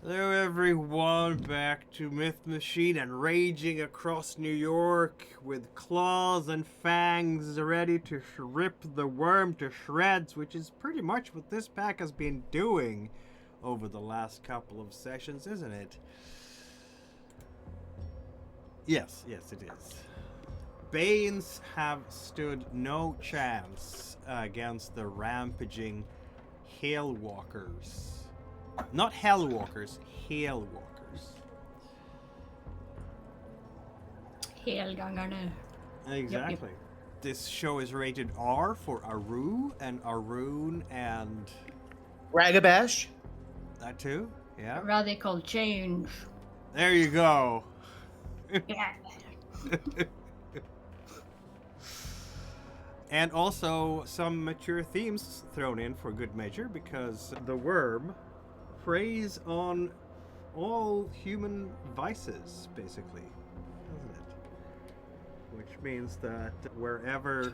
Hello everyone, back to Myth Machine and raging across New York with claws and fangs ready to rip the worm to shreds, which is pretty much what this pack has been doing over the last couple of sessions, isn't it? Yes, it is. Banes have stood no chance against the rampaging Hailwalkers. Not Hellwalkers, Hailwalkers. Helgångarna. Exactly. Yep. This show is rated R for Aru and Arun and... Ragabash? That too? Yeah. Radical change. There you go. Yeah. And also some mature themes thrown in for good measure, because the worm preys on all human vices, basically, doesn't it? Which means that wherever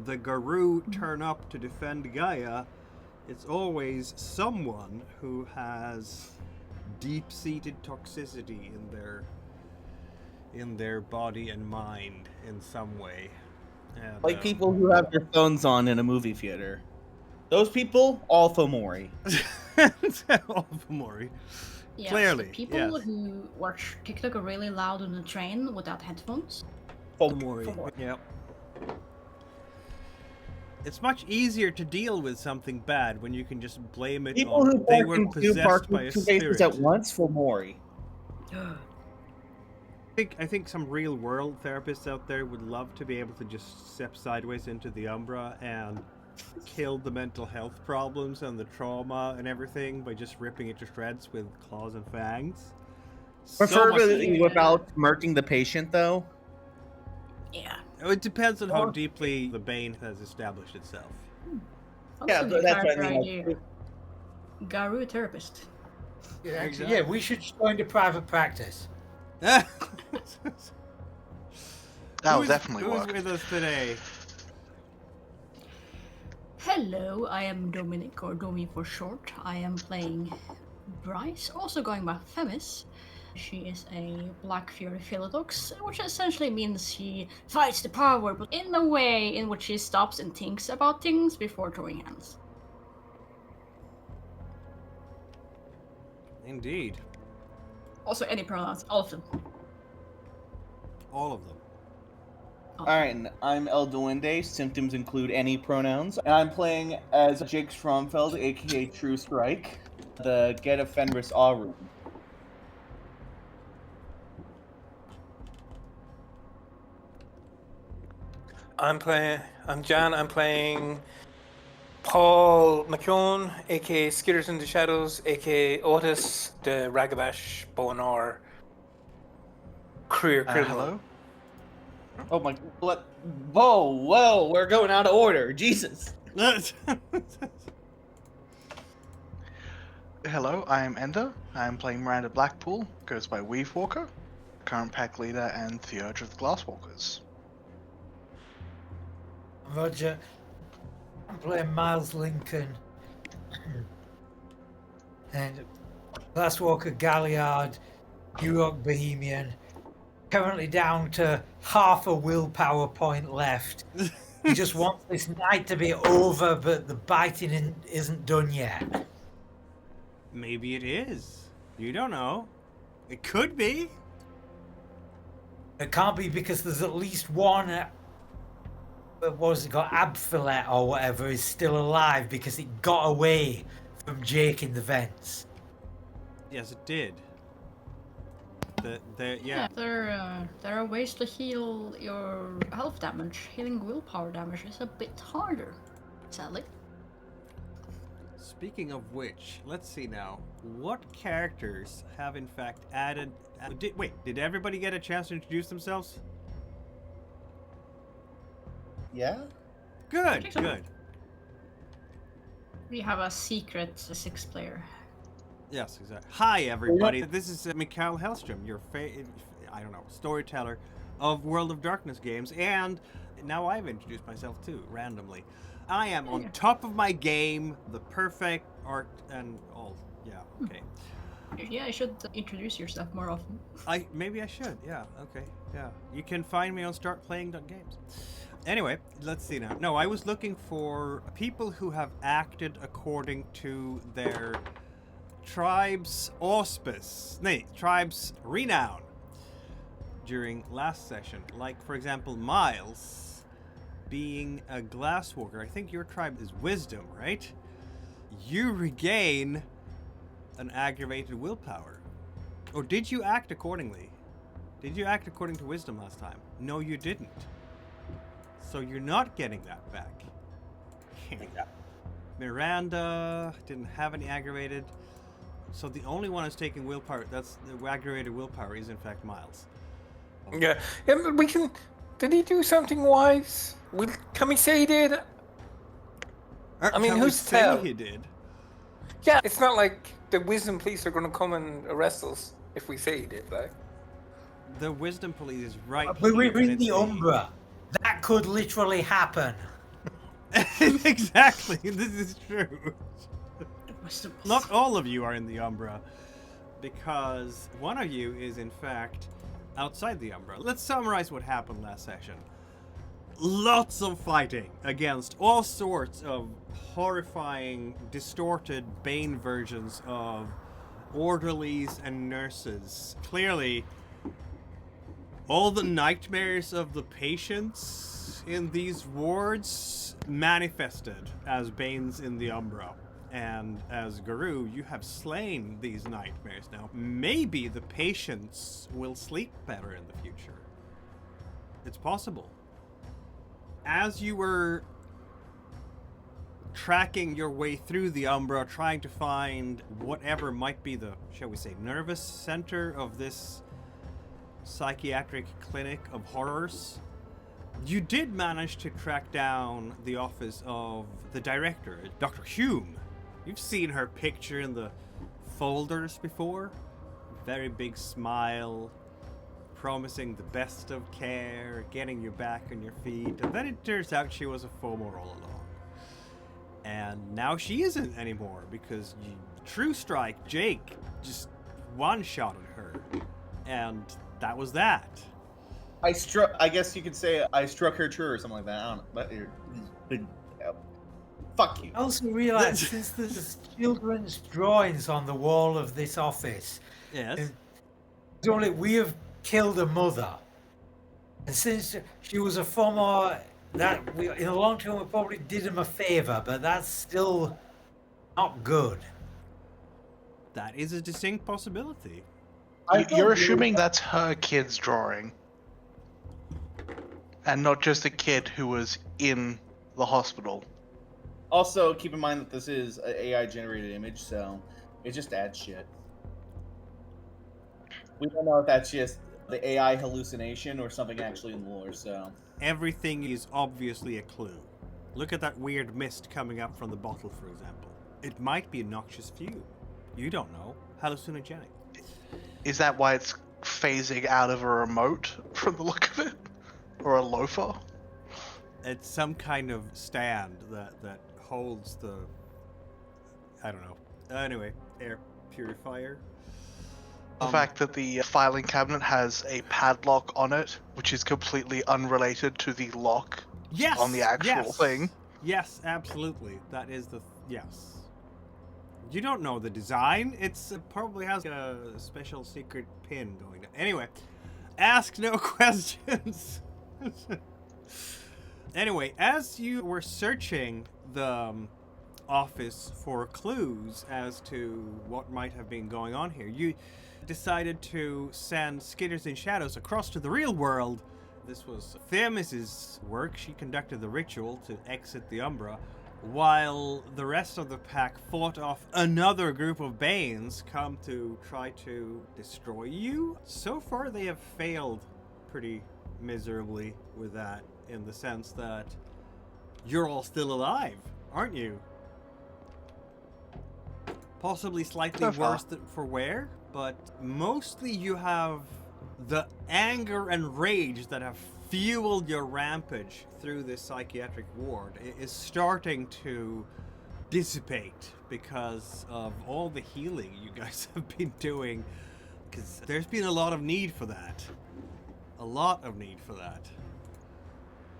the Garou turn up to defend Gaia, it's always someone who has deep-seated toxicity in their body and mind in some way. And, Like people who have their phones on in a movie theater. Those people, all Fomori. all Fomori. Yes, Clearly, the people who watch TikTok really loud on the train without headphones. Fomori. Yep. It's much easier to deal with something bad when you can just blame it People on who they were possessed by a two faces spirit. at once, Fomori. I think some real world therapists out there would love to be able to just step sideways into the Umbra and kill the mental health problems and the trauma and everything by just ripping it to shreds with claws and fangs. Preferably without murking the patient, though. Yeah. It depends on how deeply the Bane has established itself. Yeah, but that's what I mean. Garou therapist. Yeah, exactly. Yeah, we should go into private practice. That will definitely work. Who's with us today? Hello, I am Dominic, or Domi for short. I am playing Bryce, also going by Themis. She is a Black Fury Philodox, which essentially means she fights the power, but in a way in which she stops and thinks about things before throwing hands. Indeed. Also, any pronouns, all of them. All of them. Alright, I'm El Duende. Symptoms include any pronouns. And I'm playing as Jake Stromfeld, aka True Strike, the Get of Fenris Arum. I'm Jan. I'm playing Paul McKeown, aka Skitters in the Shadows, aka Otis, the Ragabash Bonar career criminal. Hello? Oh my... What? Whoa, we're going out of order. Jesus. Hello, I am Ender. I am playing Miranda Blackpool, goes by Weavewalker, current pack leader and Theurge of the Glasswalkers. Roger. I'm playing Miles Lincoln. And Glasswalker Galliard, New York Bohemian. Currently down to half a willpower point left. He just wants this night to be over, but the biting isn't done yet. Maybe it is. You don't know. It could be. It can't be, because there's at least one, what was it called, Abfilet or whatever, is still alive because it got away from Jake in the vents. Yes, it did. Yeah, there are ways to heal your health damage. Healing willpower damage is a bit harder, sadly. Speaking of which, let's see now. What characters have in fact added... Did everybody get a chance to introduce themselves? Yeah? Good, good. We have a secret 6-player. Yes, exactly. Hi, everybody. This is Mikael Hellstrom, your storyteller of World of Darkness games, and now I've introduced myself too, randomly. I am on top of my game, the perfect art and all Yeah, okay. Yeah, I should introduce yourself more often. Maybe I should. Yeah. Okay. Yeah. You can find me on startplaying.games. Anyway, let's see now. No, I was looking for people who have acted according to their tribe's auspice. Nay, tribe's renown during last session. Like, for example, Miles being a glasswalker. I think your tribe is wisdom, right? You regain an aggravated willpower. Or did you act accordingly? Did you act according to wisdom last time? No, you didn't. So you're not getting that back. Miranda didn't have any aggravated. So the only one who's taking willpower, that's the aggravated willpower, is in fact Miles. Yeah, we can. Did he do something wise? Can we say he did? I mean, Can we who's to say tell? he did? Yeah, it's not like the wisdom police are going to come and arrest us if we say he did, like. The wisdom police is right But here. we're in the Umbra. That could literally happen. Exactly, this is true. Wisdom. Not all of you are in the Umbra, because one of you is in fact outside the Umbra. Let's summarize what happened last session. Lots of fighting against all sorts of horrifying, distorted Bane versions of orderlies and nurses. Clearly, all the nightmares of the patients in these wards manifested as Banes in the Umbra. And as Guru, you have slain these nightmares now. Maybe the patients will sleep better in the future. It's possible. As you were tracking your way through the Umbra, trying to find whatever might be the, shall we say, nervous center of this psychiatric clinic of horrors, you did manage to track down the office of the director, Dr. Hume. You've seen her picture in the folders before. Very big smile, promising the best of care, getting you back on your feet. And then it turns out she was a FOMO all along. And now she isn't anymore because True Strike, Jake, just one-shotted her. And that was that. I guess you could say I struck her true or something like that. I don't know. But fuck you. I also realised since there's children's drawings on the wall of this office, Yes. only we have killed a mother, and since she was a former, that we in the long term we probably did him a favour, but that's still not good. That is a distinct possibility. You're assuming that's her kid's drawing. And not just a kid who was in the hospital. Also, keep in mind that this is an AI-generated image, so it just adds shit. We don't know if that's just the AI hallucination or something actually in the lore, so... Everything is obviously a clue. Look at that weird mist coming up from the bottle, for example. It might be a noxious fume. You don't know. Hallucinogenic. Is that why it's phasing out of a remote from the look of it? Or a loafer? It's some kind of stand that holds the... I don't know. Anyway, air purifier. The fact that the filing cabinet has a padlock on it, which is completely unrelated to the lock Yes, on the actual thing. Yes, absolutely. That is the... yes. You don't know the design. It probably has a special secret pin going down. Anyway, ask no questions. Anyway, as you were searching the office for clues as to what might have been going on here, you decided to send Skitters and Shadows across to the real world. This was Themis's work. She conducted the ritual to exit the Umbra, while the rest of the pack fought off another group of Banes come to try to destroy you. So far, they have failed pretty miserably with that, in the sense that you're all still alive, aren't you? Possibly slightly worse for wear, but mostly you have the anger and rage that have fueled your rampage through this psychiatric ward is starting to dissipate because of all the healing you guys have been doing. Because there's been a lot of need for that. A lot of need for that.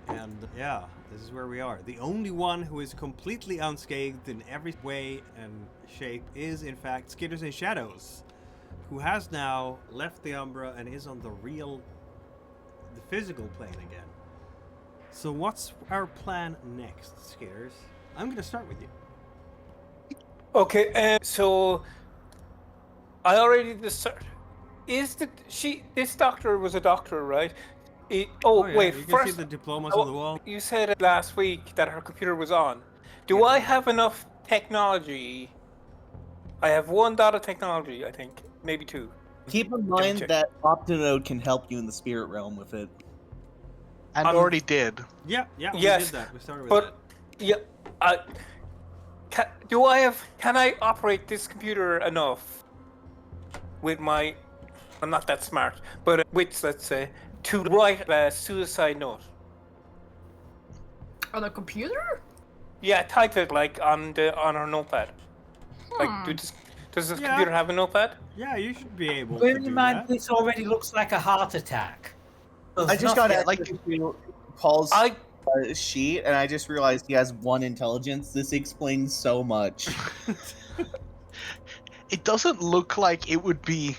And yeah, this is where we are. The only one who is completely unscathed in every way and shape is, in fact, Skitters and Shadows, who has now left the Umbra and is on the physical plane again. So what's our plan next, Skitters? I'm going to start with you. Okay, so I already decided. This doctor was a doctor, right? Yeah, Wait, you can first, see the diplomas on the wall. you said last week that her computer was on. Do I have enough technology? I have 1 dot of technology, I think. Maybe 2. Keep in mind that Optinode can help you in the spirit realm with it. And already did. Yeah, Yes, we did that. We started with that. Can I operate this computer enough with my, I'm not that smart, but wits, let's say, to write a suicide note? On the computer? Yeah, type it like on her notepad. Like, does this computer have a notepad? Yeah, you should be able to Bearing do in mind, that. this already looks like a heart attack. I just got it like Paul's sheet, and I just realized he has 1 intelligence. This explains so much. It doesn't look like it would be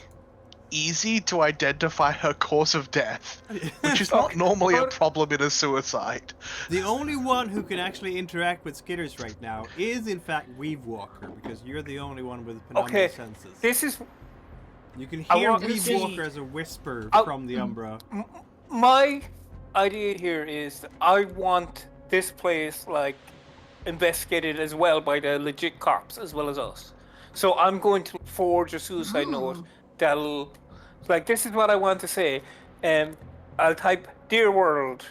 easy to identify her cause of death, which is not normally a problem in a suicide. The only one who can actually interact with Skitters right now is, in fact, Weavewalker, because you're the only one with phenomenal senses. This is... You can hear want to Weavewalker see- as a whisper from the Umbra. My idea here is that I want this place, like, investigated as well by the legit cops as well as us. So I'm going to forge a suicide note that'll... Like, this is what I want to say. I'll type, "Dear world,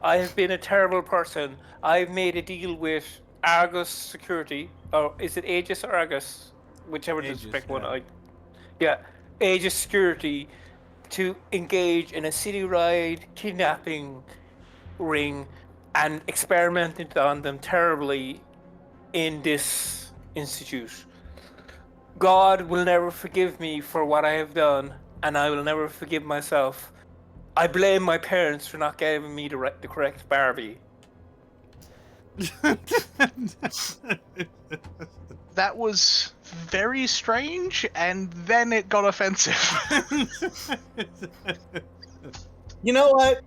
I have been a terrible person. I've made a deal with Argus Security." Or is it Aegis or Argus? Whichever is the correct one. Aegis Security, to engage in a city-wide kidnapping ring and experimented on them terribly in this institute. God will never forgive me for what I have done, and I will never forgive myself. I blame my parents for not giving me the correct Barbie. That was very strange, and then it got offensive. You know what?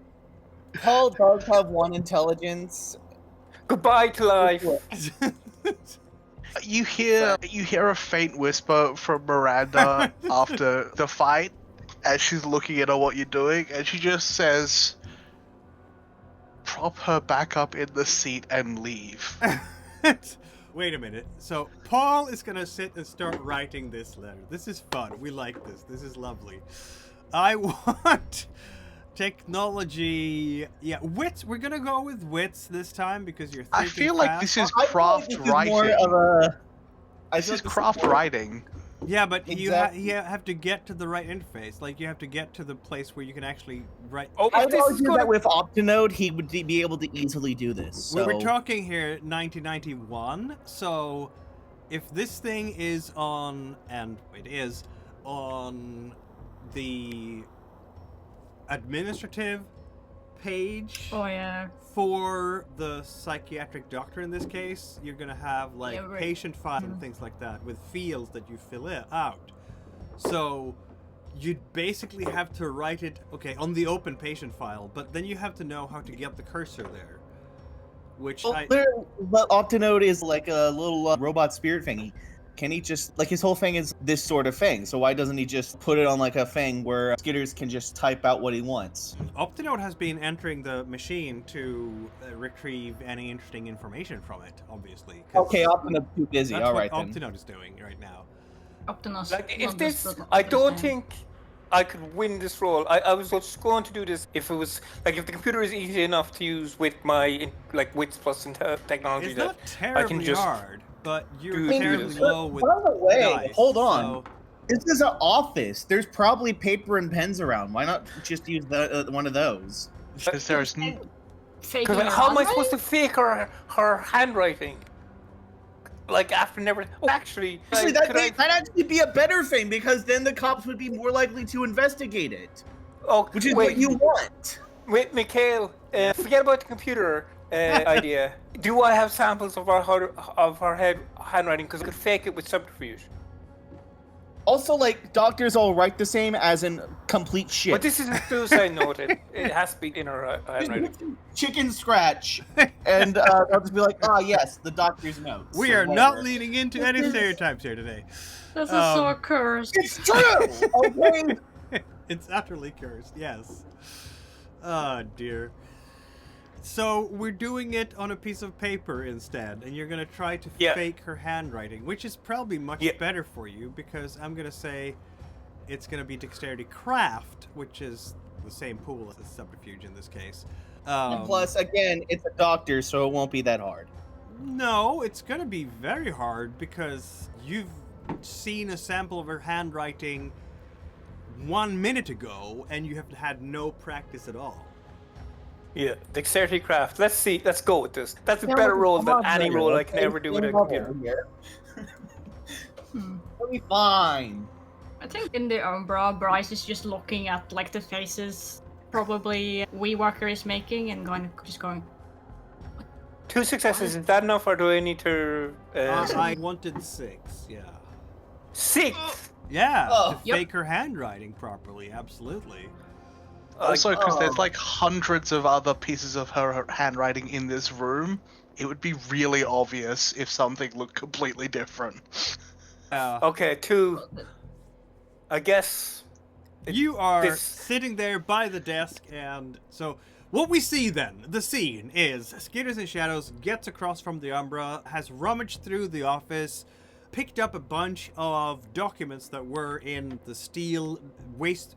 Paul does have 1 intelligence. Goodbye to life. You hear a faint whisper from Miranda after the fight, as she's looking at what you're doing, and she just says, "Prop her back up in the seat and leave." Wait a minute. So Paul is gonna sit and start writing this letter. This is fun. We like this. This is lovely. I want technology. Yeah, wits. We're gonna go with wits this time because you're thinking I feel like fast. this is I feel like craft this is writing. more of a- This is craft writing. Yeah, but Exactly. you have to get to the right interface. Like, you have to get to the place where you can actually write. I would argue that with Optinode, he would be able to easily do this. So. We're talking here 1991, so if this thing is on, and it is, on the administrative page for the psychiatric doctor in this case, you're going to have like patient files and things like that with fields that you fill out. So you'd basically have to write it, on the open patient file, but then you have to know how to get the cursor there. Which But Optinode is like a little robot spirit thingy. Can he just, like, his whole thing is this sort of thing, so why doesn't he just put it on like a thing where Skitters can just type out what he wants? Optinode has been entering the machine to retrieve any interesting information from it, obviously. Okay, Optinode's too busy, alright then. That's what Optinode is doing right now. Optinode. Like, if this, I don't think I could win this role. I was just going to do this if it was, like, if the computer is easy enough to use with my, like, wits plus technology. It's that not terribly I can just hard, but you're do terribly this. low with By the way, dice, hold on. so- This is an office. There's probably paper and pens around. Why not just use one of those? Because there's How am I supposed to fake her handwriting? like after never. Oh, actually, Actually, could that'd actually be a better thing, because then the cops would be more likely to investigate it. Oh, Which is wait, what you want. Wait, Mikhail, forget about the computer idea. Do I have samples of our handwriting? Because I could fake it with subterfuge. Also, like, doctors all write the same, as in complete shit. But this is a suicide note. It has to be in our handwriting. Chicken scratch. And they'll just be like, yes, the doctor's notes. We are not leading into any stereotypes here today. This is so cursed. It's true! Okay? It's utterly cursed, yes. Oh, dear. So, we're doing it on a piece of paper instead, and you're going to try to fake her handwriting, which is probably much better for you, because I'm going to say it's going to be dexterity craft, which is the same pool as subterfuge in this case. And plus, again, it's a doctor, so it won't be that hard. No, it's going to be very hard, because you've seen a sample of her handwriting 1 minute ago, and you have had no practice at all. Yeah, dexterity craft. Let's see. Let's go with this. That's a better roll than any roll I can ever do with a computer. It'll be fine. I think in the Umbra, Bryce is just looking at like the faces probably WeWorker is making and just going. 2 successes. Is that enough, or do I need to? I wanted 6. Yeah. 6. Yeah, to fake her handwriting properly. Absolutely. Also, because there's like hundreds of other pieces of her handwriting in this room, it would be really obvious if something looked completely different. Okay, 2. I guess you are sitting there by the desk, and so what we see then, the scene is Skitters and Shadows gets across from the Umbra, has rummaged through the office, picked up a bunch of documents that were in the steel waste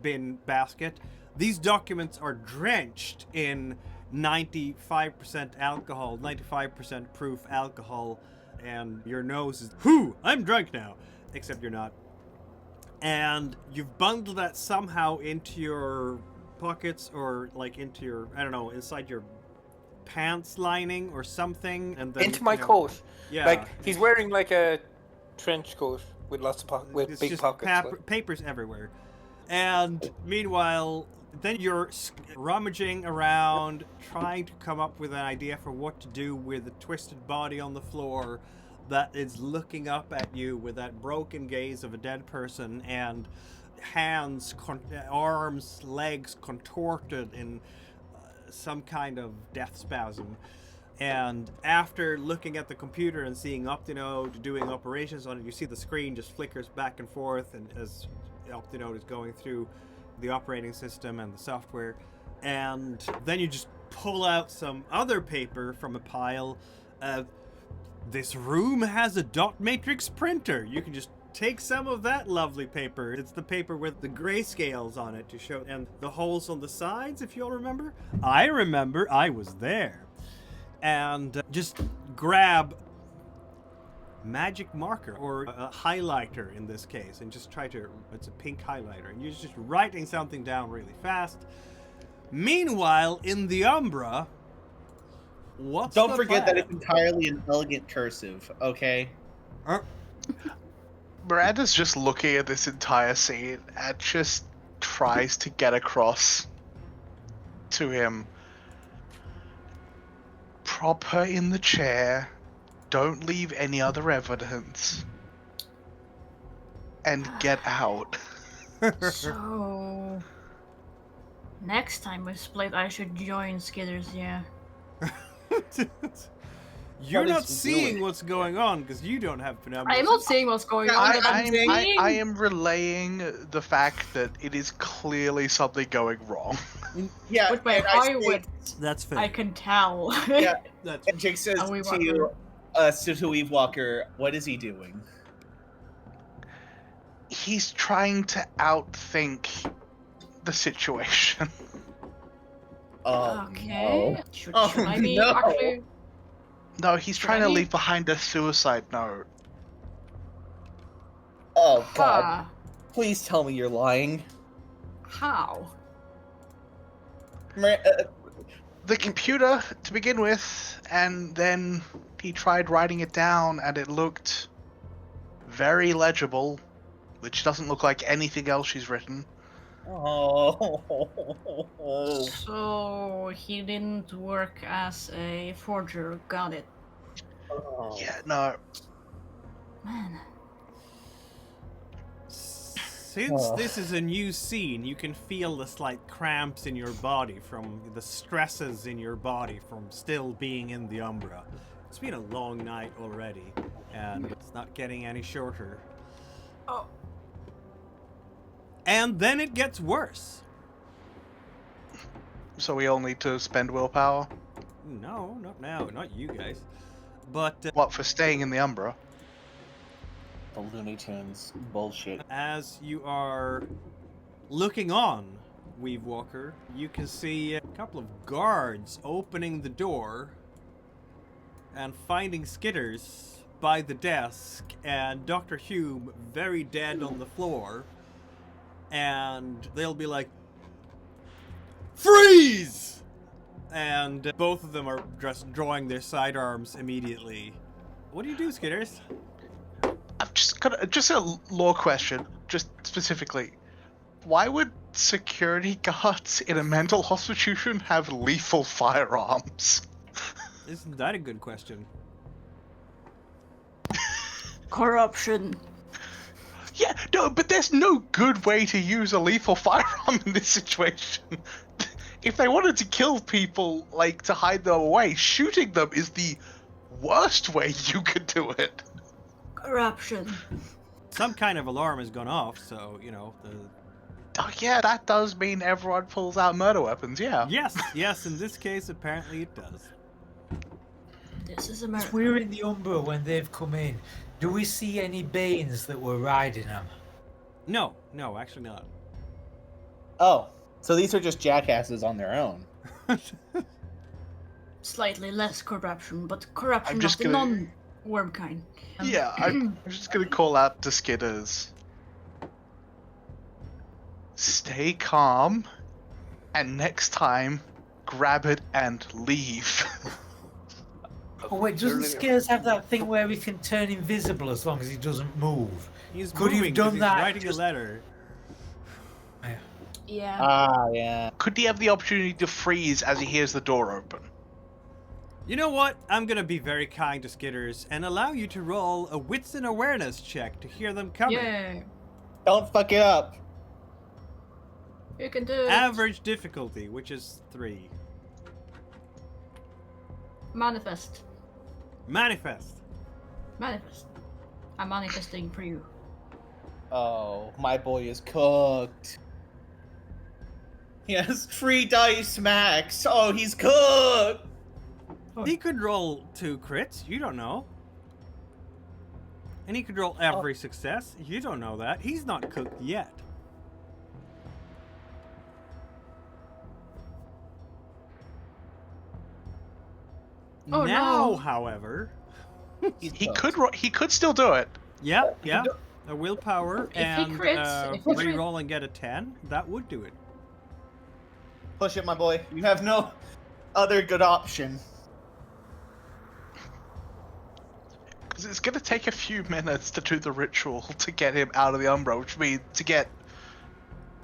bin basket. These documents are drenched in 95% alcohol, 95% proof alcohol, and your nose is, I'm drunk now. Except you're not. And you've bundled that somehow into your pockets, or like into your, I don't know, inside your pants lining or something, and then into my coat. Yeah, like he's wearing like a trench coat with lots of with big pockets. Papers everywhere. And meanwhile, then you're rummaging around, trying to come up with an idea for what to do with the twisted body on the floor that is looking up at you with that broken gaze of a dead person, and hands, arms, legs contorted in some kind of death spasm. And after looking at the computer and seeing Optinode doing operations on it, you see the screen just flickers back and forth, and as Optinode is going through the operating system and the software, and then you just pull out some other paper from a pile. This room has a dot matrix printer. You can just take some of that lovely paper. It's the paper with the grayscales on it to show, and the holes on the sides, if you all remember. I remember, I was there. And just grab magic marker, or a highlighter in this case, and just try to, it's a pink highlighter, and you're just writing something down really fast. Meanwhile, in the Umbra, don't forget that it's entirely an elegant cursive, okay? Miranda's just looking at this entire scene and just tries to get across to him. Prop her in the chair. Don't leave any other evidence. And get out. So, next time we split, I should join Skitters, yeah. You're not seeing what's going on because you don't have penumbra. I'm not seeing what's going on. I am relaying the fact that it is clearly something going wrong. Yeah, with my eye that's fair. I can tell. Yeah, and Jake says to Weave Walker, what is he doing? He's trying to outthink the situation. Okay. No. Should I be actually... No, he's trying to leave behind a suicide note. Oh, God. Please tell me you're lying. How? The computer, to begin with, and then he tried writing it down and it looked very legible, which doesn't look like anything else she's written. Oh. So he didn't work as a forger. Got it. Yeah, no. Man. Since this is a new scene, you can feel the slight cramps in your body from the stresses in your body from still being in the Umbra. It's been a long night already, and it's not getting any shorter. Oh. And then it gets worse. So we all need to spend willpower? No, not now, not you guys. But What, for staying in the Umbra? The Looney Tunes bullshit. as you are looking on, Weave Walker, you can see a couple of guards opening the door and finding Skitters by the desk and Dr. Hume very dead on the floor. And they'll be like, freeze! And both of them are just drawing their sidearms immediately. What do you do, Skitters? I've just a law question, just specifically. Why would security guards in a mental hospital have lethal firearms? Isn't that a good question? Corruption. Yeah, no, but there's no good way to use a lethal firearm in this situation. If they wanted to kill people, like, to hide them away, shooting them is the worst way you could do it. Corruption. Some kind of alarm has gone off, so, you know, the... Oh yeah, that does mean everyone pulls out murder weapons, yeah. Yes, in this case, apparently it does. This is As America. we're in the Umbra when they've come in, do we see any Banes that were riding them? No, actually not. Oh, so these are just jackasses on their own. Slightly less corruption, but corruption I'm of just the gonna- non-worm kind. Yeah, I'm just gonna call out to Skitters. Stay calm, and next time, grab it and leave. Oh wait, doesn't Skitters have that thing where he can turn invisible as long as he doesn't move? He's Could he have moving 'cause done he's that writing just- a letter. Yeah. Ah, yeah. Could he have the opportunity to freeze as he hears the door open? You know what? I'm gonna be very kind to Skitters and allow you to roll a wits and awareness check to hear them coming. Yeah. Don't fuck it up. You can do it. Average difficulty, which is 3. Manifest. Manifest. Manifest. I'm manifesting for you. Oh, my boy is cooked. He has 3 dice max. Oh, he's cooked. He could roll 2 crits. You don't know. And he could roll every success. You don't know that. He's not cooked yet. Oh, now, no. however, He could still do it. yeah, a willpower If he and crits- if he crit- re-roll and get a 10, that would do it. Push it, my boy. You have no other good option. Because it's going to take a few minutes to do the ritual to get him out of the Umbra, which means to get...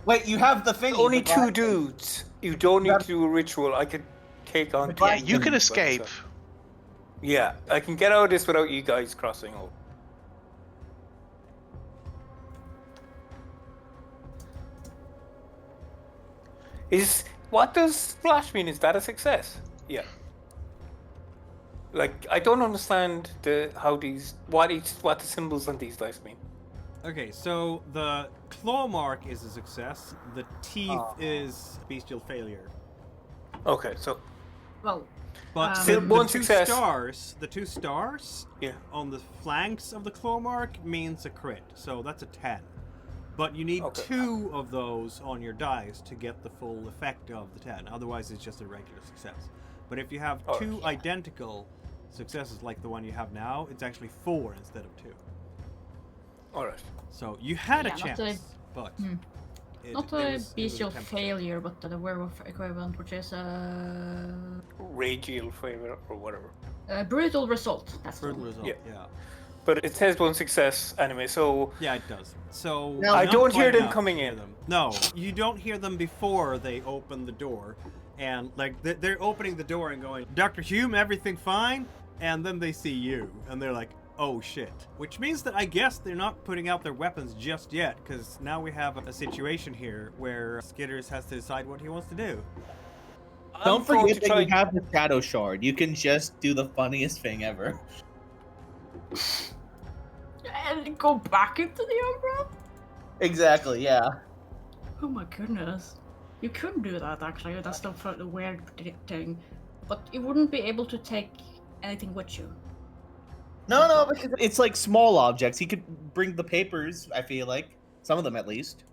Wait, you have the thing. Only 2 dudes. You don't need to do a ritual. I could take on. Yeah, 10 you can dudes by escape. myself. Yeah, I can get out of this without you guys crossing over. What does splash mean? Is that a success? Yeah. Like, I don't understand what the symbols on these dice mean. Okay, so the claw mark is a success. The teeth is bestial failure. Okay, so Well, But Still the one two success. stars yeah. on the flanks of the claw mark means a crit. So that's a 10. But you need Okay. 2 of those on your dice to get the full effect of the 10. Otherwise, it's just a regular success. But if you have Oh, 2 yeah. identical successes like the one you have now, it's actually 4 instead of 2. All right. So you had Yeah, a not chance, but Not it a was bestial attempt. failure, but the werewolf equivalent, which is a Ragial favor or whatever. brutal result. That's the Brutal one. result, yeah. But it says 1 success anyway, so Yeah, it does. So Now, I not don't hear quite them enough coming to hear in. them. No, you don't hear them before they open the door, and like they're opening the door and going, "Dr. Hume, everything fine?" And then they see you, and they're like, "Oh shit!" Which means that I guess they're not putting out their weapons just yet, because now we have a situation here where Skitters has to decide what he wants to do. Don't going forget to that try. you have the Shadow Shard. You can just do the funniest thing ever. And go back into the Umbra? Exactly, yeah. Oh my goodness. You could do that actually, that's still the weird thing. But you wouldn't be able to take anything with you. No, because it's like small objects. He could bring the papers, I feel like. Some of them at least.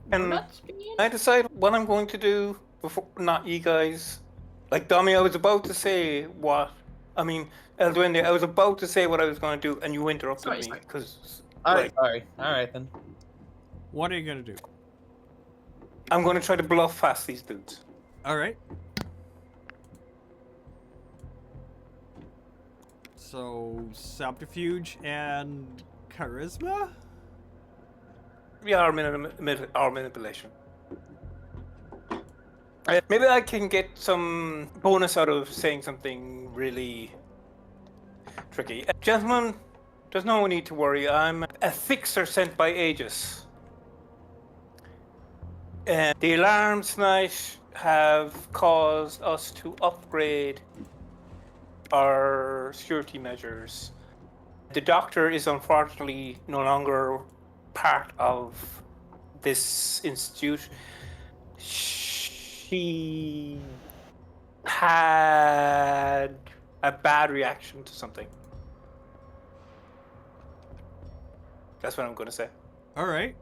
Would And that be I decide what I'm going to do before, not you guys. Like Dummy, I was about to say what. I mean, El Duende, I was about to say what I was going to do, and you interrupted Sorry, me sorry. because. Alright, sorry. Alright then. What are you gonna do? I'm going to try to bluff past these dudes. All right. So subterfuge and charisma. Yeah, our manipulation. Maybe I can get some bonus out of saying something really tricky. Gentlemen, there's no need to worry. I'm a fixer sent by Aegis. And the alarms tonight have caused us to upgrade our security measures. The doctor is unfortunately no longer part of this institute. She had a bad reaction to something. That's what I'm going to say. All right.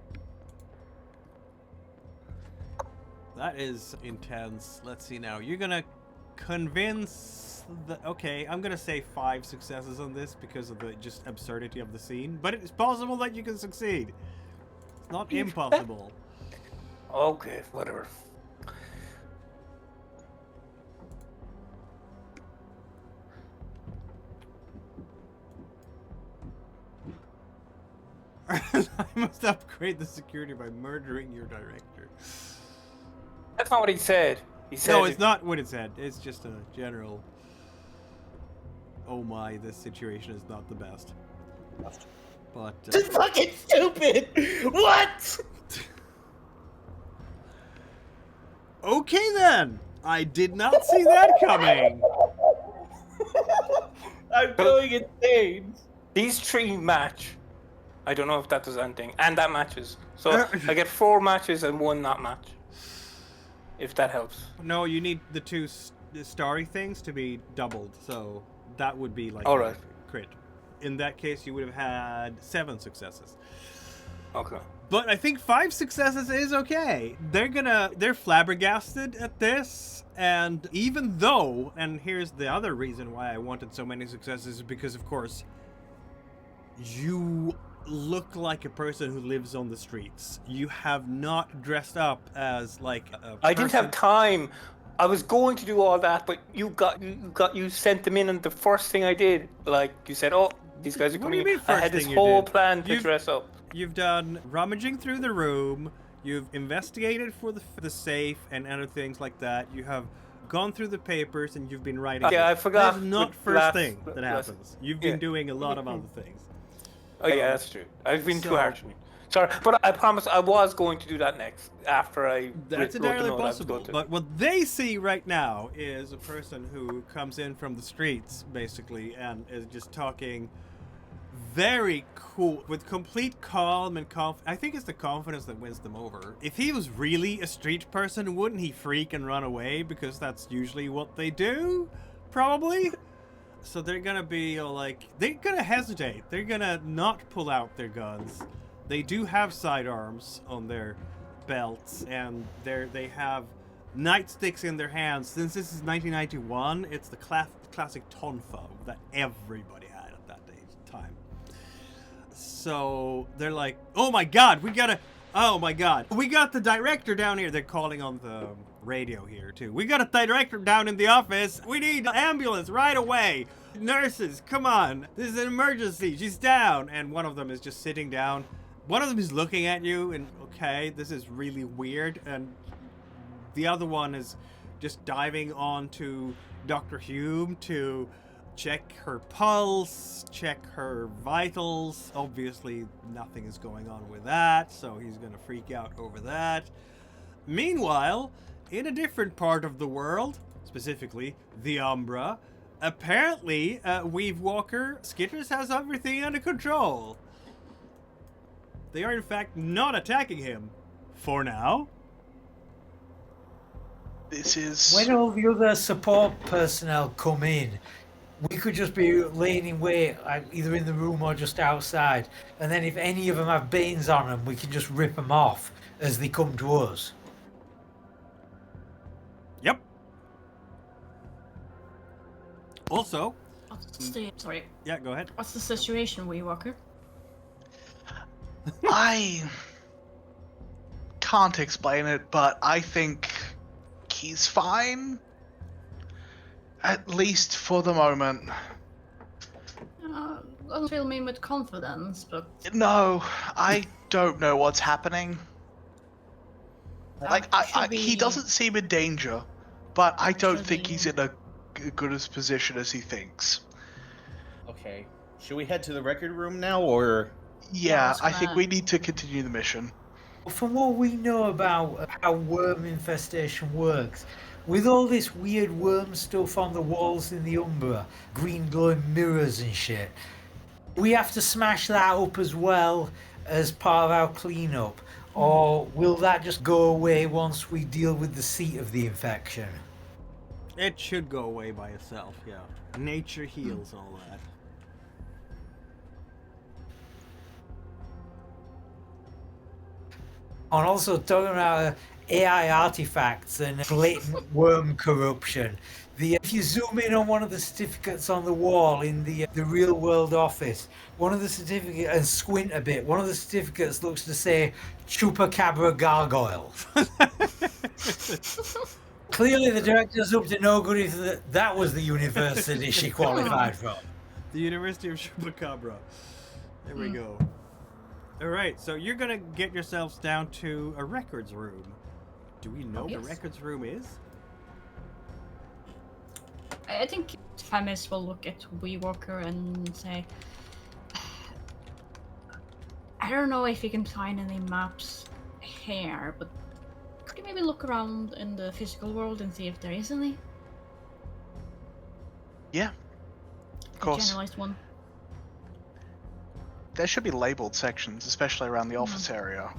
That is intense. Let's see now. You're gonna convince the. Okay, I'm gonna say 5 successes on this because of the just absurdity of the scene. But it's possible that you can succeed. It's not impossible. Okay, whatever. I must upgrade the security by murdering your director. That's not what he said. He said No, it's not what it said. It's just a general. Oh my, this situation is not the best. But It's fucking stupid! What? okay then. I did not see that coming. I'm going insane. These 3 match. I don't know if that does anything. And that matches. So I get 4 matches and 1 not match. If that helps. No, you need the 2 starry things to be doubled, so that would be like All a right. crit. In that case, you would have had 7 successes. Okay. But I think 5 successes is okay. They're flabbergasted at this, and even though, and here's the other reason why I wanted so many successes, is because of course you look like a person who lives on the streets. You have not dressed up as like a I didn't have person- time. I was going to do all that, but you sent them in, and the first thing I did, like you said, oh, these guys are What do coming you in. mean I first had this thing you whole did? plan to You've- dress up. You've done rummaging through the room, you've investigated for the safe and other things like that. You have gone through the papers and you've been writing. Yeah, I forgot That's not with first last- thing that last- happens. You've been yeah. doing a lot of other things. Oh yeah, that's true. I've been too So- harsh on you. Sorry, but I promise I was going to do that next after I That's wrote the entirely note I was possible. going to. But what they see right now is a person who comes in from the streets, basically, and is just talking very cool, with complete calm and I think it's the confidence that wins them over. If he was really a street person, wouldn't he freak and run away? Because that's usually what they do, probably. So they're gonna be like, they're gonna hesitate. They're gonna not pull out their guns. They do have sidearms on their belts, and they have nightsticks in their hands. Since this is 1991, it's the classic tonfa that everybody had at that time. So they're like, oh my god, we gotta Oh my god. We got the director down here. They're calling on the radio here too. We got a director down in the office. We need an ambulance right away. Nurses, come on. This is an emergency. She's down. And one of them is just sitting down. One of them is looking at you and, okay, this is really weird. And the other one is just diving onto Dr. Hume to check her pulse, check her vitals. Obviously, nothing is going on with that, so he's gonna freak out over that. Meanwhile, in a different part of the world, specifically the Umbra, apparently, Weave Walker Skitters has everything under control. They are in fact not attacking him. For now. This is... When all the other support personnel come in, we could just be laying in wait, like, either in the room or just outside. And then if any of them have banes on them, we can just rip them off as they come to us. Yep. Also... Sorry. Yeah, go ahead. What's the situation, Wee Walker? I can't explain it, but I think he's fine. At least for the moment. Don't fill me with confidence, but... No, I don't know what's happening. Like, he doesn't seem in danger, but I don't think he's in a good as position as he thinks. Okay. Should we head to the record room now, or...? Yeah, I think we need to continue the mission. From what we know about how worm infestation works, with all this weird worm stuff on the walls in the Umbra, green glowing mirrors and shit, we have to smash that up as well as part of our cleanup, or will that just go away once we deal with the seat of the infection? It should go away by itself, yeah. Nature heals all that. And also talking about AI artifacts and blatant worm corruption. If you zoom in on one of the certificates on the wall in the real world office, one of the certificates, and squint a bit, one of the certificates looks to say Chupacabra Gargoyle. Clearly the director's up to no good if that was the university she qualified from. The University of Chupacabra. There we go. Alright, so you're gonna get yourselves down to a records room. Do we know the records room is? I think Femis will look at Wee Walker and say, I don't know if you can find any maps here, but could you maybe look around in the physical world and see if there is any? Yeah, of course. A generalized one. There should be labeled sections, especially around the office area.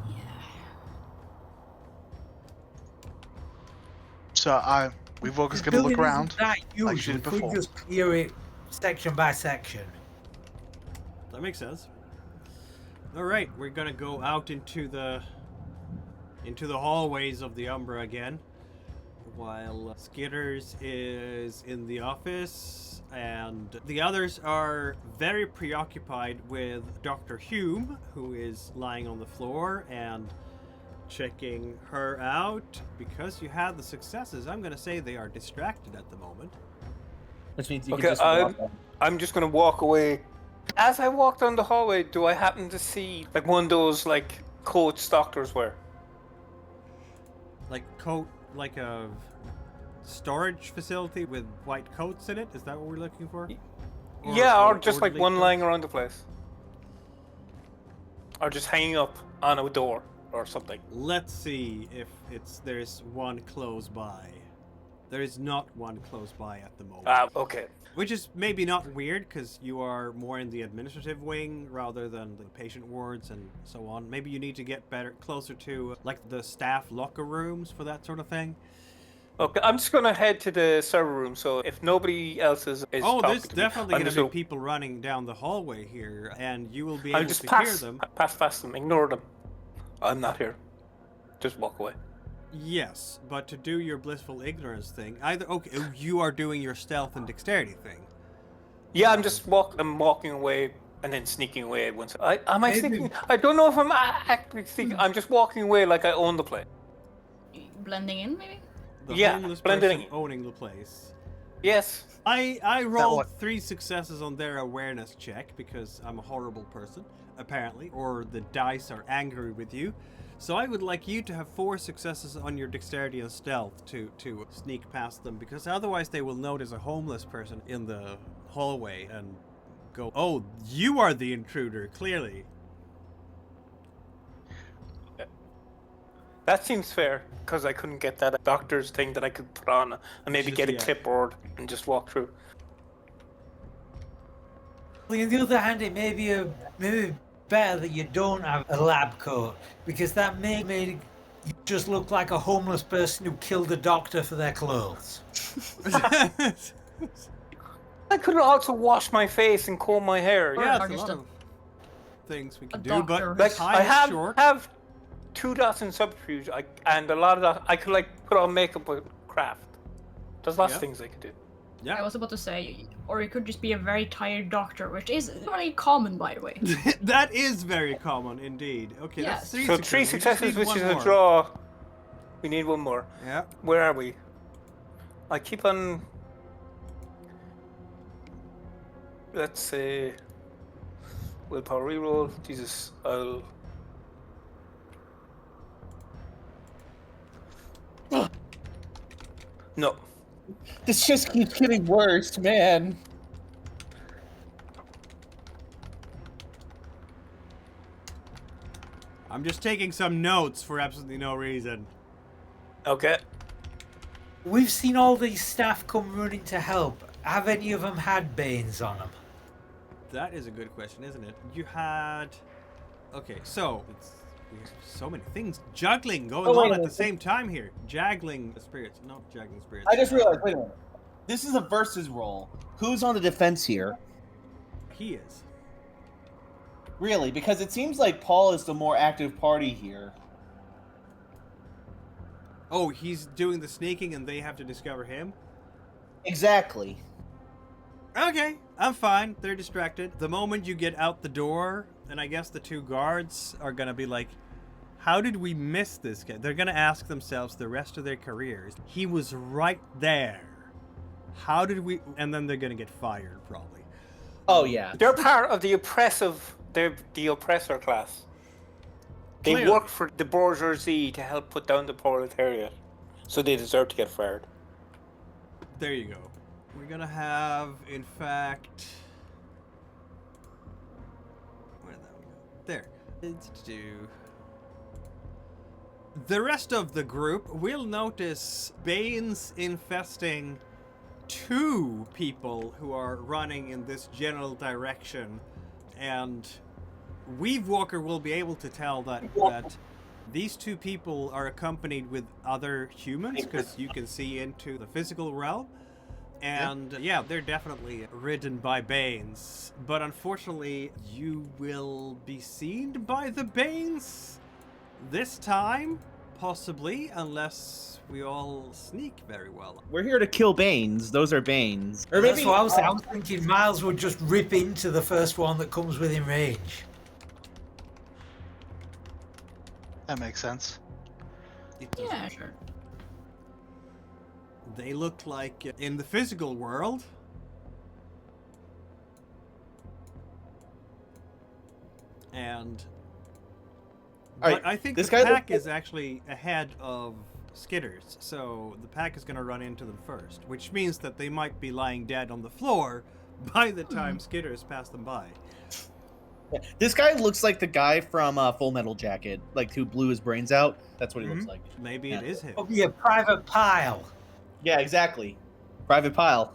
Yeah. So we've always going to look around. That like huge. she did We before. could just clear it section by section. That makes sense. Alright, we're gonna go out into the hallways of the Umbra again. While Skitters is in the office, and the others are very preoccupied with Dr. Hume, who is lying on the floor and checking her out. Because you had the successes, I'm going to say they are distracted at the moment. Which means you Okay, can just walk on. I'm just gonna walk away. As I walk down the hallway, do I happen to see like one of those like coats doctors wear? Like like a storage facility with white coats in it? Is that what we're looking for? Yeah, or just like orderly one coats? lying around the place. Or just hanging up on a door or something. Let's see if there's one close by. There is not one close by at the moment. Okay. Which is maybe not weird, because you are more in the administrative wing rather than the patient wards and so on. Maybe you need to get closer to like the staff locker rooms for that sort of thing. Okay, I'm just gonna head to the server room. So if nobody else is Oh, talking there's to me, definitely I'm going to just be people running down the hallway here, and you will be I'll able just to hear pass them. past them, ignore them. I'm not here. Just walk away. Yes, but to do your blissful ignorance thing, you are doing your stealth and dexterity thing. Yeah, I'm walking away and then sneaking away once. Am I Maybe- sneaking? I don't know if I'm actually sneaking. I'm just walking away like I own the place. Blending in, maybe? The Yeah, homeless blending person in. owning the place. Yes. I rolled what- 3 successes on their awareness check because I'm a horrible person, apparently, or the dice are angry with you. So I would like you to have 4 successes on your dexterity and stealth to sneak past them, because otherwise they will notice a homeless person in the hallway and go, "Oh, you are the intruder, clearly." That seems fair, because I couldn't get that doctor's thing that I could put on and maybe Just, get a yeah. clipboard and just walk through. On the other hand, it may be maybe better that you don't have a lab coat, because that may make you just look like a homeless person who killed a doctor for their clothes. I could also wash my face and comb my hair. Or- Yeah, or it's a just lot a- of things we can a do, but doctor. the Like time I is short. have 2 dots in subterfuge, and a lot of that I could like put on makeup with craft. There's lots of Yeah. things I could do. I Yeah. was about to say, or it could just be a very tired doctor, which is very common, by the way. That is very common indeed. Okay, Yes. that's 3 So successes. 3 We just successes, need which one is a more. draw. We need one more. Yeah. Where are we? I keep on. Let's say. Willpower reroll. Jesus, I'll. No. This just keeps getting worse, man. I'm just taking some notes for absolutely no reason. Okay. We've seen all these staff come running to help. Have any of them had banes on them? That is a good question, isn't it? You had... Okay, so... we have so many things juggling going Oh, wait on a at the minute. same time here. Juggling spirits, not juggling spirits. I just realized, wait a minute. This is a versus roll. Who's on the defense here? He is. Really? Because it seems like Paul is the more active party here. Oh, he's doing the sneaking and they have to discover him? Exactly. Okay, I'm fine. They're distracted. The moment you get out the door, and I guess the 2 guards are gonna be like, how did we miss this guy? They're gonna ask themselves the rest of their careers. He was right there. How did we... And then they're gonna get fired, probably. Oh, yeah. They're part of the oppressive. They're the oppressor class. They Clearly. work for the bourgeoisie to help put down the proletariat, so they deserve to get fired. There you go. We're gonna have, in fact... Where did that one go? There. Let's do... The rest of the group will notice Banes infesting 2 people who are running in this general direction, and Weave Walker will be able to tell that these 2 people are accompanied with other humans, because you can see into the physical realm. And yeah, they're definitely ridden by Banes. But unfortunately, you will be seen by the Banes this time, possibly, unless we all sneak very well. We're here to kill Banes. Those are Banes. Or maybe That's what I was saying. I was thinking Miles would just rip into the first one that comes within range. That makes sense. It does. Yeah, sure. They look like in the physical world. And All right, but I think this the guy pack looks- is actually ahead of Skitters, so the pack is going to run into them first, which means that they might be lying dead on the floor by the time Skitters pass them by. This guy looks like the guy from Full Metal Jacket, like who blew his brains out. That's what he looks Mhm. like. Maybe Yeah. it is him. It'll be a private pile. Yeah, exactly. Private Pile.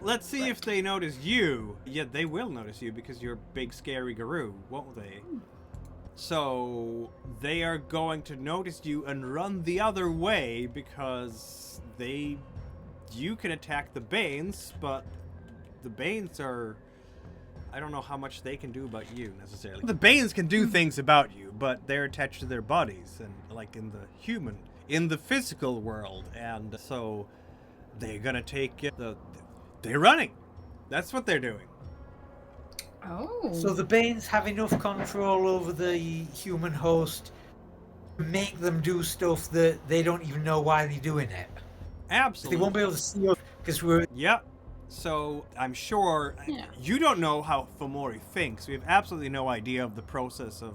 Let's see if they notice you. Yeah, they will notice you because you're a big scary guru, won't they? So they are going to notice you and run the other way because you can attack the Banes, but the Banes are... I don't know how much they can do about you, necessarily. The Banes can do things about you, but they're attached to their bodies, and like in the physical world, and so they're gonna take they're running. That's what they're doing. Oh. So the Banes have enough control over the human host to make them do stuff that they don't even know why they're doing it. Absolutely. They won't be able to see us because we're... Yep. So I'm sure Yeah. you don't know how Fomori thinks. We have absolutely no idea of the process of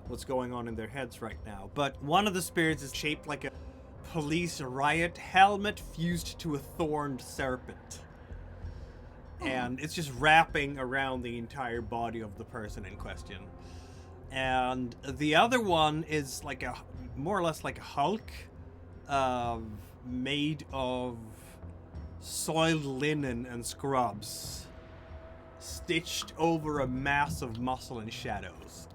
what's going on in their heads right now. But one of the spirits is shaped like a police riot helmet fused to a thorned serpent. And it's just wrapping around the entire body of the person in question. And the other one is like a more or less like a Hulk, made of soiled linen and scrubs, stitched over a mass of muscle and shadows.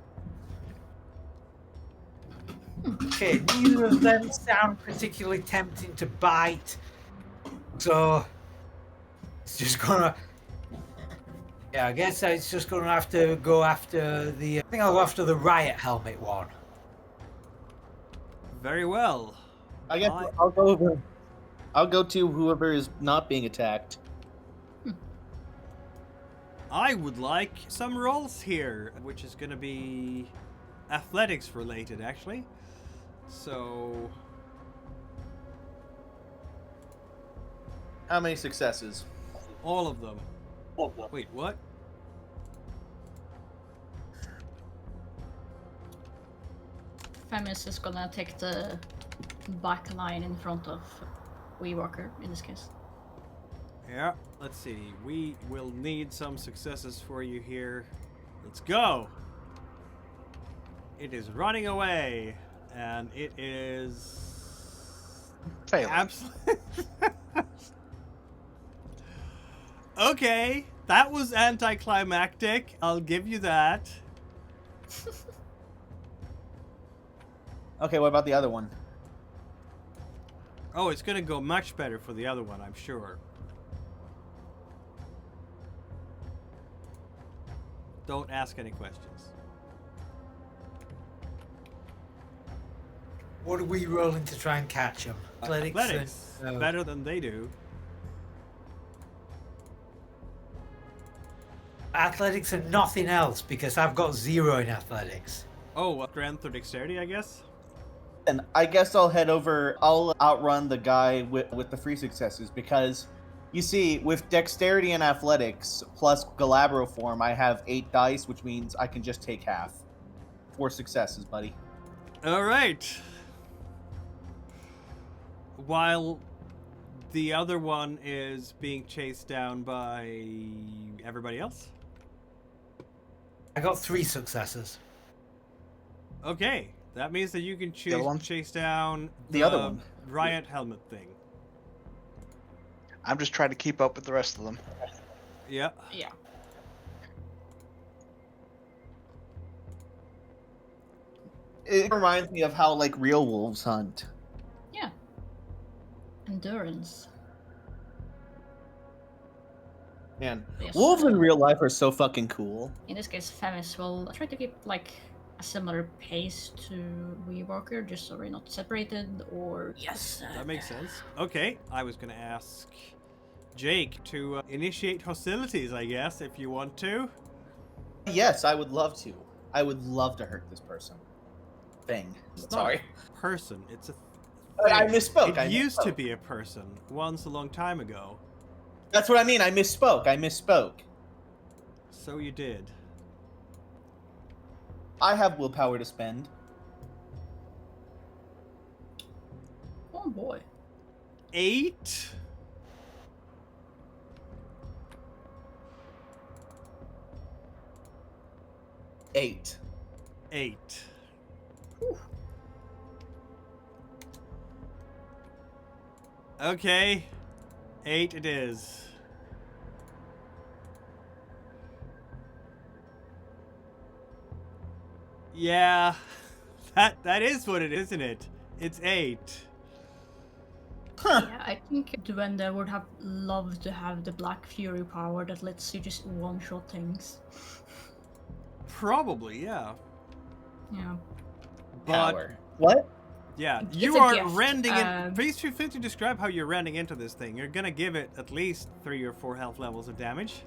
Okay, neither of them sound particularly tempting to bite. So it's just gonna... Yeah, I guess it's just gonna have to go after the... I think I'll go after the riot helmet one. Very well. I guess I'll go over. I'll go to whoever is not being attacked. I would like some rolls here, which is going to be athletics related, actually. So, How many successes? all of them. Wait, what? Femis is gonna take the back line in front of Weewalker in this case. Yeah, let's see. We will need some successes for you here. Let's go! It is running away, and it is... Failing. Absolutely. Okay, that was anticlimactic. I'll give you that. Okay, what about the other one? Oh, it's gonna go much better for the other one, I'm sure. Don't ask any questions. What are we rolling to try and catch them? Athletics. and, Better than they do. athletics and nothing else because I've got 0 in athletics. Oh, strength or dexterity, I guess? And I guess I'll head over. I'll outrun the guy with the free successes because, you see, with dexterity and athletics plus Galabro form, I have 8 dice, which means I can just take half. 4 successes, buddy. Alright. While the other one is being chased down by everybody else? I got 3 successes. Okay. That means that you can choose other one? to chase down The other one. riot helmet thing. I'm just trying to keep up with the rest of them. Yeah. Yeah. It reminds me of how, like, real wolves hunt. Yeah. Endurance. Man, Yes. wolves in real life are so fucking cool. In this case, Femis will try to keep like a similar pace to Weewalker, just so we're not separated. Or yes, That makes sense. Okay, I was gonna ask Jake to initiate hostilities, I guess, if you want to. Yes, I would love to. I would love to hurt this person. Thing. It's not Sorry. a person, it's a I thing. misspoke. It I used to misspoke. be a person once a long time ago. That's what I mean. I misspoke. So you did. I have willpower to spend. oh boy. 8. Eight. 8. Okay. 8 it is. Yeah. That is what it is, isn't it? It's 8. Huh. Yeah, I think Duende would have loved to have the Black Fury power that lets you just one-shot things. Probably, yeah. Yeah. But Power. What? Yeah, It's you a are gift, rending it. Please feel free to describe how you're rending into this thing. You're gonna give it at least 3 or 4 health levels of damage.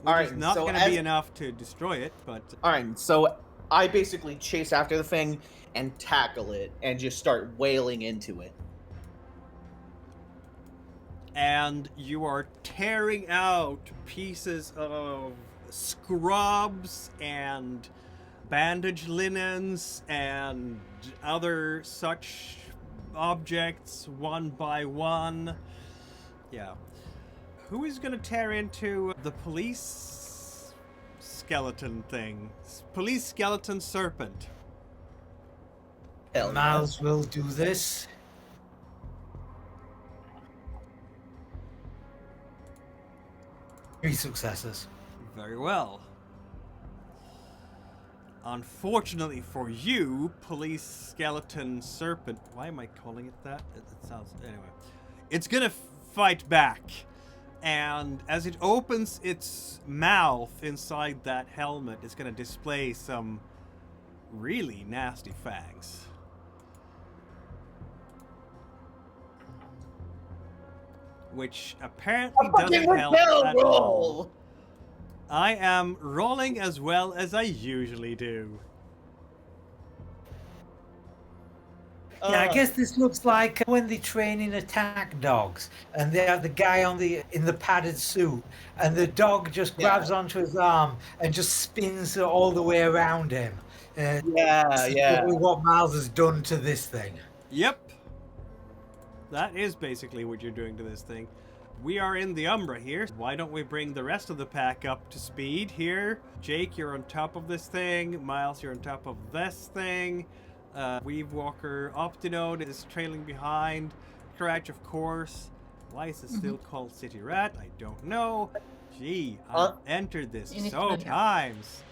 Which All right, is not so gonna be enough to destroy it, but... Alright, so I basically chase after the thing and tackle it and just start wailing into it. And you are tearing out pieces of scrubs and bandage linens and other such objects one by one. Yeah. Who is gonna tear into the police skeleton thing? Police skeleton serpent. Hell yeah. Miles will do this. Three successes. Very well. Unfortunately for you, police skeleton serpent. Why am I calling it that? It sounds. Anyway. It's gonna fight back. And as it opens its mouth inside that helmet, it's gonna display some really nasty fangs. Which apparently doesn't help at all. I am rolling as well as I usually do. Yeah, I guess this looks like when they train in attack dogs, and they have the guy in the padded suit, and the dog just grabs onto his arm and just spins all the way around him. This is probably what Miles has done to this thing. Yep. That is basically what you're doing to this thing. We are in the Umbra here. Why don't we bring the rest of the pack up to speed here? Jake, you're on top of this thing. Miles, you're on top of this thing. Weave Walker Optinode is trailing behind. Scratch, of course. Why is it still called City Rat? I don't know. Gee, I've entered this so times.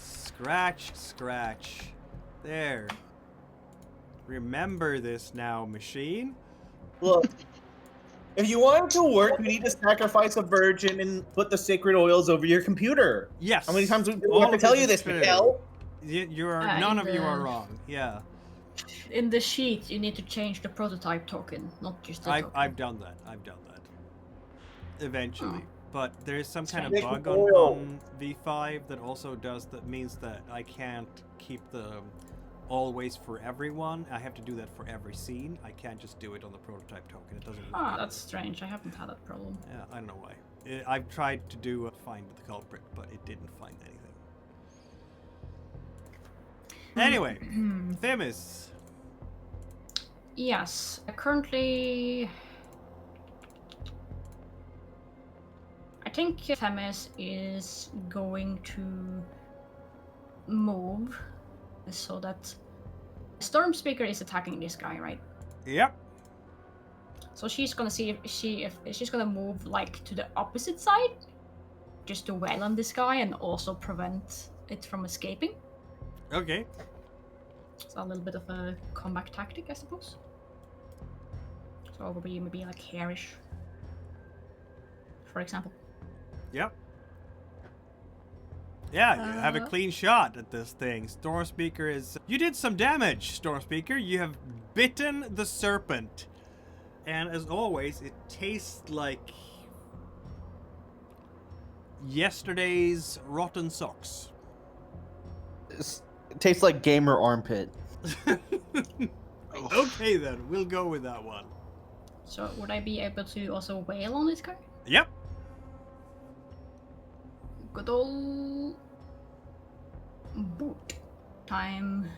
Scratch, scratch. There. Remember this now, machine. Look, if you want it to work, you need to sacrifice a virgin and put the sacred oils over your computer. Yes. How many times do we have to tell you this, Miguel? None of you are wrong. Yeah. In the sheet, you need to change the prototype token, not just the token. I've done that. Eventually. But there's some kind of Sacred bug oil. on V5 that also means that I can't keep the always for everyone. I have to do that for every scene. I can't just do it on the prototype token. It doesn't work. That's strange. I haven't had that problem. Yeah, I don't know why. I've tried to find the culprit, but it didn't find anything. Anyway, Themis. Yes, currently... I think Themis is going to move so that Storm Speaker is attacking this guy, right? Yep. So she's gonna see if she's gonna move like to the opposite side, just to wail on this guy and also prevent it from escaping. Okay. So a little bit of a comeback tactic, I suppose. So it will be maybe like hairish, for example. Yep. Yeah, you have a clean shot at this thing. Storm Speaker is... You did some damage, Storm Speaker. You have bitten the serpent. And as always, it tastes like yesterday's rotten socks. It tastes like gamer armpit. Okay then, we'll go with that one. So would I be able to also wail on this guy? Yep. Good old boot time.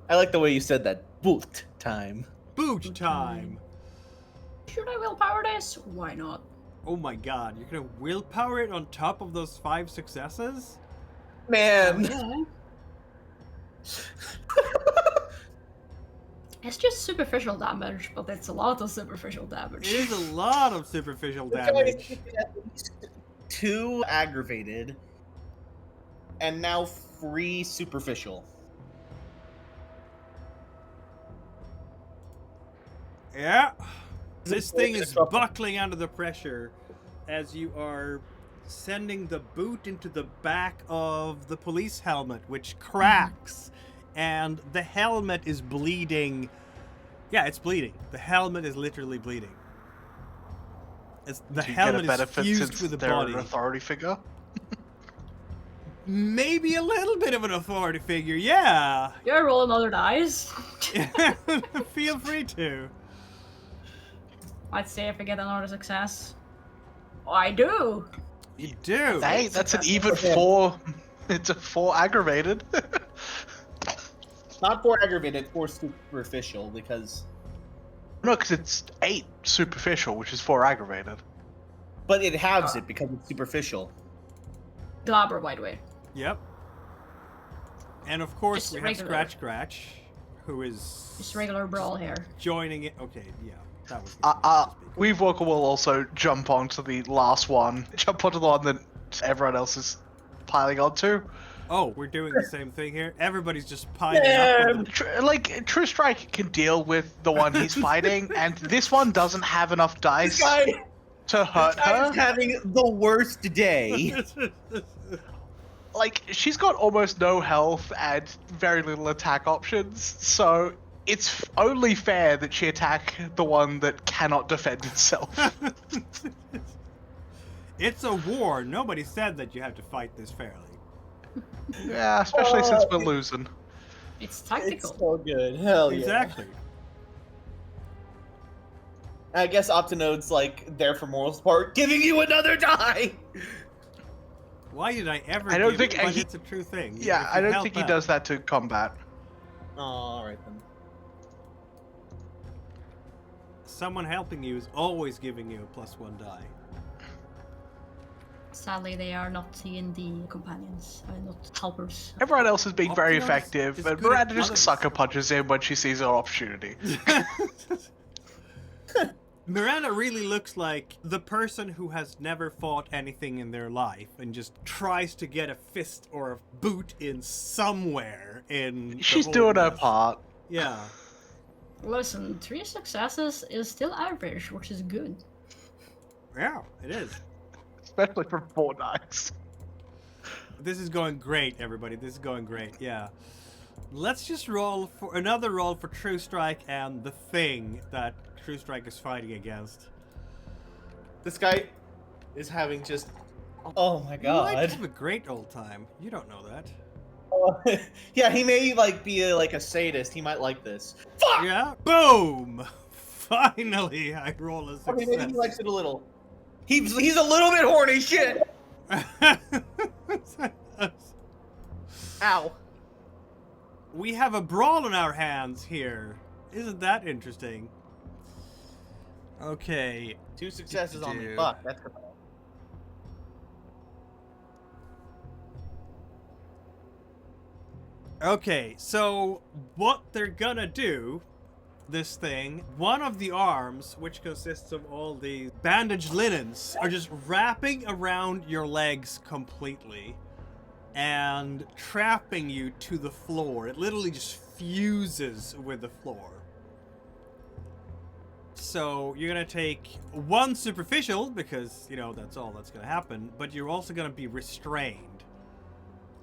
I like the way you said that. Boot time. Boot time. Should I willpower this? Why not? Oh my god, you're gonna willpower it on top of those 5 successes? Man. Yeah. It's just superficial damage, but it's a lot of superficial damage. It is a lot of superficial damage. 2 aggravated, and now 3 superficial. Yeah. This thing is buckling under the pressure as you are sending the boot into the back of the police helmet, which cracks, and the helmet is bleeding. Yeah, it's bleeding. The helmet is literally bleeding. The Do you helmet get a is benefit fused since with the they're body. an authority figure? Maybe a little bit of an authority figure, yeah. Do I roll another dice? Feel free to. Let's see if I get another success. Oh, I do. You do. Hey, that's an successes. even 4. It's a 4 aggravated. Not 4 aggravated, 4 superficial, because... No, because it's 8 superficial, which is 4 aggravated. But it halves it because it's superficial. Glabber, by the way. Yep. And of course Just we have regular. Scratch, who is Just regular brawl here. joining it. Okay, yeah, that was. The Weavewalker will also jump onto the last one. Jump onto the one that everyone else is piling onto. Oh, we're doing the same thing here. Everybody's just piling up. On the... True Strike can deal with the one he's fighting, and this one doesn't have enough dice to hurt her. He's having the worst day. Like, she's got almost no health and very little attack options, so it's only fair that she attack the one that cannot defend itself. It's a war. Nobody said that you have to fight this fairly. Yeah, especially since we're losing. It's tactical. It's so good. Hell yeah. Exactly. I guess Optinode's like there for moral support, giving you another die. Why did I ever? I don't give think it, but he- it's a true thing. Yeah, If I you don't help think he out. does that to combat. Oh, alright then. Someone helping you is always giving you a +1 die. Sadly, they are not D&D companions, not helpers. Everyone else is being very Optimus effective, is and good at Miranda just others. sucker punches him when she sees an opportunity. Miranda really looks like the person who has never fought anything in their life and just tries to get a fist or a boot in somewhere in. She's the doing her whole mess. part. Yeah. Listen, 3 successes is still average, which is good. Yeah, it is. Especially for 4 dice. This is going great, everybody. This is going great. Yeah. Let's just roll for another roll for True Strike and the thing that True Strike is fighting against. This guy is having just... Oh my You might god. have a great old time. You don't know that. Yeah, he may like be a sadist. He might like this. Fuck! Yeah. Boom! Finally, I roll a success. Okay, maybe he likes it a little. He's a little bit horny. Shit. Ow. We have a brawl on our hands here. Isn't that interesting? Okay. 2 successes on me. Dude. Fuck. That's good. Okay, so what they're gonna do, this thing, one of the arms, which consists of all these bandaged linens, are just wrapping around your legs completely and trapping you to the floor. It literally just fuses with the floor. So you're gonna take 1 superficial, because, you know, that's all that's gonna happen, but you're also gonna be restrained.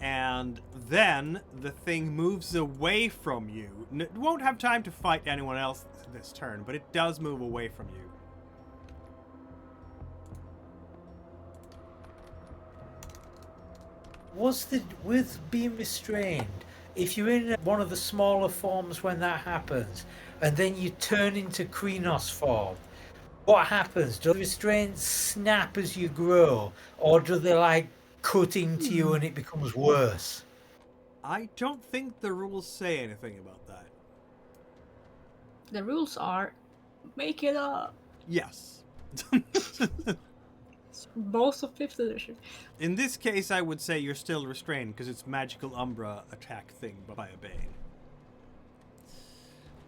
And then the thing moves away from you. It won't have time to fight anyone else this turn, but it does move away from you. With being restrained, if you're in one of the smaller forms when that happens, and then you turn into Krenos form, what happens? Do the restraints snap as you grow, or do they like cut into you and it becomes worse? I don't think the rules say anything about that. The rules are, make it up. Yes. It's both of 5th edition. In this case, I would say you're still restrained because it's magical Umbra attack thing by a bane.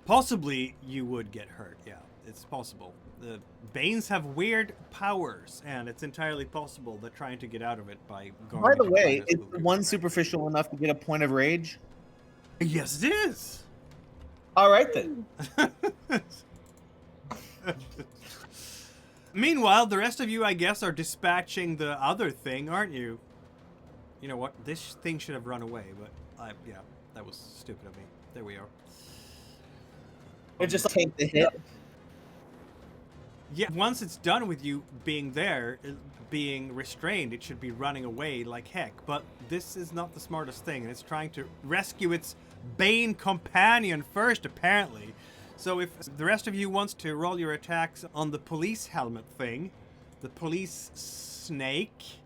Possibly you would get hurt, yeah. It's possible. The Banes have weird powers, and it's entirely possible that trying to get out of it by going... By the into way, Krenos is will be one right. superficial enough to get a point of rage? Yes, it is! All right then. Meanwhile, the rest of you, I guess, are dispatching the other thing, aren't you? You know what? This thing should have run away, but yeah, that was stupid of me. There we are. Or just take the hit. Yeah, once it's done with you being there, being restrained, it should be running away like heck. But this is not the smartest thing, and it's trying to rescue its Bane companion first, apparently. So if the rest of you wants to roll your attacks on the police helmet thing, the police snake.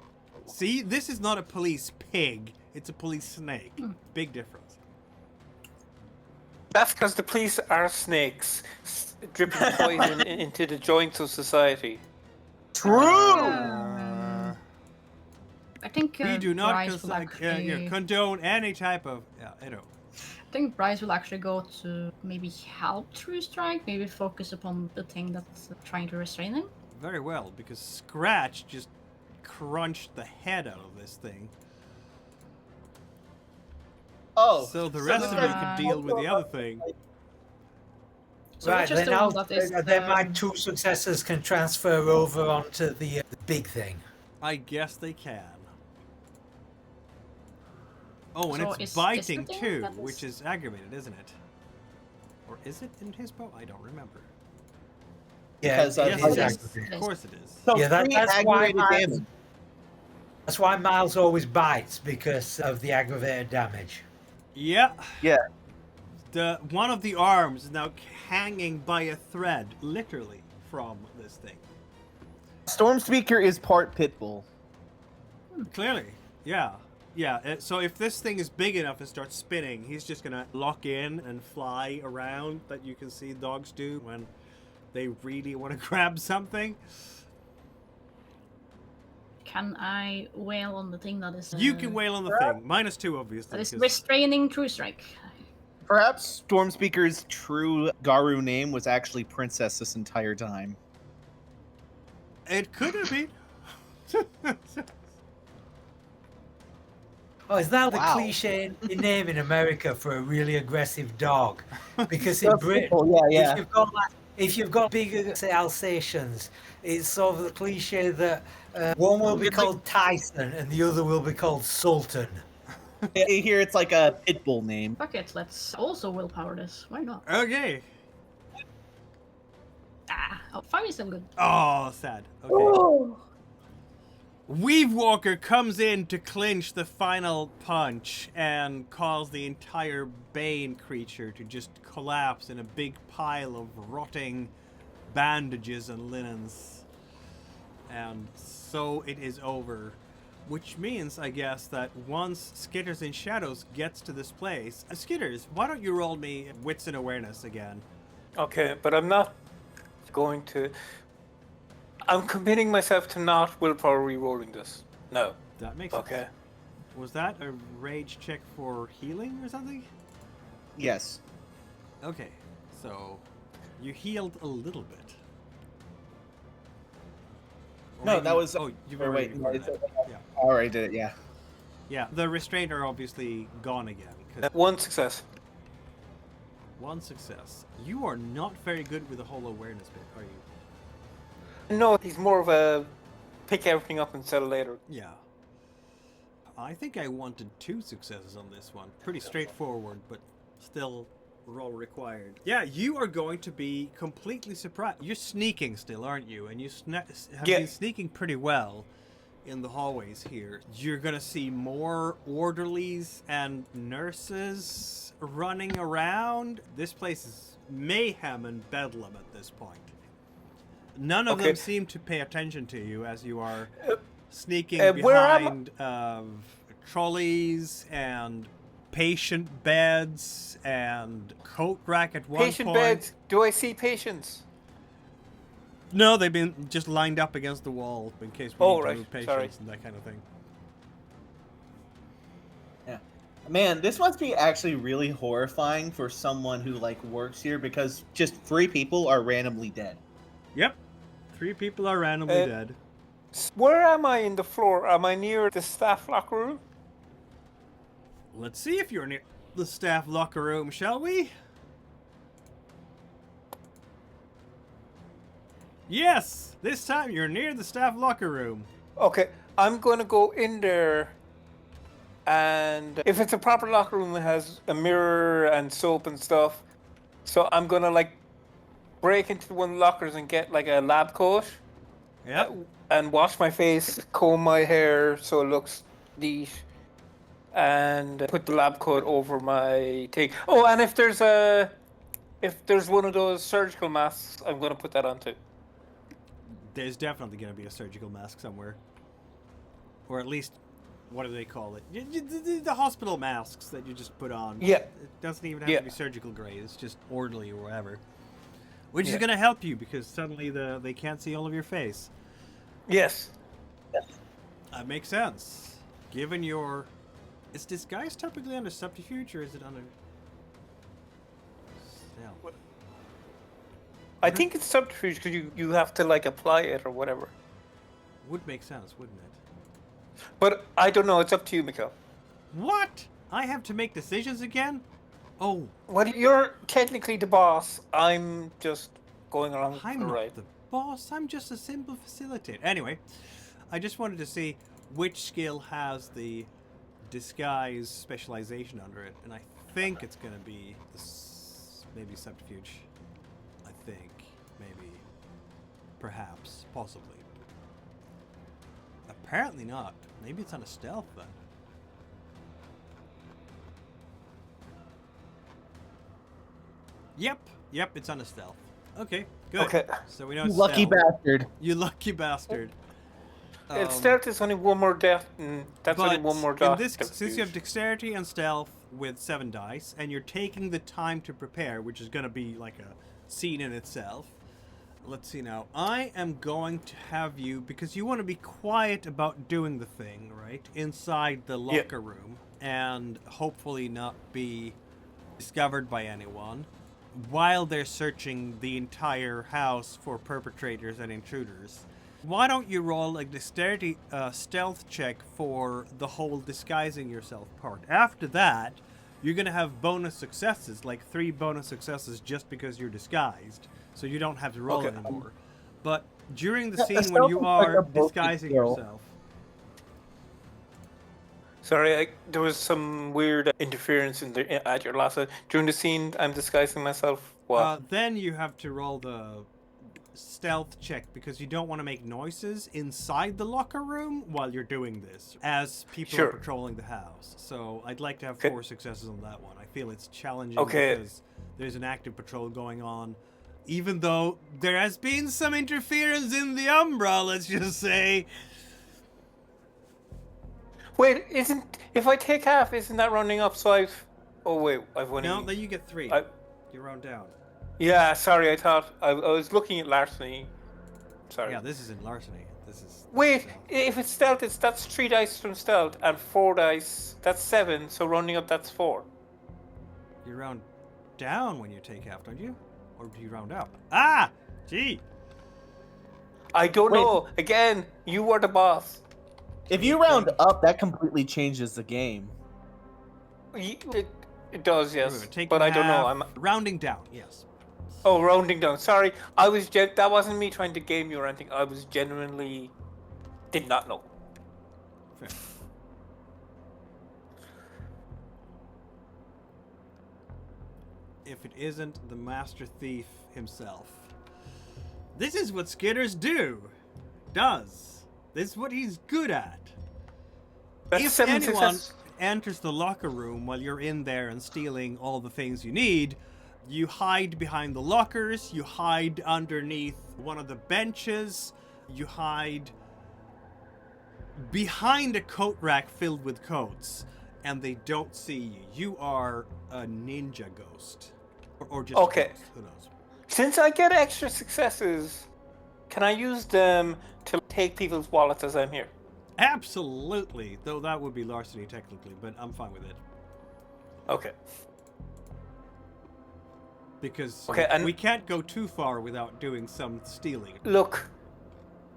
See, this is not a police pig, it's a police snake. Big difference. That's because the police are snakes, dripping poison into the joints of society. True! I think We do not Bryce will actually... condone any type of... I think Bryce will actually go to maybe help True Strike, maybe focus upon the thing that's trying to restrain him. Very well, because Scratch just crunched the head out of this thing. Oh. So the rest of you can deal with the other thing. So Right, just then, now, that is then my two successors can transfer over onto the big thing. I guess they can. Oh, and So it's is biting the thing too, that is- which is aggravated, isn't it? Or is it in his bow? I don't remember. Yeah, Because, Yes, it it is. is. Of course it is. So Yeah, three that's why aggravated I- damage. That's why Miles always bites, because of the aggravated damage. Yeah. Yeah. One of the arms is now hanging by a thread, literally, from this thing. Stormspeaker is part pitbull. Clearly, yeah. Yeah, so if this thing is big enough and starts spinning, he's just gonna lock in and fly around, that you can see dogs do when they really want to grab something. Can I wail on the thing that is... You can wail on the thing. -2, obviously. That is 'cause- restraining True Strike. Perhaps Stormspeaker's true Garu name was actually Princess this entire time. It could have been. Oh, is that the Wow. cliche name in America for a really aggressive dog? Because in That's Britain, simple, yeah. if you've got bigger, say, Alsatians, it's sort of the cliche that one will be called Tyson and the other will be called Sultan. Here it's like a pitbull name. Fuck it, let's also willpower this. Why not? Okay. Oh, 5 is still good. Oh, sad. Okay. Weave Walker comes in to clinch the final punch and cause the entire Bane creature to just collapse in a big pile of rotting bandages and linens. And so it is over. Which means, I guess, that once Skitters in Shadows gets to this place... Skitters, why don't you roll me Wits and Awareness again? Okay, but I'm not going to... I'm committing myself to not willpower re-rolling this. No. That makes sense. Okay. Was that a rage check for healing or something? Yes. Okay, so you healed a little bit. Or No, maybe- that was. Oh, you've or already wait, recorded it's- that. Yeah. I already did it. Yeah. Yeah, the restraint are obviously gone again. 'Cause One success. one success. You are not very good with the whole awareness bit, are you? No, he's more of a pick everything up and sell later. Yeah. I think I wanted 2 successes on this one. Pretty straightforward, but still roll required. Yeah, you are going to be completely surprised. You're sneaking still, aren't you? And you have Yeah. been sneaking pretty well in the hallways here. You're going to see more orderlies and nurses running around. This place is mayhem and bedlam at this point. None of Okay. them seem to pay attention to you as you are sneaking where am I- behind trolleys and patient beds and coat rack at one Patient point. beds. Do I see patients? No, they've been just lined up against the wall in case we Oh, need to right. move patients Sorry. and that kind of thing. Yeah. Man, this must be actually really horrifying for someone who like works here because just 3 people are randomly dead. Yep. 3 people are randomly Uh, dead. Where am I in the floor? Am I near the staff locker room? Let's see if you're near the staff locker room, shall we? Yes! This time you're near the staff locker room. Okay, I'm going to go in there, and if it's a proper locker room, it has a mirror and soap and stuff. So I'm going to like break into one of the lockers and get like a lab coat. Yep. And wash my face, comb my hair so it looks neat, and put the lab coat over my thing. Oh, and if there's one of those surgical masks, I'm going to put that on too. There's definitely going to be a surgical mask somewhere. Or at least, what do they call it? The hospital masks that you just put on. Yeah. It doesn't even have to be surgical grade. It's just orderly or whatever. Which is going to help you because suddenly they can't see all of your face. Yes. That makes sense. Given your... Is disguise typically under subterfuge or is it under... stealth? I think it's subterfuge because you have to like apply it or whatever. Would make sense, wouldn't it? But I don't know. It's up to you, Mikhail. What? I have to make decisions again? Oh. Well, you're technically the boss. I'm just going along for I'm the not ride. the boss. I'm just a simple facilitator. Anyway, I just wanted to see which skill has the disguise specialization under it, and I think it's going to be maybe subterfuge. I think. Maybe. Perhaps. Possibly. Apparently not. Maybe it's on a stealth then. Yep, it's on a stealth. Okay, good. Okay. So we know You it's lucky stealth. bastard. You lucky bastard. Stealth is only one more death, and that's only one more death. Since you have dexterity and stealth with 7 dice, and you're taking the time to prepare, which is going to be like a scene in itself. Let's see now. I am going to have you, because you want to be quiet about doing the thing, right? Inside the locker room, and hopefully not be discovered by anyone, while they're searching the entire house for perpetrators and intruders. Why don't you roll a dexterity stealth check for the whole disguising yourself part? After that, you're going to have bonus successes, like 3 bonus successes just because you're disguised, so you don't have to roll anymore. But during the scene when you are disguising yourself... Sorry, there was some weird interference at your last... During the scene, I'm disguising myself. What? Then you have to roll the stealth check because you don't want to make noises inside the locker room while you're doing this as people are patrolling the house. So I'd like to have 4 successes on that one. I feel it's challenging because there's an active patrol going on. Even though there has been some interference in the Umbra, let's just say. Wait, if I take half, isn't that rounding up? So I've only... No, then you get 3. You round down. Yeah, sorry, I thought I was looking at larceny. Sorry. Yeah, this isn't larceny. This is... Wait, if it's stealth, that's 3 dice from stealth and 4 dice. That's 7. So rounding up, that's 4. You round down when you take half, don't you? Or do you round up? Ah! Gee! I don't know. Again, you are the boss. If you round up, that completely changes the game. It does, yes. But I don't know. I'm rounding down, yes. Oh, rounding down. Sorry, that wasn't me trying to game you or anything. I was genuinely did not know. Fair. If it isn't the master thief himself. This is what Skitters does. This is what he's good at. That's if 7 anyone success. enters the locker room while you're in there and stealing all the things you need, you hide behind the lockers, you hide underneath one of the benches, you hide behind a coat rack filled with coats, and they don't see you. You are a ninja ghost. Or just a ghost, who knows. Since I get extra successes, can I use them to take people's wallets as I'm here? Absolutely, though that would be larceny technically, but I'm fine with it. Okay. Because and we can't go too far without doing some stealing. Look,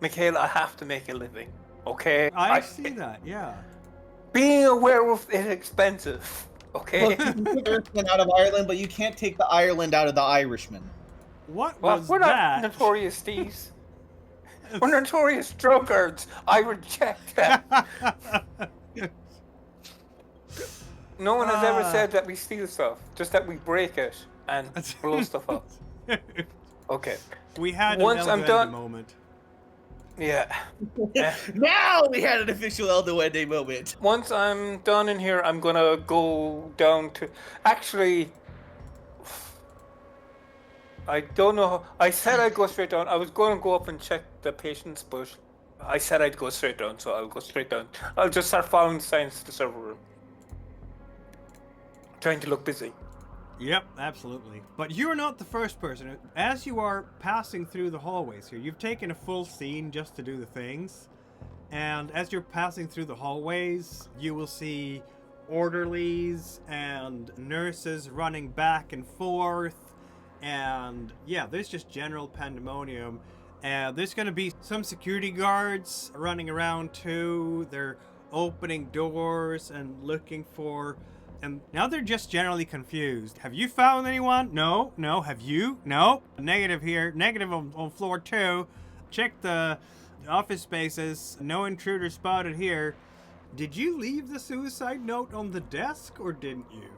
Mikhail, I have to make a living, okay? I see that, yeah. Being a werewolf is expensive, okay? Look, you can take Irishman out of Ireland, but you can't take the Ireland out of the Irishman. What was We're that? not notorious thieves. We're notorious drunkards. I reject that. No one has ever said that we steal stuff, just that we break it and blow stuff up. Okay. We had Once an I'm El done- Duende moment. Yeah. Now we had an official El Duende moment. Once I'm done in here, I'm gonna go down to. Actually, I don't know. I said I'd go straight down. I was going to go up and check the patients, but I said I'd go straight down, so I'll go straight down. I'll just start following the signs to the server room. Trying to look busy. Yep, absolutely. But you're not the first person. As you are passing through the hallways here, you've taken a full scene just to do the things. And as you're passing through the hallways, you will see orderlies and nurses running back and forth. And yeah, there's just general pandemonium. And there's going to be some security guards running around too. They're opening doors and looking for... And now they're just generally confused. Have you found anyone? No. No. Have you? No. Negative here. Negative on floor 2. Check the office spaces. No intruder spotted here. Did you leave the suicide note on the desk or didn't you?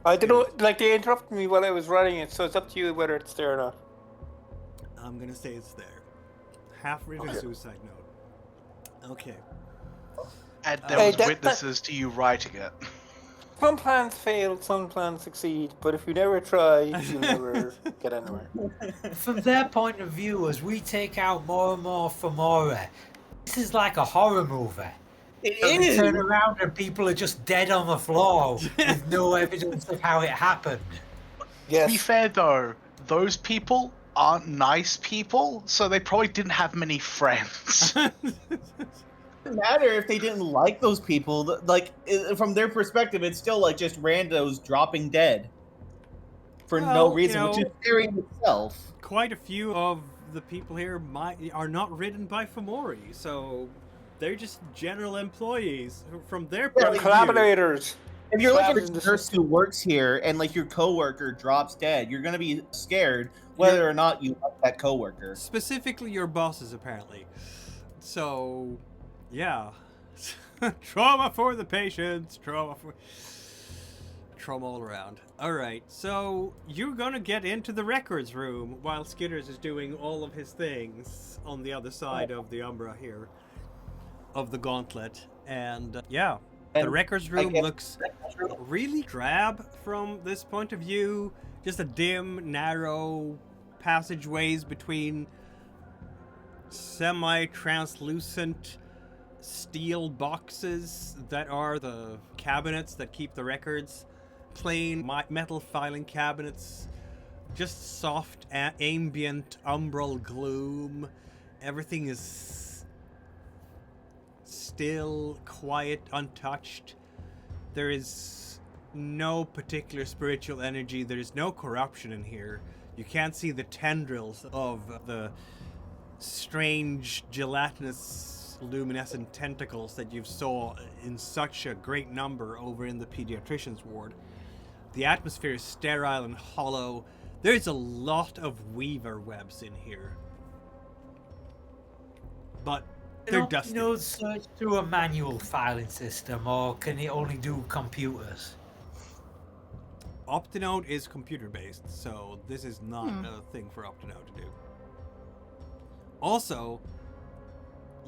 I don't know, like they interrupted me while I was writing it, so it's up to you whether it's there or not. I'm gonna say it's there. Half-written suicide note. Okay. And there was witnesses to you writing it. Some plans fail, some plans succeed, but if you never try, you never get anywhere. From their point of view, as we take out more and more Fomore, this is like a horror movie. It We is. turn around and people are just dead on the floor with no evidence of how it happened. To be Yes. fair though, those people aren't nice people, so they probably didn't have many friends. Doesn't matter if they didn't like those people. Like from their perspective, it's still like just randos dropping dead for no Well, reason, you which know- is scary in itself. Quite a few of the people here are not ridden by Fomori, so they're just general employees from their point of view. Collaborators. If you're like a Collaborators in the nurse who works here and like your coworker drops dead, you're gonna be scared whether or not you like that coworker. Specifically your bosses, apparently. So, yeah. Trauma for the patients. Trauma all around. Alright, so you're gonna get into the records room while Skitters is doing all of his things on the other side of the Umbra here. Of the gauntlet. And, yeah. The And records I room guess- looks really drab from this point of view. Just a dim, narrow passageways between semi-translucent steel boxes that are the cabinets that keep the records. Plain metal filing cabinets. Just soft, ambient, umbral gloom. Everything is still, quiet, untouched. There is no particular spiritual energy. There is no corruption in here. You can't see the tendrils of the strange, gelatinous, luminescent tentacles that you saw in such a great number over in the pediatrician's ward. The atmosphere is sterile and hollow. There's a lot of weaver webs in here. But they're Don't dusty. search through a manual filing system, or can it only do computers? Optinode is computer-based, so this is not a thing for Optinode to do. Also,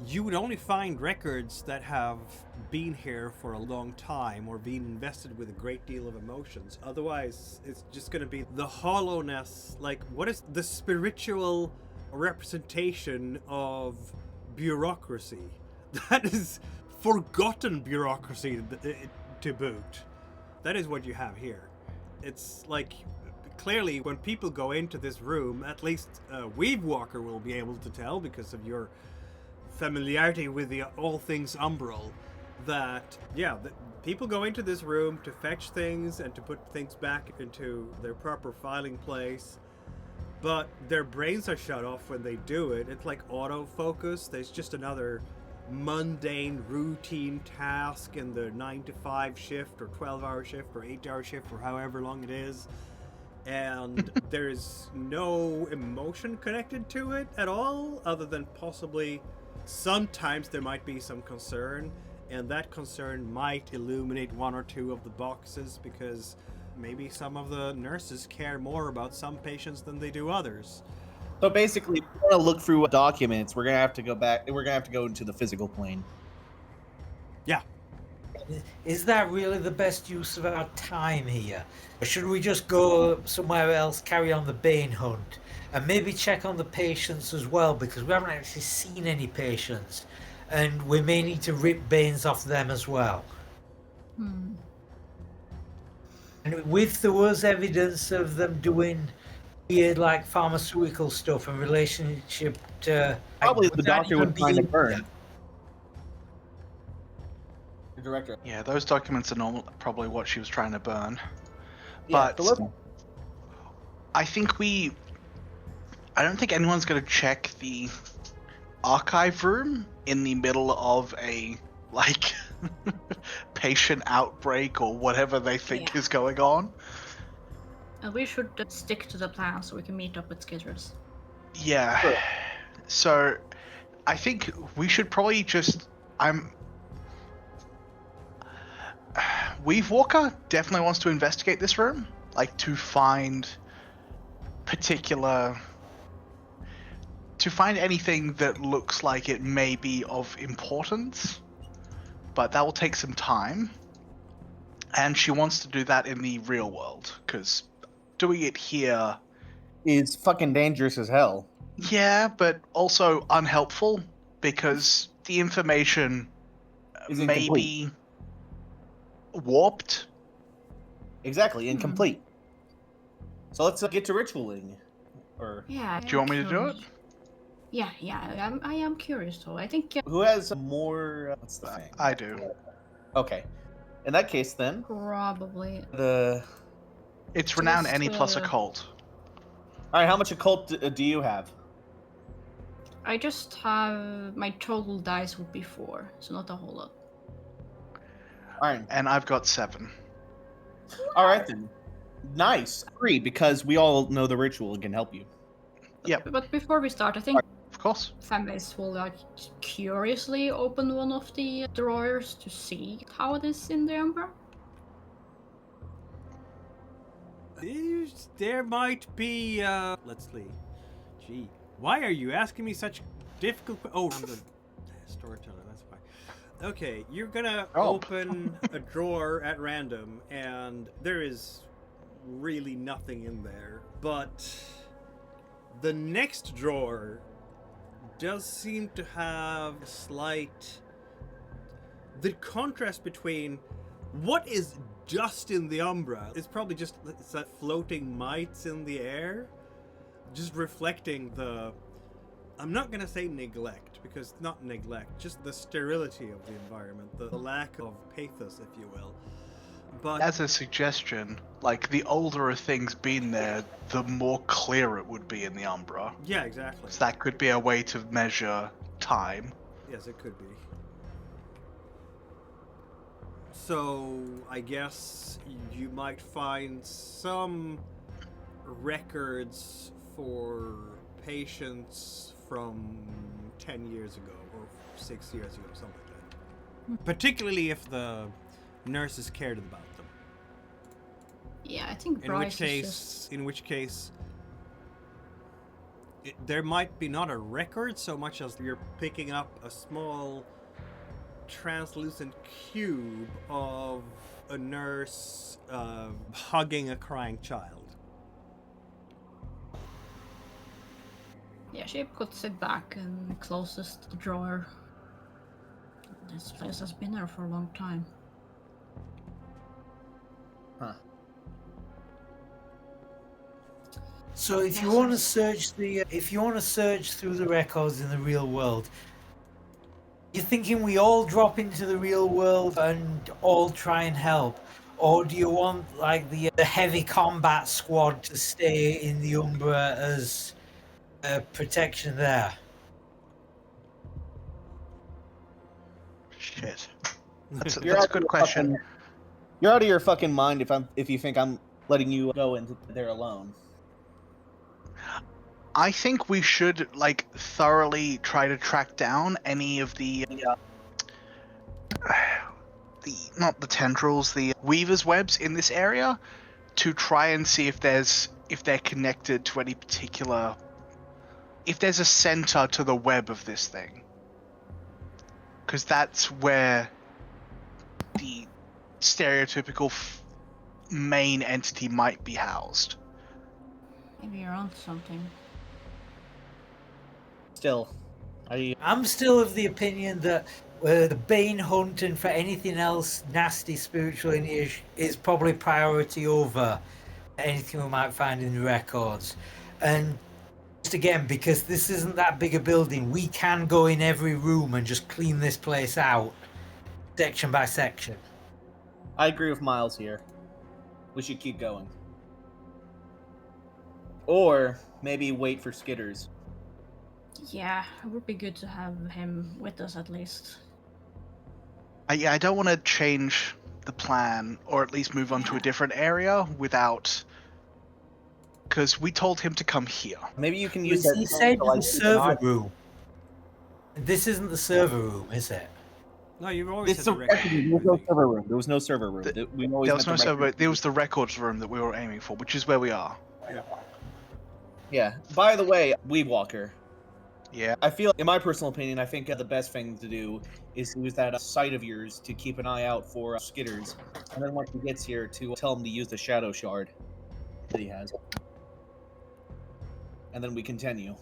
you would only find records that have been here for a long time or been invested with a great deal of emotions. Otherwise, it's just going to be the hollowness. Like, what is the spiritual representation of bureaucracy? That is forgotten bureaucracy to boot. That is what you have here. It's like, clearly when people go into this room, at least Weave Walker will be able to tell because of your familiarity with the all things Umbral, that people go into this room to fetch things and to put things back into their proper filing place, but their brains are shut off when they do it. It's like autofocus. There's just another mundane routine task in the 9 to 5 shift or 12-hour shift or 8-hour shift or however long it is, and there's no emotion connected to it at all, other than possibly sometimes there might be some concern, and that concern might illuminate one or two of the boxes because maybe some of the nurses care more about some patients than they do others. So basically, if we want to look through documents, we're gonna have to go back. We're gonna have to go into the physical plane. Yeah. Is that really the best use of our time here? Or should we just go somewhere else, carry on the Bane hunt, and maybe check on the patients as well, because we haven't actually seen any patients, and we may need to rip Banes off them as well. Hmm. And if there was evidence of them doing weird, like, pharmaceutical stuff in relationship to... Probably would the that doctor even would be find a in burn. here? The director. Yeah, those documents are probably what she was trying to burn. Yeah, But so let's- I think I don't think anyone's going to check the archive room in the middle of a, like, patient outbreak or whatever they think Yeah. is going on. And we should stick to the plan so we can meet up with Skitters. Yeah. Sure. So I think we should probably just... Weave Walker definitely wants to investigate this room, like to find anything that looks like it may be of importance, but that will take some time. And she wants to do that in the real world, because doing it here, is fucking dangerous as hell. yeah, but also unhelpful, because the information Is may incomplete. be warped. Exactly, incomplete. So let's get to ritualing. Or Yeah. Do you want me to do it? Yeah. I am curious though. I think who has more? What's the thing? I do. Okay. In that case, then probably. It's renowned Just, any plus occult. All right. How much occult do you have? I just have my total dice would be 4, so not a whole lot. All right. And I've got 7. All right then. Nice. 3, because we all know the ritual and can help you. Yep, But before we start, I think of course. Femis will like curiously open one of the drawers to see how it is in the Umbra. There might be, let's see. Gee, why are you asking me such difficult Oh, I'm the storyteller, that's why. Okay, you're gonna open a drawer at random, and there is really nothing in there. But the next drawer does seem to have a slight... The contrast between what is dust in the Umbra is probably just it's that floating mites in the air, just reflecting the... I'm not going to say neglect, because it's not neglect, just the sterility of the environment, the lack of pathos, if you will. But As a suggestion, like, the older a thing's been there, the more clear it would be in the Umbra. yeah, exactly. So that could be a way to measure time. Yes, it could be. So, I guess you might find some records for patients from 10 years ago or 6 years ago, something like that. Particularly if the nurses cared about them. Yeah, I think In Bryce which case, there might be not a record so much as you're picking up a small translucent cube of a nurse hugging a crying child. Yeah, she puts it back and closes the drawer. This place has been there for a long time. Huh. So if you want to search through the records in the real world, you're thinking we all drop into the real world and all try and help, or do you want like the heavy combat squad to stay in the Umbra as protection there? Shit. That's You're a out of good your question. You're out of your fucking mind if you think I'm letting you go into there alone. I think we should thoroughly try to track down any of the not the tendrils, the weaver's webs in this area, to try and see if they're connected to any particular, if there's a center to the web of this thing, because that's where the stereotypical main entity might be housed. Maybe you're on something. Still, I'm still of the opinion that the Bane hunting for anything else nasty spiritual in here is probably priority over anything we might find in the records. And just again, because this isn't that big a building, we can go in every room and just clean this place out, section by section. I agree with Miles here. We should keep going. Or maybe wait for Skitters. Yeah, it would be good to have him with us at least. I don't want to change the plan, or at least move on to a different area without, because we told him to come here. Maybe you can use He said the server room. This isn't the server room, is it? No, you've always It's had a the record. record. There was no server room. There was no server room. There was no server. There was the records room that we were aiming for, which is where we are. Yeah. By the way, Weedwalker. Yeah. I feel, in my personal opinion, I think the best thing to do is to use that site of yours to keep an eye out for Skitters, and then once he gets here, to tell him to use the Shadow Shard that he has. And then we continue.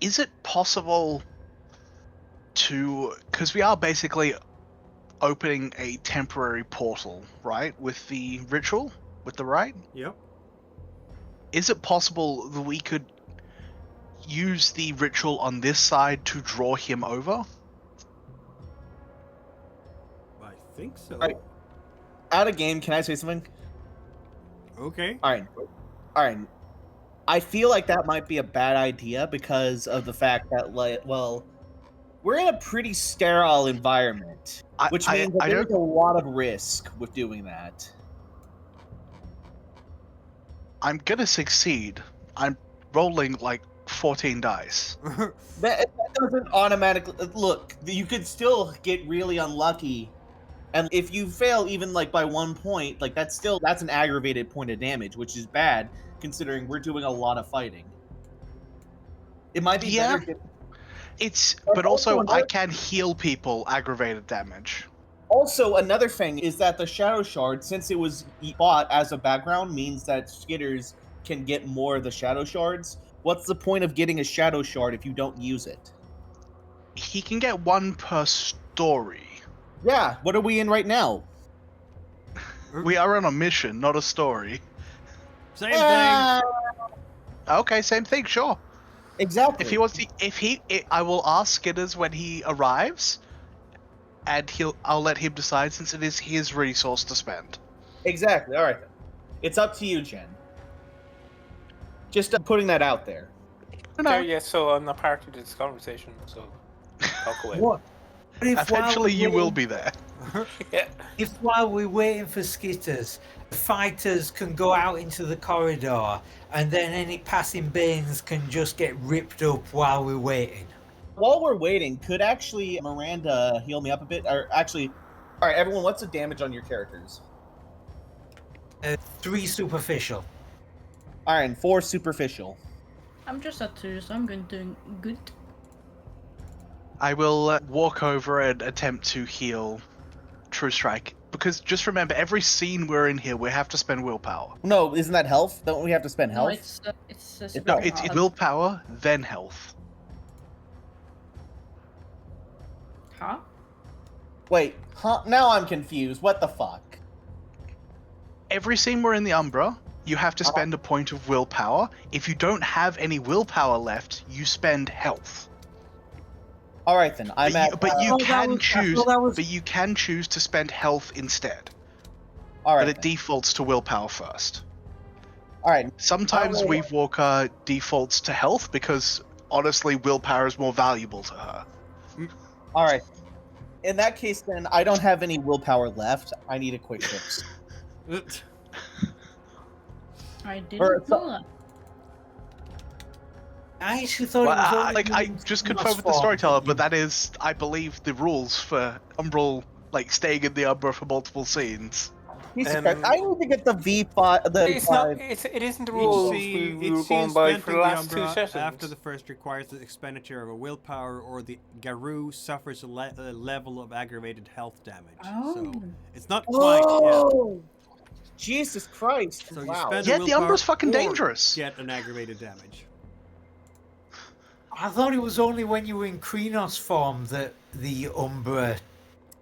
Is it possible to, because we are basically opening a temporary portal, right, with the ritual, with the rite? Yep. Is it possible that we could use the ritual on this side to draw him over? I think so. Alright. Out of game, can I say something? Okay. Alright. I feel like that might be a bad idea because of the fact that, we're in a pretty sterile environment, which means that there's a lot of risk with doing that. I'm gonna succeed. I'm rolling 14 dice. That doesn't automatically look. You could still get really unlucky, and if you fail even by 1 point, that's an aggravated point of damage, which is bad considering we're doing a lot of fighting. It might be better. But also I can heal people aggravated damage. Also, another thing is that the Shadow Shard, since it was bought as a background, means that Skitters can get more of the Shadow Shards. What's the point of getting a Shadow Shard if you don't use it? He can get one per story. Yeah, what are we in right now? We are on a mission, not a story. Same thing. Okay, same thing, sure. Exactly. If he wants to, I will ask Skitters when he arrives, and I'll let him decide since it is his resource to spend. Exactly. All right. It's up to you, Jen. Just putting that out there. No. Yeah, so I'm not part of this conversation, so talk away. What? Eventually you will be there. Yeah. If while we're waiting for Skitters, the fighters can go out into the corridor, and then any passing Banes can just get ripped up while we're waiting. While we're waiting, could actually Miranda heal me up a bit? Or actually, all right, everyone, what's the damage on your characters? 3 superficial. All right, and 4 superficial. I'm just at 2, so I'm doing good. I will walk over and attempt to heal True Strike. Because just remember, every scene we're in here, we have to spend willpower. No, isn't that health? Don't we have to spend health? No, it's No, it's willpower, then health. Huh? Wait, huh? Now I'm confused. What the fuck? Every scene we're in the Umbra, you have to spend a point of willpower. If you don't have any willpower left, you spend health. All right then, But you can choose to spend health instead. All right. But it defaults to willpower first. All right. Sometimes Weave Walker defaults to health because honestly, willpower is more valuable to her. All right. In that case, then I don't have any willpower left. I need a quick fix. I Or didn't know that. I actually thought Well, it was only I in just Xenos confirmed with the form storyteller, that but that is, I believe, the rules for Umbrel, like staying in the Umbra for multiple scenes. Jesus Christ, I need to get the V5. It's not. It isn't the rules we were going by spent for in the the last two Umbra sessions. after the first requires the expenditure of a willpower, or the Garou suffers a level of aggravated health damage. So Oh. it's not quite. Yeah. Oh, Jesus Christ! So you Wow. spend a Yeah, willpower the Umbra's fucking or dangerous. get an aggravated damage. I thought it was only when you were in Krenos form that the Umbra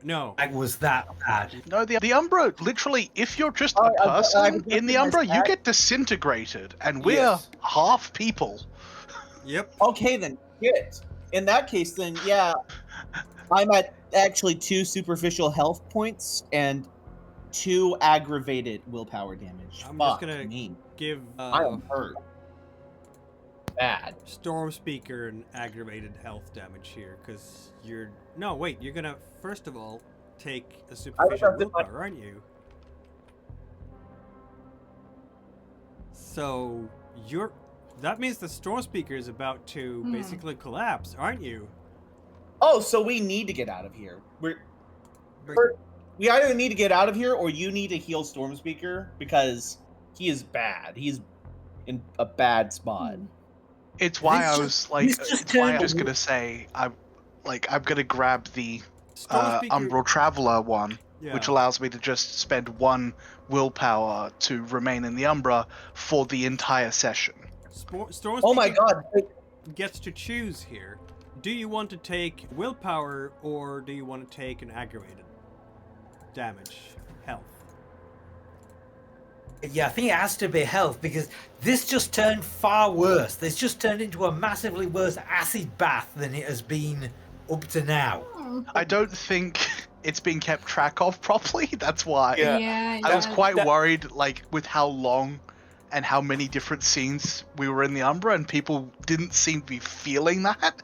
No. was that bad. No, the Umbra, literally, if you're just Oh, a person I've in the recognized Umbra, you that. get disintegrated, and we're Yes. half people. Yep. Okay, then shit. In that case, then yeah, I'm at actually 2 superficial health points and 2 aggravated willpower damage. I'm Fuck just gonna me. give I am hurt. Bad. Storm Speaker an aggravated health damage here, because you're... No, wait, you're gonna, first of all, take a superficial have to- willpower, aren't you? So, you're... That means the Storm Speaker is about to basically collapse, aren't you? Oh, so we need to get out of here. We either need to get out of here, or you need to heal Storm Speaker, because he is bad. He's in a bad spot. It's why This I just- was like, this just it's why I'm turned- just gonna say I'm gonna grab the Storm Speaker... Umbral Traveler one, which Yeah. allows me to just spend 1 willpower to remain in the Umbra for the entire session. Storm Speaker Oh my god. gets to choose here. Do you want to take willpower, or do you want to take an aggravated damage health? Yeah, I think it has to be health because this just turned far worse. This just turned into a massively worse acid bath than it has been up to now. I don't think it's being kept track of properly. That's why. Yeah. I was quite that- worried, like, with how long and how many different scenes we were in the Umbra, and people didn't seem to be feeling that.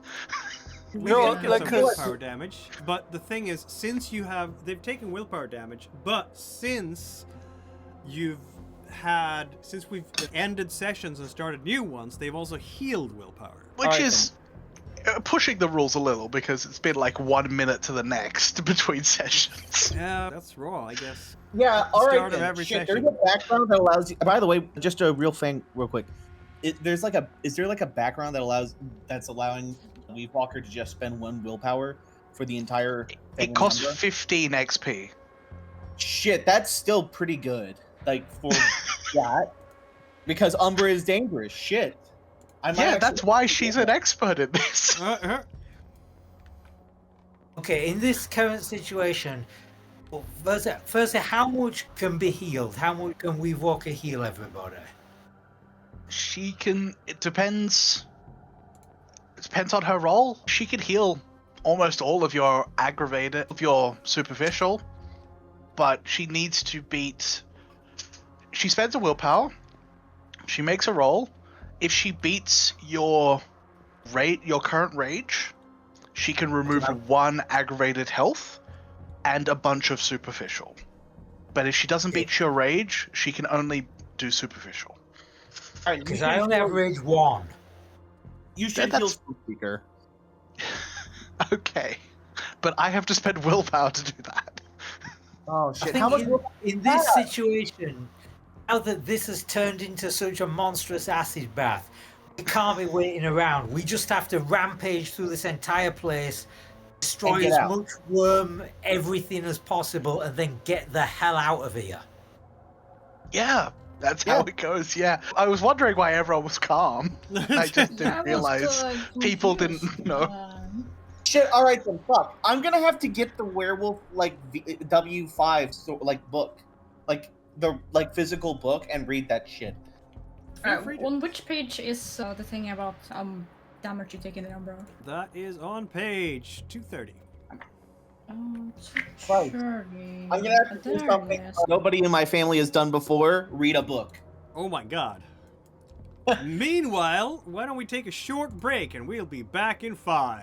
We No, did get like, some 'cause- willpower damage, but the thing is, since you have... They've taken willpower damage, but since you've had... Since we've ended sessions and started new ones, they've also healed willpower. Which Alright, is pushing the rules a little, because it's been like 1 minute to the next between sessions. Yeah, that's raw, I guess. Yeah, the alright start of then. every Shit, session. there's a background that allows you... By the way, just a real thing, real quick. Is there like a background that's allowing Weave Walker to just spend 1 willpower for the entire thing? It costs 15 XP. Shit, that's still pretty good. Like, for that. Because Umbra is dangerous. Shit. I might Yeah, actually- that's why she's an expert in this. Okay, in this current situation, well, firstly, how much can be healed? How much can Weave Walker heal everybody? She can. It depends. It depends on her role. She can heal almost all of your aggravated, of your superficial, but she needs to beat. She spends a willpower. She makes a roll. If she beats your current rage, she can remove 1 aggravated health and a bunch of superficial. But if she doesn't beat your rage, she can only do superficial. Alright, Because I only have rage 1. You should that's- heal Speaker. Okay, but I have to spend willpower to do that. Oh I shit! think How much? in this situation, now that this has turned into such a monstrous acid bath, we can't be waiting around. We just have to rampage through this entire place, destroy And get as out. much worm, everything as possible, and then get the hell out of here. Yeah, that's how it goes. Yeah, I was wondering why everyone was calm. I just didn't realize people didn't know. Shit! All right then. Fuck. I'm gonna have to get the werewolf W5 book, the physical book, and read that shit. Feel free to- On which page is the thing about damage you take in the Umbra? That is on page 230. Right. Surely. I'm gonna have to do something nobody in my family has done before. Read a book. Oh my god. Meanwhile, why don't we take a short break and we'll be back in 5.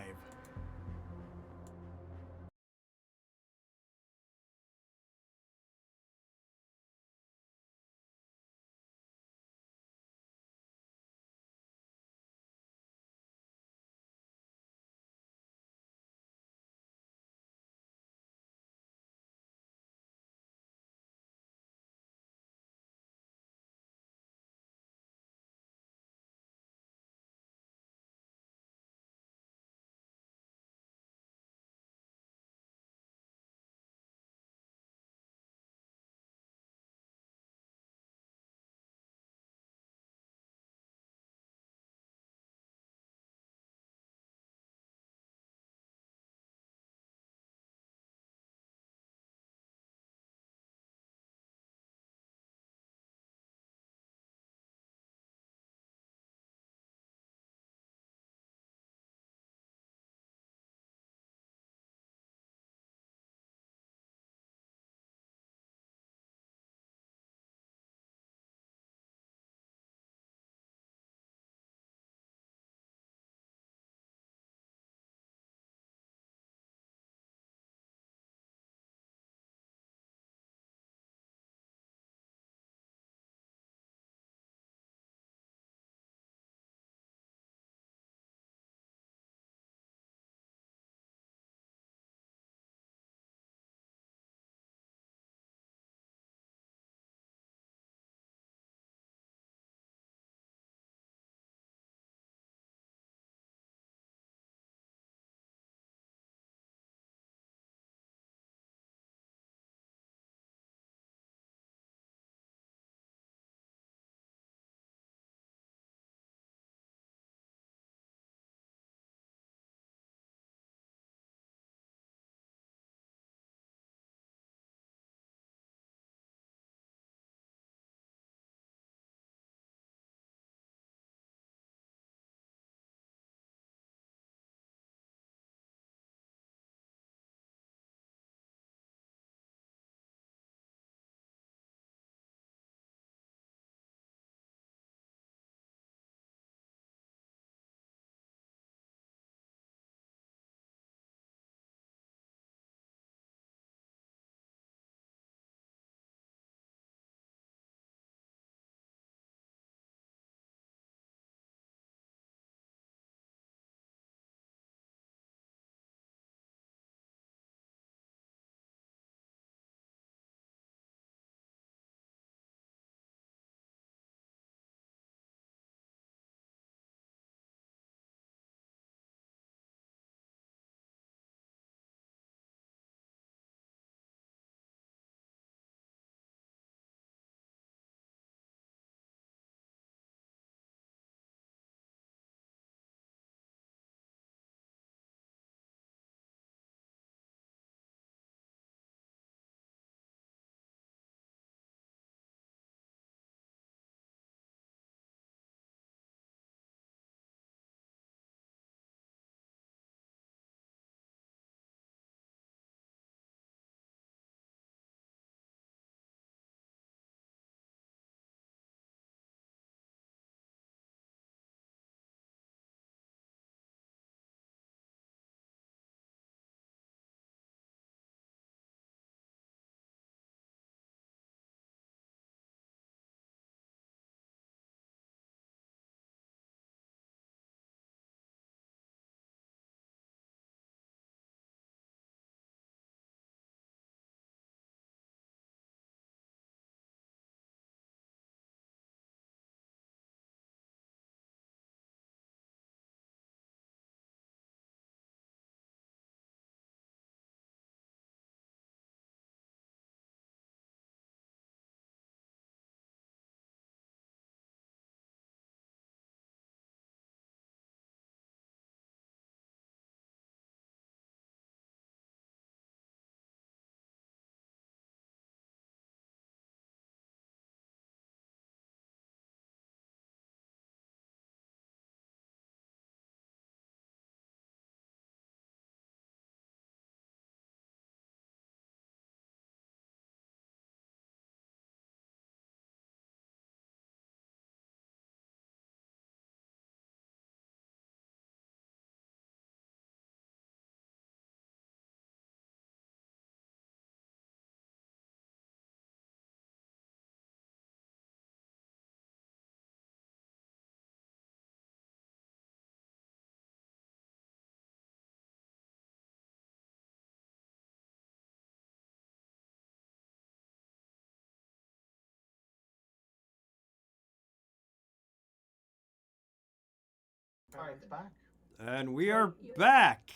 All right, it's back. And we are back.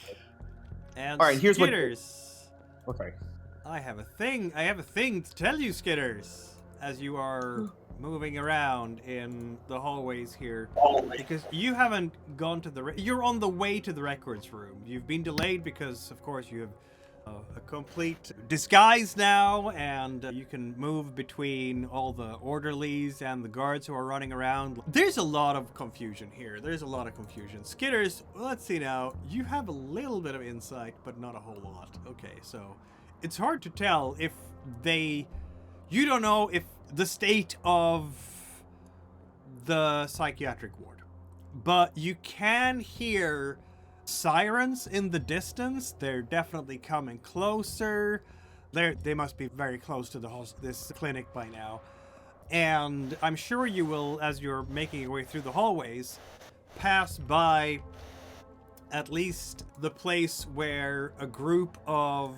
And All right, here's what- Skitters, Okay. I have a thing to tell you, Skitters, as you are moving around in the hallways here, because you haven't gone to you're on the way to the records room. You've been delayed because, of course, you have a complete disguise now, and you can move between all the orderlies and the guards who are running around. There's a lot of confusion here. Skitters, let's see now. You have a little bit of insight, but not a whole lot. Okay, so it's hard to tell if you don't know if the state of the psychiatric ward, but you can hear sirens in the distance. They're definitely coming closer. They must be very close to this clinic by now. And I'm sure you will, as you're making your way through the hallways, pass by at least the place where a group of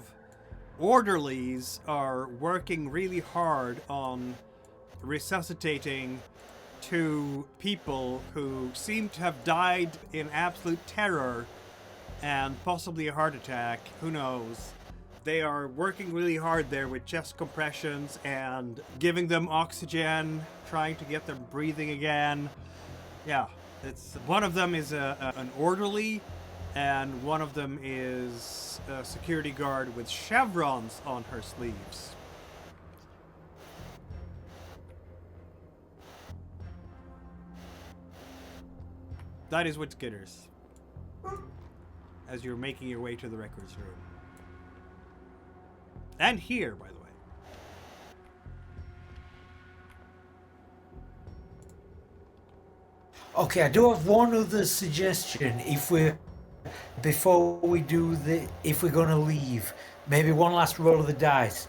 orderlies are working really hard on resuscitating two people who seem to have died in absolute terror and possibly a heart attack. Who knows? They are working really hard there with chest compressions and giving them oxygen, trying to get them breathing again. Yeah, one of them is an orderly, and one of them is a security guard with chevrons on her sleeves. That is what Skitters, as you're making your way to the records room. And here, by the way. Okay, I do have one other suggestion. If we're going to leave, maybe one last roll of the dice.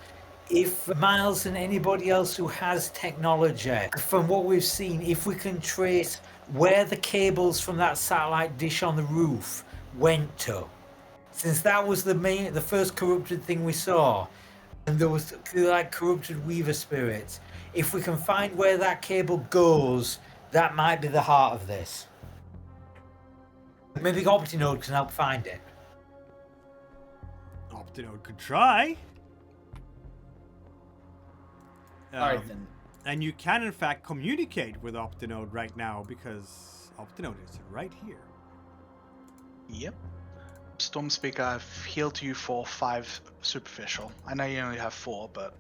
If Miles and anybody else who has technology, from what we've seen, if we can trace where the cables from that satellite dish on the roof went to, since that was the first corrupted thing we saw, and there was like corrupted Weaver spirits. If we can find where that cable goes, that might be the heart of this. Maybe Optinode can help find it. Optinode could try. Alright then. And you can, in fact, communicate with Optinode right now because Optinode is right here. Yep. Stormspeaker, I've healed you for 5 superficial. I know you only have 4, but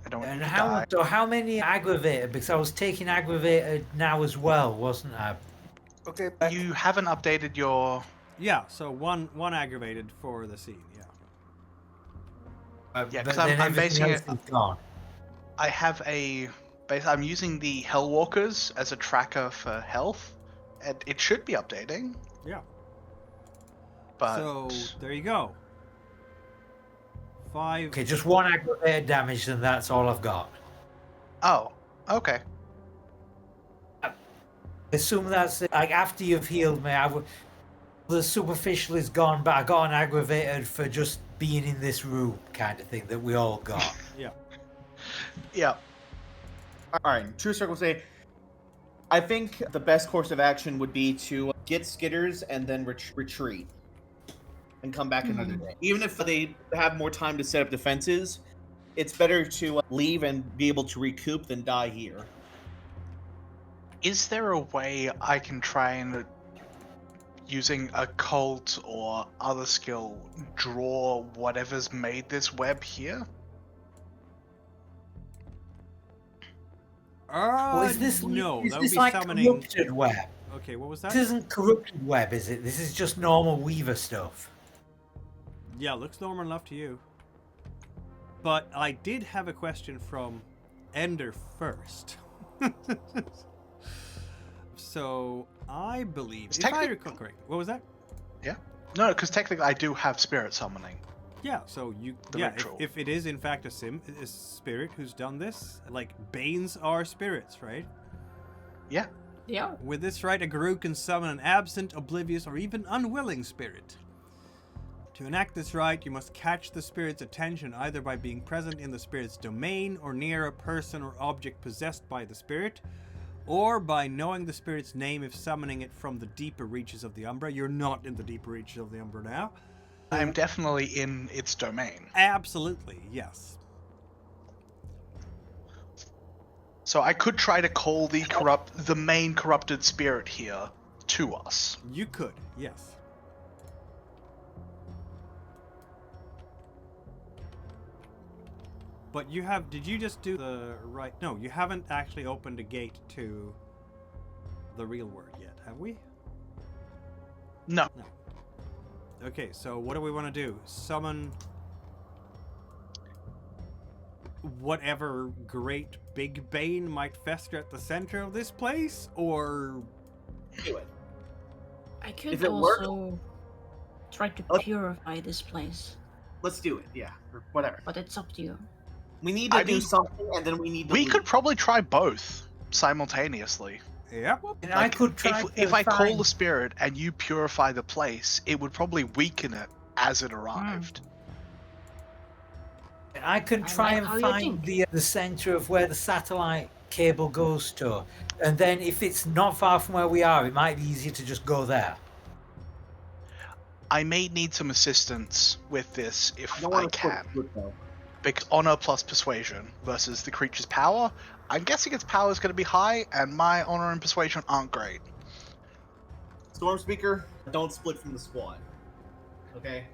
I don't want And you to die. how many aggravated? Because I was taking aggravated now as well, wasn't I? Okay. You haven't updated your... Yeah, so one aggravated for the scene, yeah. Yeah, But because then I'm everything basing else it... is gone. I have I'm using the Hellwalkers as a tracker for health, and it should be updating. Yeah. But So, there you go. 5. Okay, just one aggravated damage, and that's all I've got. oh, okay. Assume that's it. Like after you've healed me, the superficial is gone, but I got an aggravated for just being in this room, kind of thing that we all got. Yeah. Yeah. Alright, True Circle say, I think the best course of action would be to get Skitters and then retreat. And come back another day. Even if they have more time to set up defenses, it's better to leave and be able to recoup than die here. Is there a way I can try and, using occult or other skill, draw whatever's made this web here? Well, is this no, is that would this be like summoning. corrupted web? Okay, what was that? This isn't corrupted web, is it? This is just normal Weaver stuff. Yeah, looks normal enough to you. But I did have a question from Ender first. So, I believe, if I recall correctly, what was that? Yeah. No, because technically I do have spirit summoning. Yeah, so if it is in fact a spirit who's done this, like banes are spirits, right? Yeah. Yeah. With this right, a guru can summon an absent, oblivious, or even unwilling spirit. To enact this rite, you must catch the spirit's attention either by being present in the spirit's domain or near a person or object possessed by the spirit, or by knowing the spirit's name if summoning it from the deeper reaches of the Umbra. You're not in the deeper reaches of the Umbra now. I'm definitely in its domain. Absolutely, yes. So I could try to call the main corrupted spirit here to us. You could, yes. But did you just do the right? No, you haven't actually opened a gate to the real world yet, have we? No. Okay, so what do we want to do? Summon whatever great big bane might fester at the center of this place, or Do it. I could If it works- also try to purify this place, Let's do it. Yeah, or whatever. but it's up to you. We need to I do mean, something, and then we need to We leave. could probably try both simultaneously. Yep. And I could try If to I call find- the spirit and you purify the place, it would probably weaken it as it arrived. I can I try like how and you find think. the center of where the satellite cable goes to, and then if it's not far from where we are, it might be easier to just go there. I may need some assistance with this if don't I wanna can. split though. Because honor plus persuasion versus the creature's power, I'm guessing its power is going to be high, and my honor and persuasion aren't great. Storm Speaker, don't split from the squad. Okay?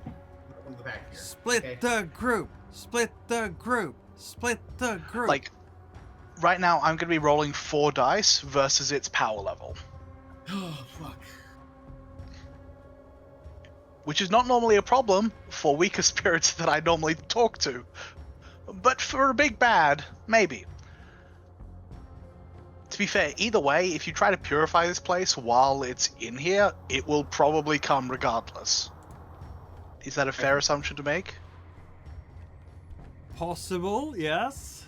From the back here. Split okay? the group. Split the group. Split the group. Like, right now I'm going to be rolling 4 dice versus its power level, Oh, fuck. which is not normally a problem for weaker spirits that I normally talk to. But for a big bad, maybe. To be fair, either way, if you try to purify this place while it's in here, it will probably come regardless. Is that a fair assumption to make? Possible, yes.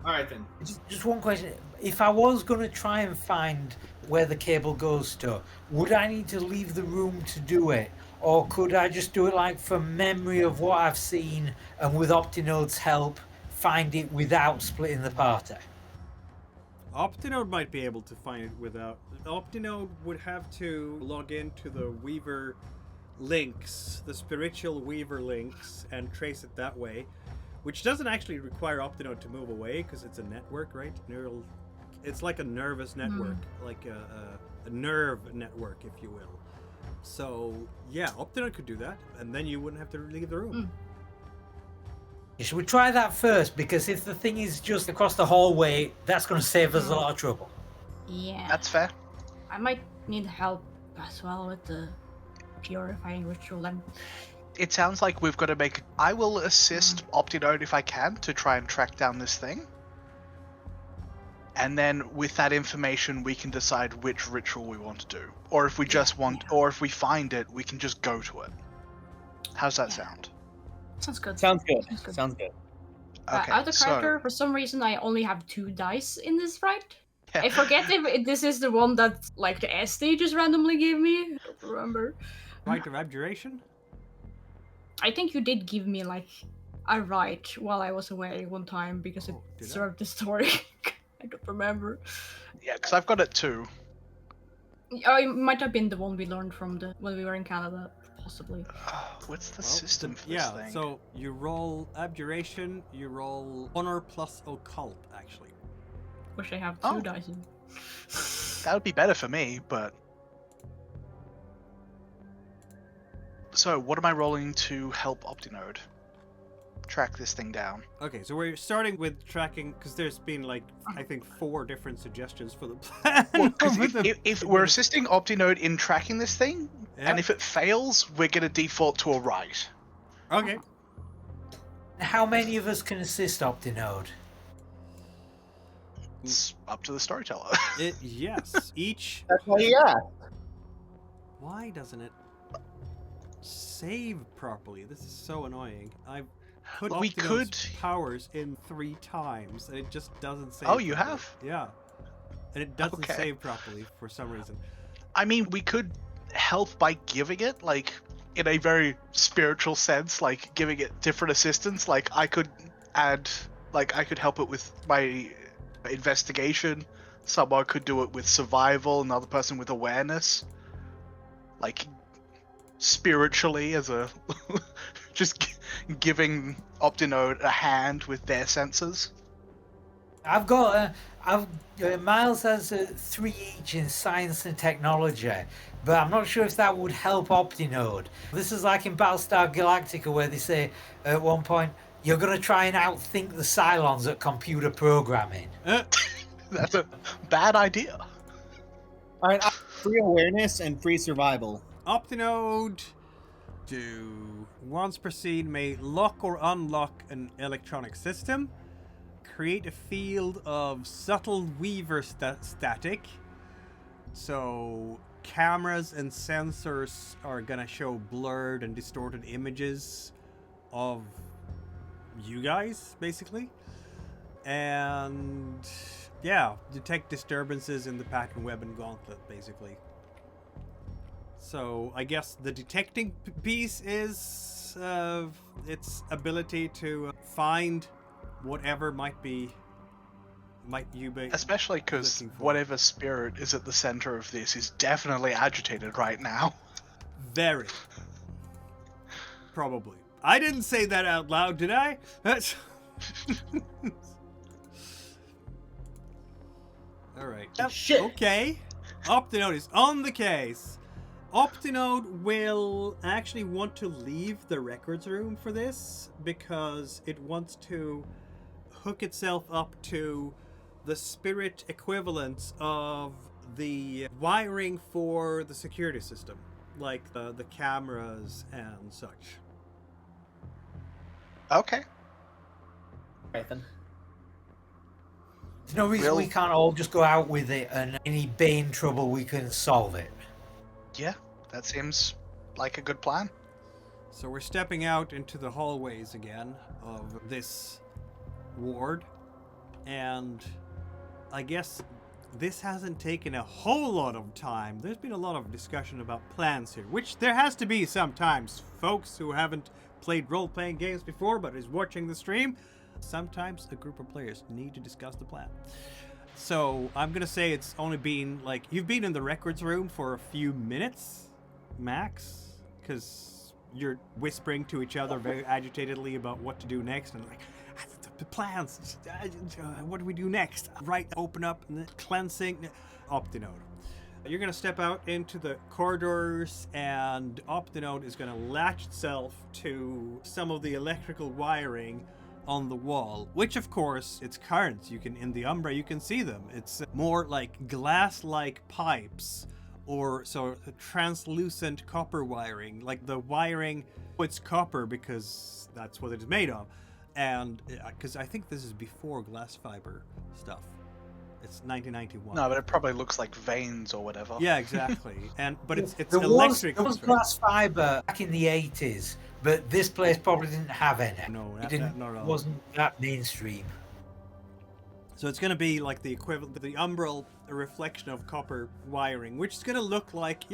Alright then. Just one question. If I was going to try and find where the cable goes to, would I need to leave the room to do it? Or could I just do it like from memory of what I've seen and with Optinode's help find it without splitting the party? Optinode might be able to find it without. Optinode would have to log into the Weaver links, the spiritual Weaver links, and trace it that way, which doesn't actually require Optinode to move away because it's a network, right? It's like a nervous network, like a nerve network, if you will. So yeah, Optinode could do that, and then you wouldn't have to leave the room. Should we try that first? Because if the thing is just across the hallway, that's going to save us a lot of trouble. Yeah. That's fair. I might need help as well with the purifying ritual then. It sounds like we've got to make... I will assist Optinode if I can to try and track down this thing. And then with that information, we can decide which ritual we want to do. Or if we just want... Or if we find it, we can just go to it. How's that sound? Sounds good. Sounds good. Sounds good. Sounds good. Okay, Out of so... character, for some reason, I only have 2 dice in this, right? I forget if this is the one that, like, the S-T just randomly gave me. I don't remember. Rite of Abjuration? I think you did give me, like, a rite while I was away one time because it did I? served the story. I don't remember. Yeah, because I've got it too. Oh, it might have been the one we learned from when we were in Canada, possibly. What's the Well, system for this yeah, thing? so you roll Abjuration, you roll Honor plus Occult, actually. Wish I have 2 Oh. dice in. That would be better for me, but... So, what am I rolling to help Optinode track this thing down? Okay, so we're starting with tracking, because there's been, like, I think 4 different suggestions for the plan. Well, 'cause over the- if we're assisting Optinode in tracking this thing, Yeah. and if it fails, we're going to default to a right. Okay. How many of us can assist Optinode? It's up to the storyteller. Yes, each... That's why he asked. Why doesn't it save properly? This is so annoying. I've put We Optinode's could- powers in 3 times, and it just doesn't save. Oh, you properly. have? Yeah. And it doesn't Okay. save properly for some reason. I mean, we could help by giving it, like, in a very spiritual sense, like, giving it different assistance. Like, I could add, like, I could help it with my investigation. Someone could do it with survival, another person with awareness. Like, spiritually, as a... just giving Optinode a hand with their senses. I've got Miles has 3 each in science and technology, but I'm not sure if that would help Optinode. This is like in Battlestar Galactica, where they say at one point, you're going to try and outthink the Cylons at computer programming. That's a bad idea. All right, free awareness and free survival. Optinode to once per scene may lock or unlock an electronic system, create a field of subtle weaver static. So cameras and sensors are gonna show blurred and distorted images of you guys, basically. And yeah, detect disturbances in the pattern web and gauntlet, basically. So I guess the detecting piece is its ability to find whatever might you be, especially because whatever spirit is at the center of this is definitely agitated right now. Very. Probably. I didn't say that out loud, did I? That's... Alright. Shit. Okay. Optinode is on the case. Optinode will actually want to leave the records room for this because it wants to hook itself up to the spirit equivalents of the wiring for the security system, like the cameras and such. Okay. Right then. There's no reason we can't all just go out with it, and any Bane trouble we can solve it. Yeah, that seems like a good plan. So we're stepping out into the hallways again of this ward, and I guess this hasn't taken a whole lot of time. There's been a lot of discussion about plans here, which there has to be sometimes. Folks who haven't played role-playing games before but is watching the stream, sometimes a group of players need to discuss the plan. So I'm gonna say it's only been like, you've been in the records room for a few minutes max, because you're whispering to each other very agitatedly about what to do next, and like, the plans, what do we do next? Right, open up, and then cleansing. Optinode. You're going to step out into the corridors, and Optinode is going to latch itself to some of the electrical wiring on the wall, which of course, it's currents. You can, in the Umbra, you can see them. It's more like glass-like pipes, or so translucent copper wiring, like the wiring, it's copper because that's what it's made of. And because I think this is before glass fiber stuff. It's 1991. No, but it probably looks like veins or whatever. Yeah, exactly. But it's there electric. There was glass fiber back in the 80s, but this place probably didn't have any. No, not at all. Wasn't that mainstream. So it's going to be like the equivalent, the Enbrel, a reflection of copper wiring, which is going to look like,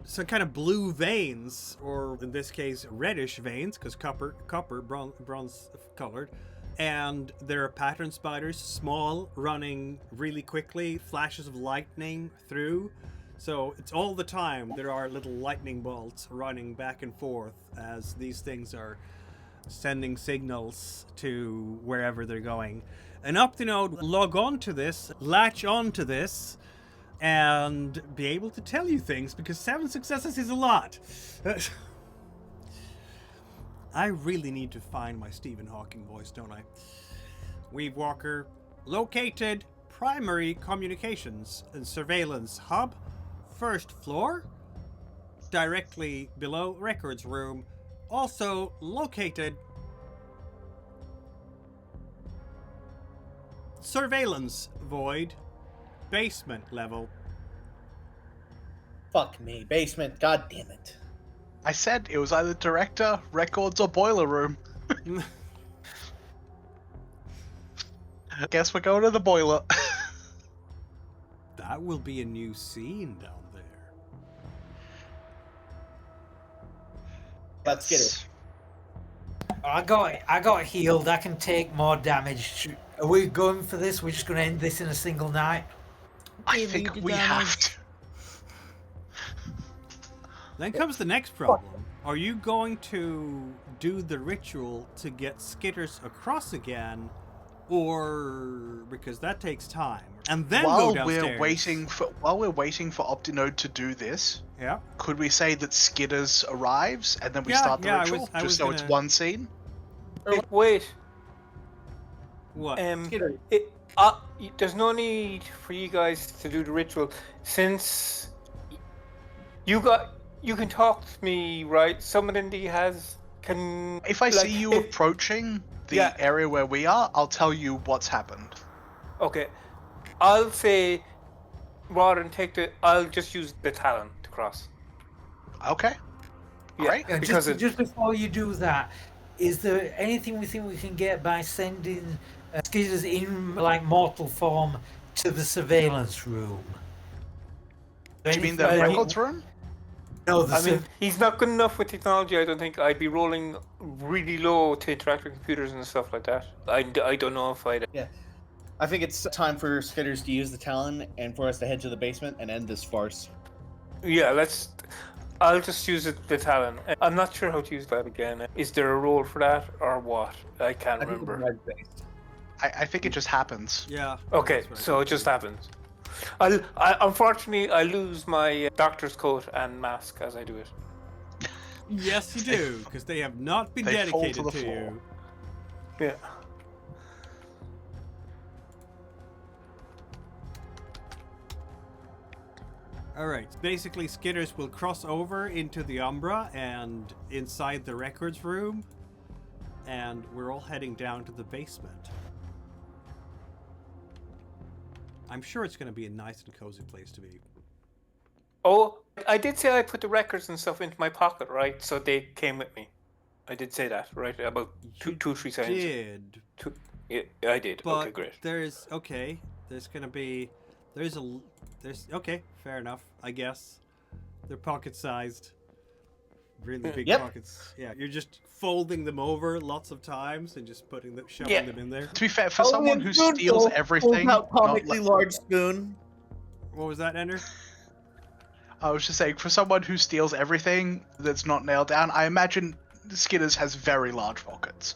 some kind of blue veins, or in this case, reddish veins, because copper, bronze colored. And there are pattern spiders, small, running really quickly, flashes of lightning through. So it's all the time there are little lightning bolts running back and forth as these things are sending signals to wherever they're going. An Optinode will log on to this, latch on to this, and be able to tell you things, because 7 successes is a lot. I really need to find my Stephen Hawking voice, don't I? Weave Walker, located primary communications and surveillance hub, 1st floor, directly below records room, also located surveillance void, basement level. Fuck me, basement, god damn it. I said it was either director, records, or boiler room. Guess we're going to the boiler. That will be a new scene down there. Let's get it. I got healed. I can take more damage Are we going for this? We're just going to end this in a single night? I Give me think the we have damage. to. Then comes the next problem. Are you going to do the ritual to get Skitters across again, or because that takes time, and then go downstairs? While we're waiting for Optinode to do this, Yeah. could we say that Skitters arrives and then we Yeah, start the yeah, ritual, I was so it's gonna- one scene? Wait. What? Skitter. There's no need for you guys to do the ritual since you can talk to me, right? Someone in the can. If I like, see you if- approaching the Yeah. area where we are, I'll tell you what's happened. Okay, I'll say rather than I'll just use the talon to cross. Okay. Yeah, Great. Yeah, because just before you do that, is there anything we think we can get by sending Skitters in like mortal form to the surveillance room? Do you mean the Anything- records room? No, the I mean, he's not good enough with technology. I don't think I'd be rolling really low to interact with computers and stuff like that. I don't know if I'd. Yeah. I think it's time for Skitters to use the Talon and for us to head to the basement and end this farce. Yeah, I'll just use the talon. I'm not sure how to use that again. Is there a role for that or what? I can't I think it's remember. red-based. I think it just happens. Yeah. Okay, that's what I so it think just too. happens. Unfortunately, I lose my doctor's coat and mask as I do it. Yes, you do, because they have not been They fall to dedicated the to floor. you. Yeah. Alright, basically Skitters will cross over into the Umbra and inside the records room, and we're all heading down to the basement. I'm sure it's going to be a nice and cozy place to be. Oh, I did say I put the records and stuff into my pocket, right? So they came with me. I did say that, right? About You 3 seconds. did, Yeah, I did. but Okay, great. there's going to be, there's okay, fair enough, I guess. They're pocket-sized. Really big Yep. pockets. Yeah, you're just folding them over lots of times and just shoving Yeah. them in there. To be fair, for Oh, someone and who spoonful. steals everything, Pulls out not comically like- large spoon. What was that, Ender? I was just saying, for someone who steals everything that's not nailed down, I imagine Skitters has very large pockets.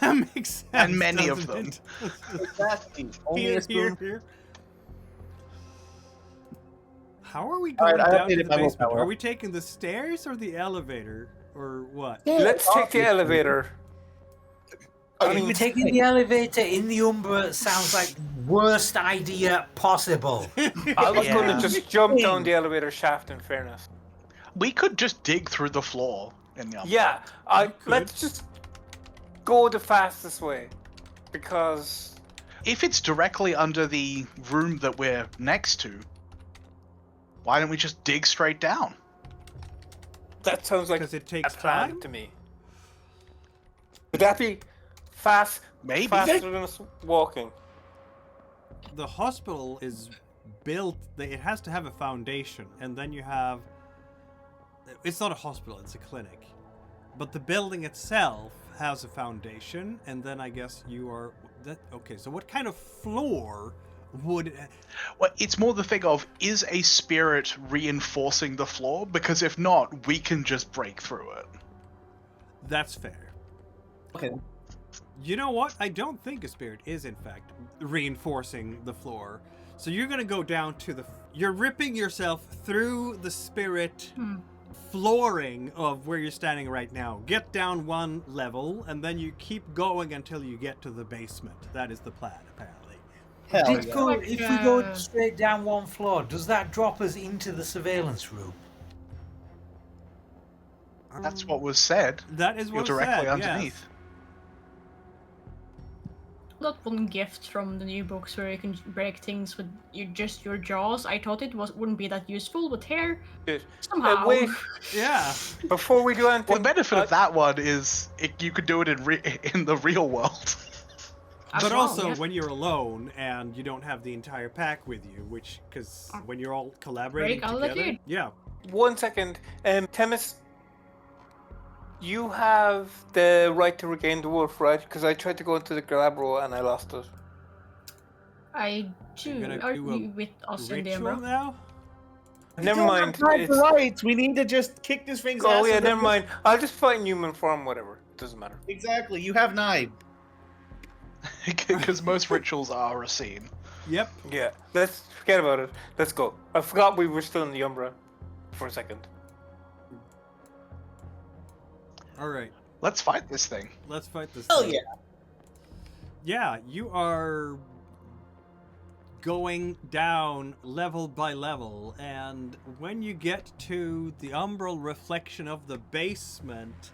That makes sense. And many of doesn't them. it? Exactly. Only Here, a spoon. here. How are we All going right, I down to updated the my basement? willpower. Are we taking the stairs or the elevator? Or what? Let's take the elevator. I mean, taking the elevator in the Umbra sounds like the worst idea possible. I was going Yeah. to just jump down the elevator shaft, in fairness. We could just dig through the floor in the Yeah, could. let's just go the fastest way. Because If it's directly under the room that we're next to, why don't we just dig straight down? that sounds like Because it a takes plan time? to me. Would that be fast? Maybe. Faster than us walking. The hospital is built, it has to have a foundation, and then you have, it's not a hospital, it's a clinic. But the building itself has a foundation, and then I guess you are, okay, so what kind of floor would, Well, it's more the thing of, is a spirit reinforcing the floor? Because if not, we can just break through it. that's fair. Okay. You know what? I don't think a spirit is, in fact, reinforcing the floor. So you're going to go down to you're ripping yourself through the spirit flooring of where you're standing right now. Get down one level, and then you keep going until you get to the basement. That is the plan, apparently. Hell Did yeah. go, if we go straight down one floor, does that drop us into the surveillance room? That's what was said. That is You're what's directly said, underneath. yes. That one gift from the new books where you can break things with just your jaws. I thought it wouldn't be that useful, but here Good. somehow. Wait, Yeah. before we do anything. Well, the benefit of that one is you could do it in the real world. As But well, also, yeah. when you're alone and you don't have the entire pack with you, because when you're all collaborating Break, I'll let together, you. yeah. 1 second. Temis, you have the right to regain the wolf, right? Because I tried to go into the Galabro and I lost it. I You're do. gonna Are do a you with us in the ritual Umbra? now? Never mind. It's... Right. We need to just kick this thing's ass. Oh yeah, and then never mind. I'll just find human form, whatever. Doesn't matter. Exactly. You have 9. Because most rituals are a scene. Yep. Yeah, let's forget about it. Let's go. I forgot we were still in the Umbra for a second. Alright, Let's fight this thing. let's fight this Hell thing. yeah. Yeah, you are going down level by level, and when you get to the umbral reflection of the basement,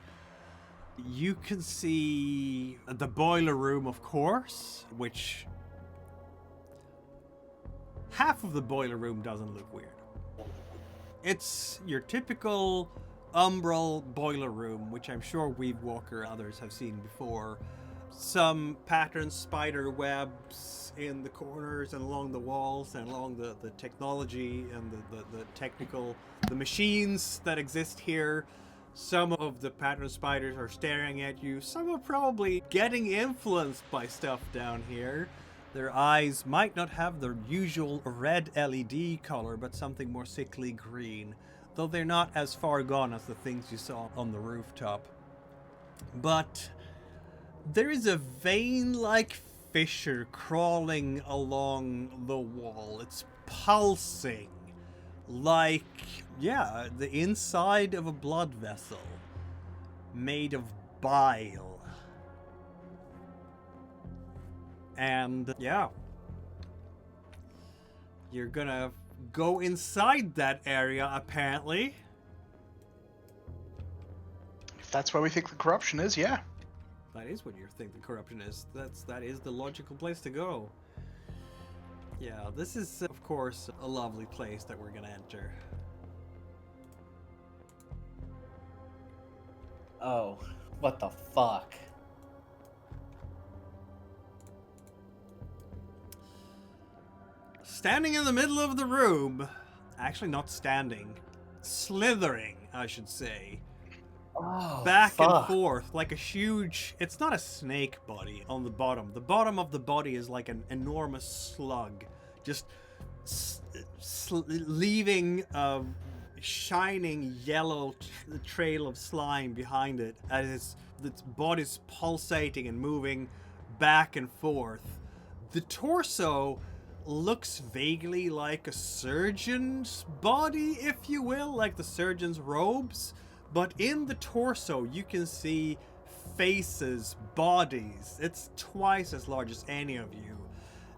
you can see the boiler room, of course, which half of the boiler room doesn't look weird. It's your typical umbral boiler room, which I'm sure Weave Walker and others have seen before. Some patterned spider webs in the corners and along the walls and along the technology and the technical, the machines that exist here. Some of the patterned spiders are staring at you. Some are probably getting influenced by stuff down here. Their eyes might not have the usual red LED color, but something more sickly green, though they're not as far gone as the things you saw on the rooftop. But there is a vein-like fissure crawling along the wall. It's pulsing like, yeah, the inside of a blood vessel made of bile. And yeah, you're gonna go inside that area, apparently. If that's where we think the corruption is, yeah. That is what you think the corruption is. That is the logical place to go. Yeah, this is, of course, a lovely place that we're gonna enter. Oh, what the fuck? Standing in the middle of the room, actually not standing, slithering, I should say, Oh, back fuck. and forth like a huge, it's not a snake body on the bottom. The bottom of the body is like an enormous slug, just leaving a shining yellow trail of slime behind it as its body's pulsating and moving back and forth. The torso looks vaguely like a surgeon's body, if you will, like the surgeon's robes. But in the torso, you can see faces, bodies. It's twice as large as any of you.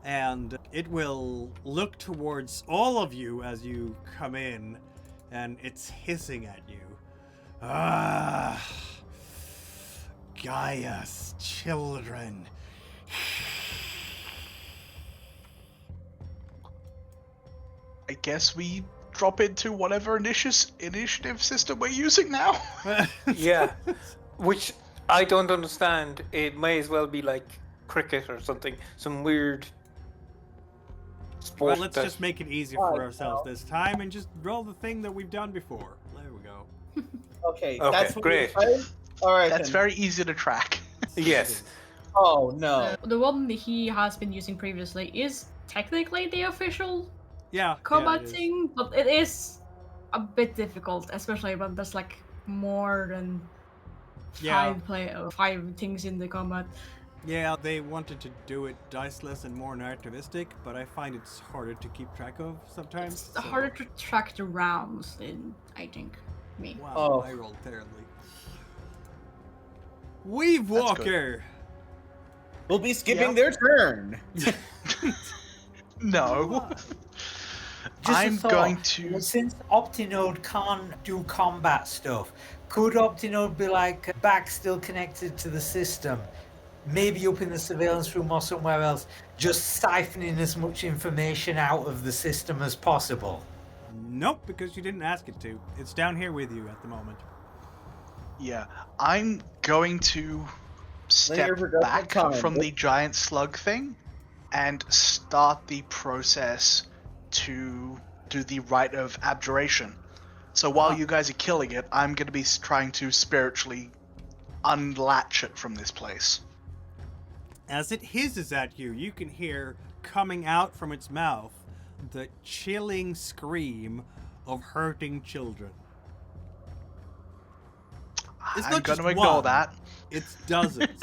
And it will look towards all of you as you come in, and it's hissing at you. Ah, Gaia's children. I guess we drop into whatever initiative system we're using now. Yeah, which I don't understand. It may as well be like cricket or something, some weird sport. Well, let's just make it easier for ourselves this time and just roll the thing that we've done before. There we go. Okay, Okay, that's what great. All right. That's then. very easy to track. Yes. Oh no. The one he has been using previously is technically the official Yeah. combat it is. thing, but it is a bit difficult, especially when there's like more than Yeah. five things in the combat. Yeah, they wanted to do it diceless and more narrativistic, but I find it's harder to keep track of sometimes. It's so- harder to track the rounds in, I think, me. Wow, Oh. I rolled terribly. Weave That's Walker! We'll be skipping Yep. their turn. No. Just a I'm thought, going to. Since Optinode can't do combat stuff, could Optinode be like back still connected to the system? Maybe up in the surveillance room or somewhere else, just siphoning as much information out of the system as possible. Nope, because you didn't ask it to. It's down here with you at the moment. Yeah, I'm going to step production back time. from the giant slug thing and start the process to do the rite of abjuration. So while you guys are killing it, I'm going to be trying to spiritually unlatch it from this place. As it hisses at you, you can hear coming out from its mouth the chilling scream of hurting children. It's I'm not going just to ignore one, that. it's dozens.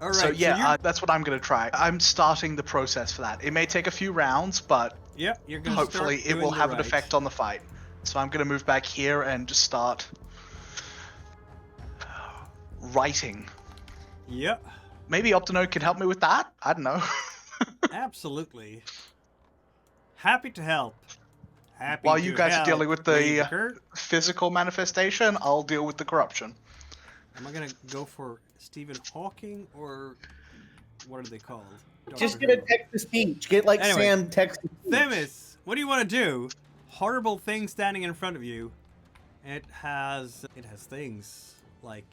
All right, So yeah, you're, that's what I'm going to try. I'm starting the process for that. It may take a few rounds, but yep, you're gonna hopefully start it will doing the have an right. effect on the fight. So I'm going to move back here and just start writing. Yep, Maybe Optino can help me with that? I don't know. absolutely. Happy to help. Happy While to you guys are help, dealing with the Raveker. physical manifestation, I'll deal with the corruption. Am I gonna go for Stephen Hawking or what are they called? Just Doctor get a Who. text to speech. Get like Anyway, Sam text to speech. Themis, what do you want to do? Horrible thing standing in front of you. It has things like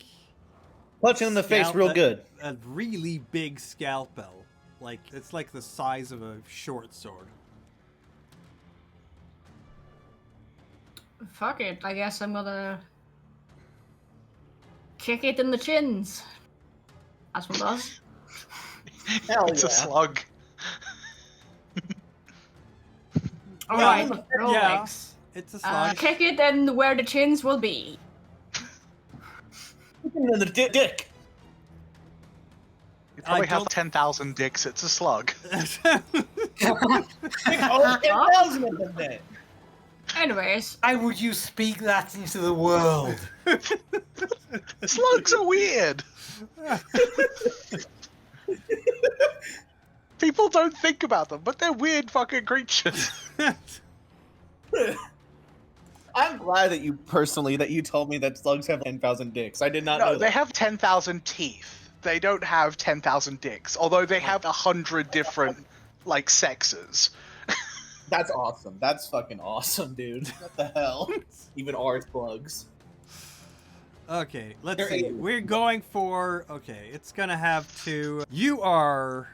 Punch him in the face real good. A really big scalpel. Like it's like the size of a short sword. Fuck it. I guess I'm gonna kick it in the chins. That's what it does. Hell It's a yeah. slug. Alright, Well, roll yeah, legs. it's a slug. Kick it and where the chins will be. Kick him in the dick. You probably have don't- 10,000 dicks. It's a slug. Oh, 10,000 of them then. Anyways, Why would you speak that into the world? Slugs are weird. People don't think about them, but they're weird fucking creatures. I'm glad that you told me that slugs have 10,000 dicks. I did not know No, that. they have 10,000 teeth. They don't have 10,000 dicks, although they have 100 different, like, sexes. That's awesome. That's fucking awesome, dude. What the hell? Even ours slugs. Okay, let's They're see. aliens. We're going for... Okay, it's gonna have to... You are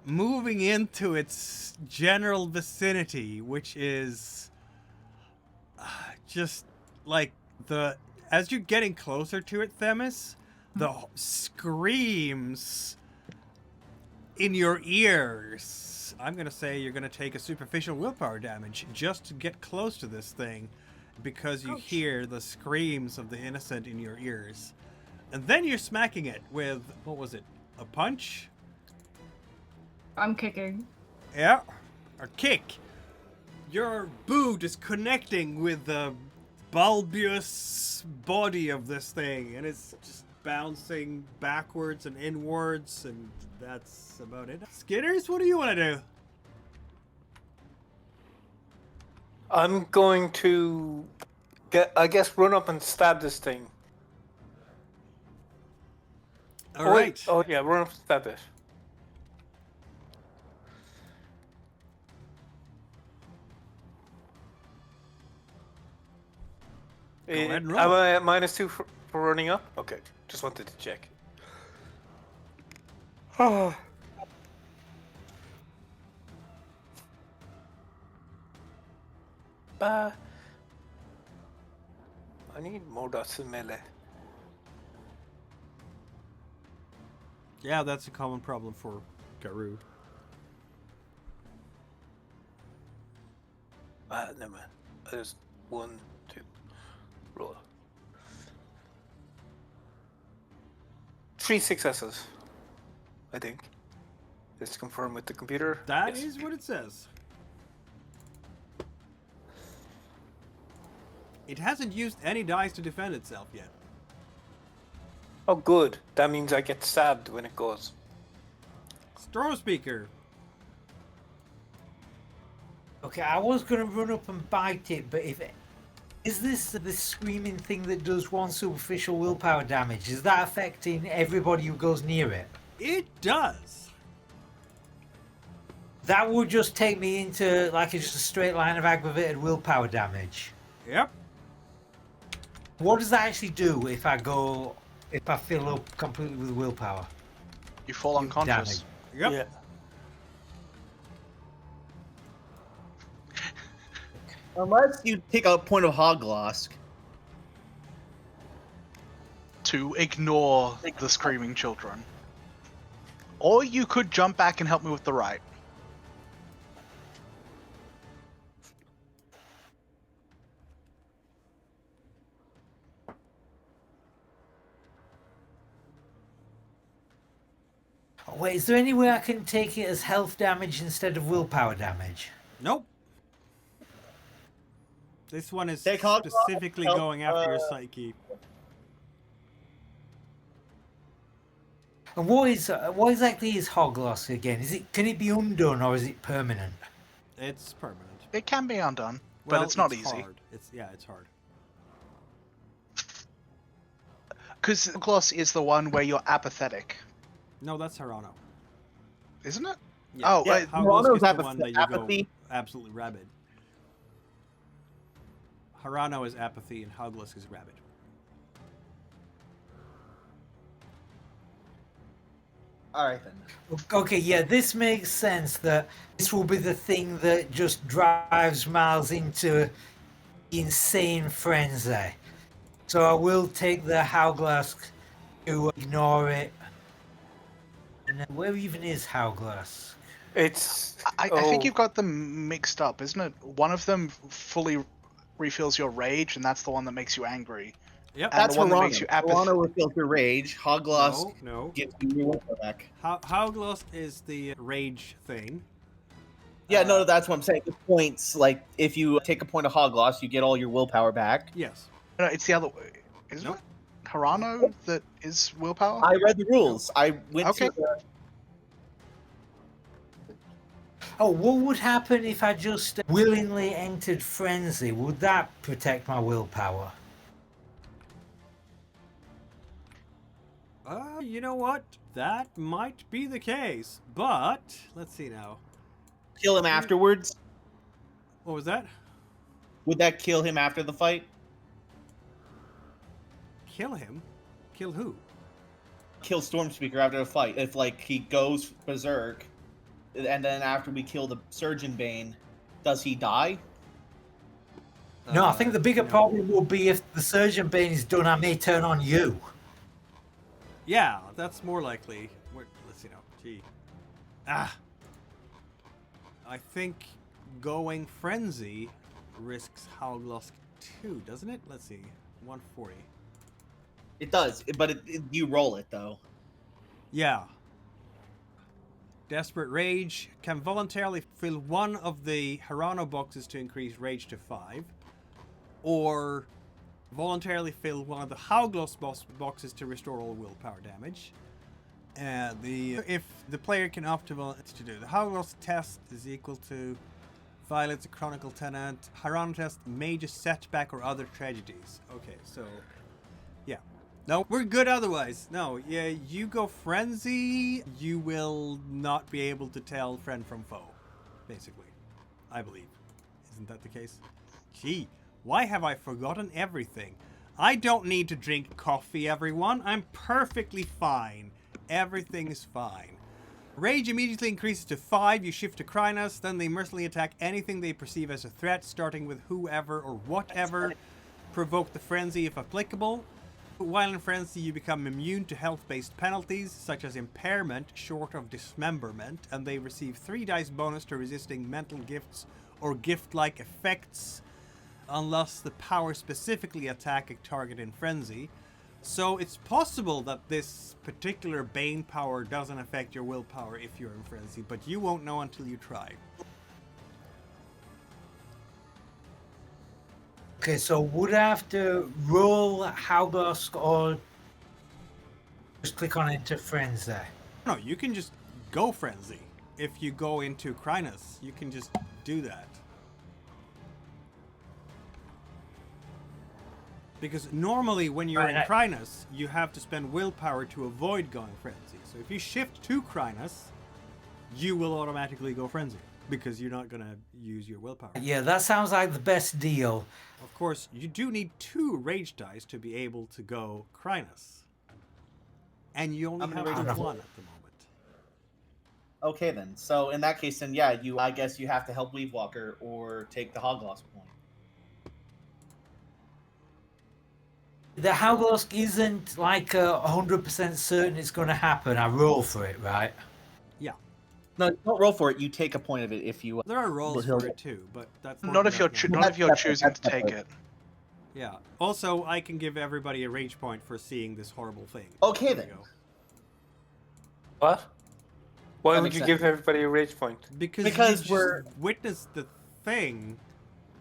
moving into its general vicinity, which is just like the... As you're getting closer to it, Themis, the screams in your ears. I'm gonna say you're gonna take a superficial willpower damage just to get close to this thing. Because you hear the screams of the innocent in your ears. And then you're smacking it with, what was it, a punch? I'm kicking. Yeah, a kick. Your boot is connecting with the bulbous body of this thing, and it's just bouncing backwards and inwards, and that's about it. Skitters, what do you want to do? I'm going to run up and stab this thing. All Oh, wait. right. Oh yeah, run up and stab it. Go ahead and roll. Am I at -2 for running up? Okay, just wanted to check. Oh. I need more dots in melee. Yeah, that's a common problem for Garou. Never mind. There's 1, 2. Roll. 3 successes. I think. Let's confirm with the computer. That Yes. is what it says. It hasn't used any dice to defend itself yet. Oh, good. That means I get stabbed when it goes. Straw Speaker. Okay, I was gonna run up and bite it, but is this the screaming thing that does 1 superficial willpower damage? Is that affecting everybody who goes near it? It does. That would just take me into like just a straight line of aggravated willpower damage. Yep. What does that actually do if I fill up completely with willpower? You fall unconscious. Yep. Yeah. Unless you take a point of Hoglosk. to ignore the screaming children. Or you could jump back and help me with the right. Oh, wait, is there any way I can take it as health damage instead of willpower damage? Nope. This one is Take hog specifically help, going after your psyche. And what exactly is hog loss again? Can it be undone or is it permanent? It's permanent. It can be undone, Well, but it's not easy. hard. It's hard. Because gloss is the one where you're apathetic, No, that's Harano. isn't it? Yeah. Oh, Yeah, wait, Hoglosk is Harano's the one that you apathy. go absolutely rabid. Harano is apathy and Hoglosk is rabid. All right then. Okay, yeah, this makes sense that this will be the thing that just drives Miles into insane frenzy. So I will take the Howglass to ignore it. And then where even is Howglass? It's. I think you've got them mixed up, isn't it? One of them fully refills your rage, and that's the one that makes you angry. Yep. And That's the one that Harano. makes you apathetic. Harano refills your rage. Hogloss No. gives you your willpower back. Hoglosk is the rage thing. Yeah, no, that's what I'm saying. The points, like, if you take a point of Hogloss, you get all your willpower back. Yes. No, it's the other way, isn't Nope. it? Harano that is willpower? I read the rules. I went Okay. to the... Oh, what would happen if I just willingly entered frenzy? Would that protect my willpower? You know what? That might be the case, but let's see now. kill him afterwards. What was that? Would that kill him after the fight? Kill him? Kill who? Kill Stormspeaker after the fight. If, like, he goes berserk, and then after we kill the Surgeon Bain, does he die? No, I think the bigger no. problem will be if the Surgeon Bain is done, I may turn on you. Yeah, that's more likely. Let's see now. Gee. I think going Frenzy risks Howglosk 2, doesn't it? Let's see. 140. It does, but you roll it, though. Yeah. Desperate Rage can voluntarily fill one of the Harano boxes to increase Rage to 5, or voluntarily fill one of the Howgloss boxes to restore all willpower damage. If the player can opt to do the Howgloss test is equal to violence, a chronicle tenant, Harano test, major setback or other tragedies. Okay, so yeah. No, we're good otherwise. No, yeah, you go Frenzy, you will not be able to tell friend from foe, basically. I believe. Isn't that the case? Gee, why have I forgotten everything? I don't need to drink coffee, everyone. I'm perfectly fine. Everything is fine. Rage immediately increases to 5. You shift to Krynos, then they mercilessly attack anything they perceive as a threat, starting with whoever or whatever. Provoke the frenzy if applicable. While in frenzy, you become immune to health-based penalties, such as impairment, short of dismemberment, and they receive 3 dice bonus to resisting mental gifts or gift-like effects, unless the power specifically attack a target in frenzy. So it's possible that this particular Bane power doesn't affect your willpower if you're in frenzy, but you won't know until you try. Okay, so would I have to roll Howgloss or just click on Enter Frenzy? No, you can just go frenzy. If you go into Krynos, you can just do that. Because normally when you're in Krynos, you have to spend willpower to avoid going frenzy. So if you shift to Krynos, you will automatically go frenzy. Because you're not going to use your willpower. Yeah, that sounds like the best deal. Of course, you do need 2 rage dice to be able to go Krynos. And you only have 1 at the moment. Okay, then. So in that case, then yeah, I guess you have to help Weavewalker or take the Hogloss point. The Haugosk isn't like 100% certain it's going to happen. I roll for it, right? Yeah. No, don't roll for it. You take a point of it if you. There are rolls He'll- for it too, but that's Not if you're not- not if you're That's choosing to separate. take it. Yeah. Also, I can give everybody a rage point for seeing this horrible thing. Okay, There then. you go. What? Why That would makes you sense. give everybody a rage point? Because Because you we're- just witnessed the thing,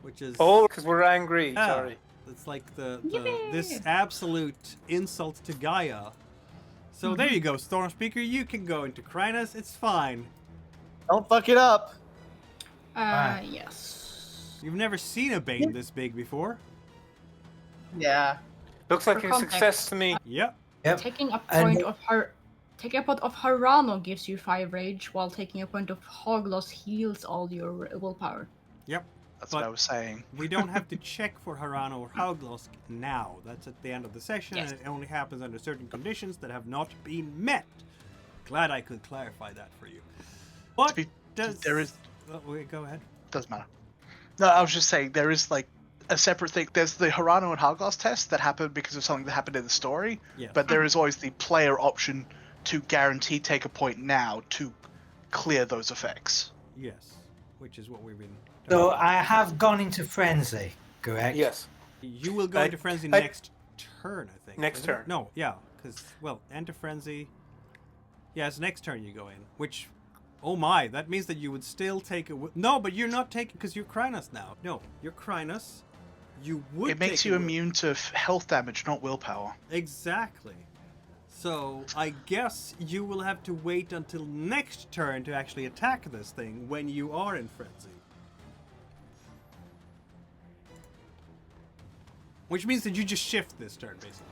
which is Oh, because we're angry. Yeah. Sorry. It's like Yippee! this absolute insult to Gaia. So there you go, Stormspeaker. You can go into Krynos. It's fine. Don't fuck it up. Yes. You've never seen a Bane this big before. Yeah. Looks like For a success context, to me. Yep. Yep. Taking a And- point of her. Taking a point of Harano gives you 5 rage, while taking a point of Hogloss heals all your willpower. Yep. That's But- what I was saying. We don't have to check for Harano or Hauglosk now. That's at the end of the session, Yes. and it only happens under certain conditions that have not been met. Glad I could clarify that for you. What be- does... there is- Oh, wait, go ahead. Doesn't matter. No, I was just saying there is like a separate thing. There's the Harano and Hogloss test that happened because of something that happened in the story. Yes. But there is always the player option to guarantee take a point now to clear those effects. Yes. Which is what we've been... So talking I have gone into frenzy, correct? Yes. about. You will go I- into Frenzy I- next turn, I think. Next isn't it? turn. No, yeah. Because, well, enter Frenzy... Yeah, it's next turn you go in. Which... Oh my, that means that you would still take a... No, but you're not taking... Because you're Krynos now. No, you're Krynos. You would It makes take you a wi- immune to health damage, not willpower. Exactly. So, I guess you will have to wait until next turn to actually attack this thing when you are in Frenzy. Which means that you just shift this turn, basically.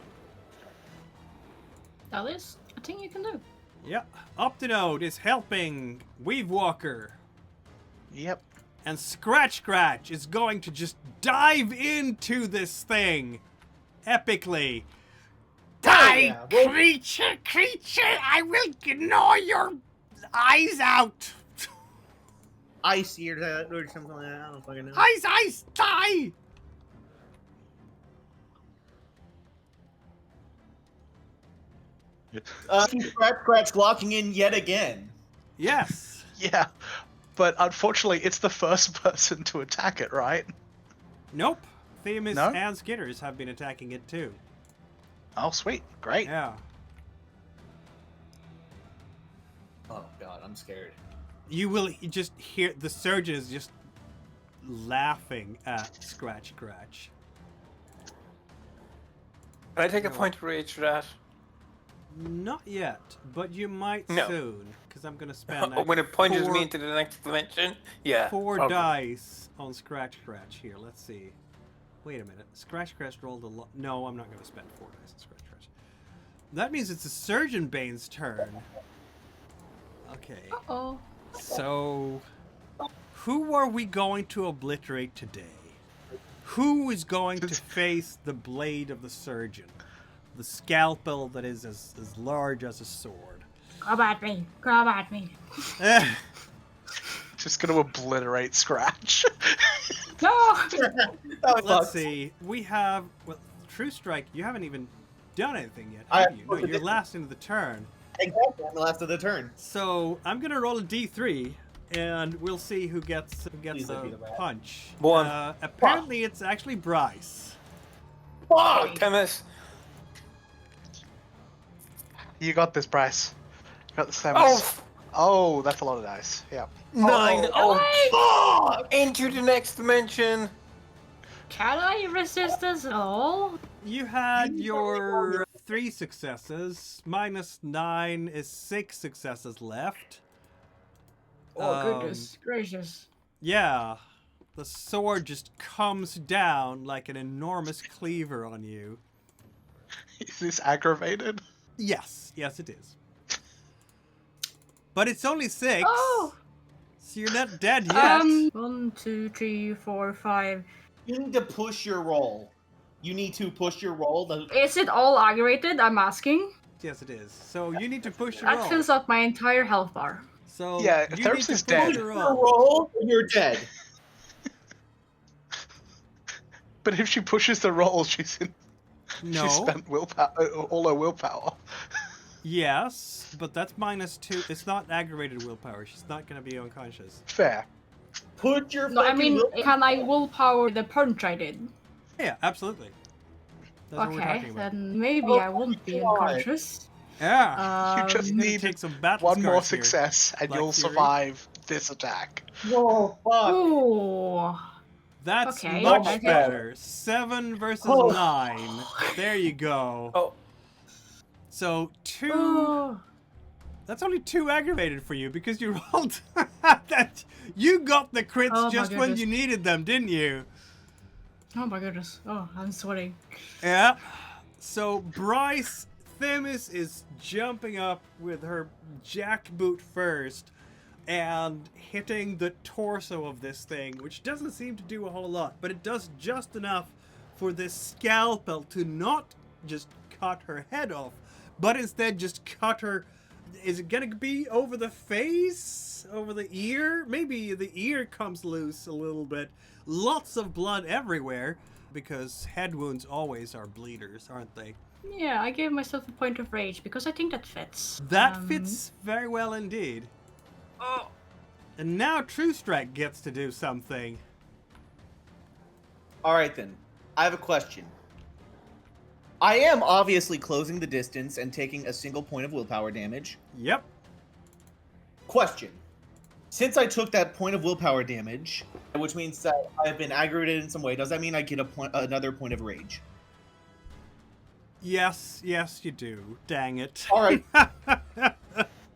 That is a thing you can do. Yep. Optinode is helping Weavewalker. Yep. And Scratch is going to just dive into this thing. Epically. Die, yeah. creature! I will gnaw your eyes out! Ice or something like that. I don't fucking know. Eyes, die! Scratch locking in yet again. Yes. Yeah. But unfortunately, it's the first person to attack it, right? Nope. Themis No? and Skitters have been attacking it too. Oh, sweet. Great. Yeah. Oh god, I'm scared. You will just hear the surgeon is just laughing at Scratch. Can I take a point of rage for that? Not yet, but you might No. soon, because I'm gonna spend When it punches four- me into the next dimension? Yeah. 4 okay. dice on Scratch here. Let's see. Wait a minute. Scratch rolled a lot. No, I'm not gonna spend 4 dice on Scratch. That means it's the Surgeon Bane's turn. Okay. Oh. So, who are we going to obliterate today? Who is going to face the blade of the surgeon? The scalpel that is as large as a sword. Come at me. Come at me. Just gonna obliterate Scratch. No! Let's see. We have... Well, True Strike, you haven't even done anything yet, I have you? No, haven't. you're last into the turn. Exactly, on the last of the turn. So, I'm going to roll a d3, and we'll see who gets Please don't be the the rat. punch. One. Apparently, it's actually Bryce. Fuck! Chemist. You got this, Bryce. You got the Oh, Samus. Oh, that's a lot of dice. Yeah. 9. Oh, Fuck! into the next dimension. Can I resist this at all? You had your 3 successes. Minus 9 is 6 successes left. Oh, goodness gracious. Yeah. The sword just comes down like an enormous cleaver on you. Is this aggravated? Yes, it is. But it's only 6. Oh! So you're not dead yet. 1, 2, 3, 4, 5. You need to push your roll. You need to push your roll. Is it all aggravated? I'm asking. Yes, it is. So you need to push your That roll. fills up my entire health bar. So Yeah, you Therps need to is push dead. your Your roll. roll, you're dead. But if she pushes the roll, she's in. No. She spent all her willpower. Yes, but that's -2. It's not aggravated willpower. She's not going to be unconscious. Fair. Put your No, I fucking mean, willpower. can I willpower the punch I did? Yeah, absolutely. That's what we're Okay, talking about. then maybe I won't be unconscious. Yeah. You just You're gonna need take some battle one more scars here. success, and Black you'll Fury. survive this attack. Whoa, fuck. Ooh. That's Okay, much okay. better. 7 versus Oh. 9. There you go. Oh, So 2. Ooh. That's only 2 aggravated for you because you rolled. that you got the crits Oh my just when goodness. you needed them, didn't you? Oh my goodness. Oh, I'm sweating. Yeah. So Bryce Themis is jumping up with her jackboot first and hitting the torso of this thing, which doesn't seem to do a whole lot, but it does just enough for this scalpel to not just cut her head off, but instead just cut her. Is it gonna be over the face? Over the ear? Maybe the ear comes loose a little bit. Lots of blood everywhere, because head wounds always are bleeders, aren't they? Yeah, I gave myself a point of rage because I think that fits. That fits very well indeed. Oh. And now True Strike gets to do something. All right, then. I have a question. I am obviously closing the distance and taking a single point of willpower damage. Yep. Question. Since I took that point of willpower damage, which means that I've been aggravated in some way, does that mean I get another point of rage? Yes, you do. Dang it. All right.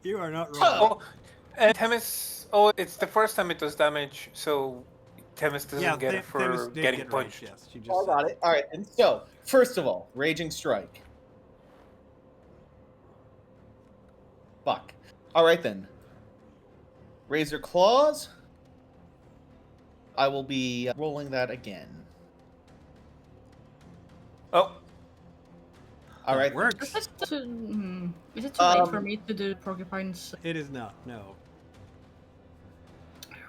You are not wrong. oh, and Themis. Oh, it's the first time it does damage, so Themis doesn't get it for Themis did getting get punched. rage, yes, she just I got it. All right. And so, first of all, Raging Strike. Fuck. All right, then. Razor Claws. I will be rolling that again. Oh, All right. Works. Is it too late for me to do porcupines? It is not, no.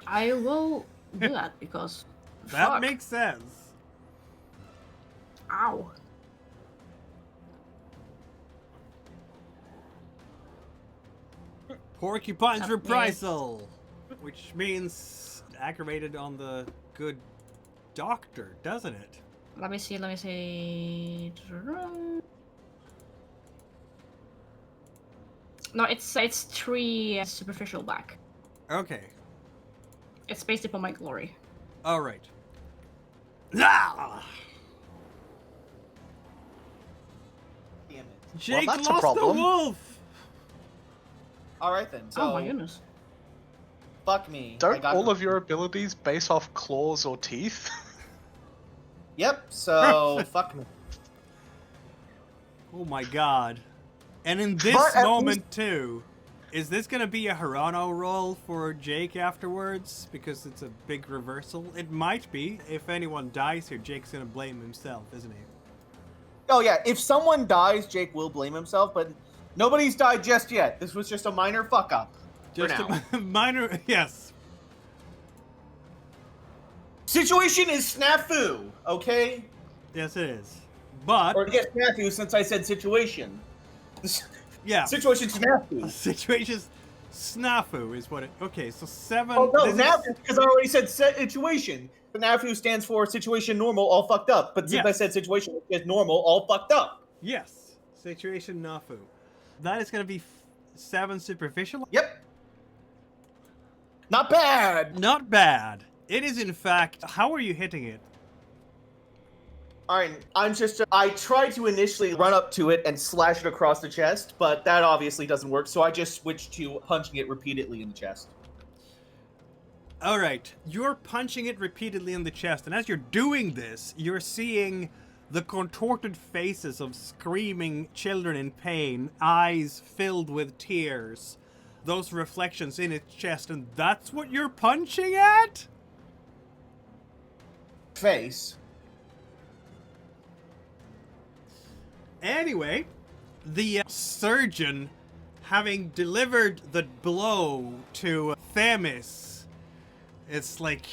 I will do that because. That fuck. makes sense. Ow. Porcupine's That Reprisal, which means aggravated on the good doctor, doesn't it? Let me see. No, it's 3 superficial back. Okay, It's based upon my glory. all right. Ah! Damn it. Jake that's a lost the problem. wolf. All right, then. So, Oh my goodness. fuck me. I Don't got all the- of your abilities base off claws or teeth? Yep, so fuck me. Oh my god. And in this But at moment too, is this gonna be a Hirano roll for Jake afterwards? Because it's a big reversal? It might be. If anyone dies here, Jake's gonna blame himself, isn't he? Oh yeah, if someone dies, Jake will blame himself, but nobody's died just yet. This was just a minor fuck up. Just now. a minor, yes. Situation is snafu, okay? Yes, it is. But, Or yes, snafu since I said situation. yeah. Situation snafu. Situation's snafu is what it. Okay, so 7. Oh no, this is- snafu because I already said situation. The snafu stands for situation normal, all fucked up. But since I Yes. said situation is normal, all fucked up. Yes, situation nafu. That is gonna be 7 superficial. Yep. Not bad. Not bad. It is in fact. How are you hitting it? All right, I tried to initially run up to it and slash it across the chest, but that obviously doesn't work. So I just switched to punching it repeatedly in the chest. All right, you're punching it repeatedly in the chest, and as you're doing this, you're seeing the contorted faces of screaming children in pain, eyes filled with tears, those reflections in its chest, and that's what you're punching at? Face. Anyway, the surgeon, having delivered the blow to Themis, it's like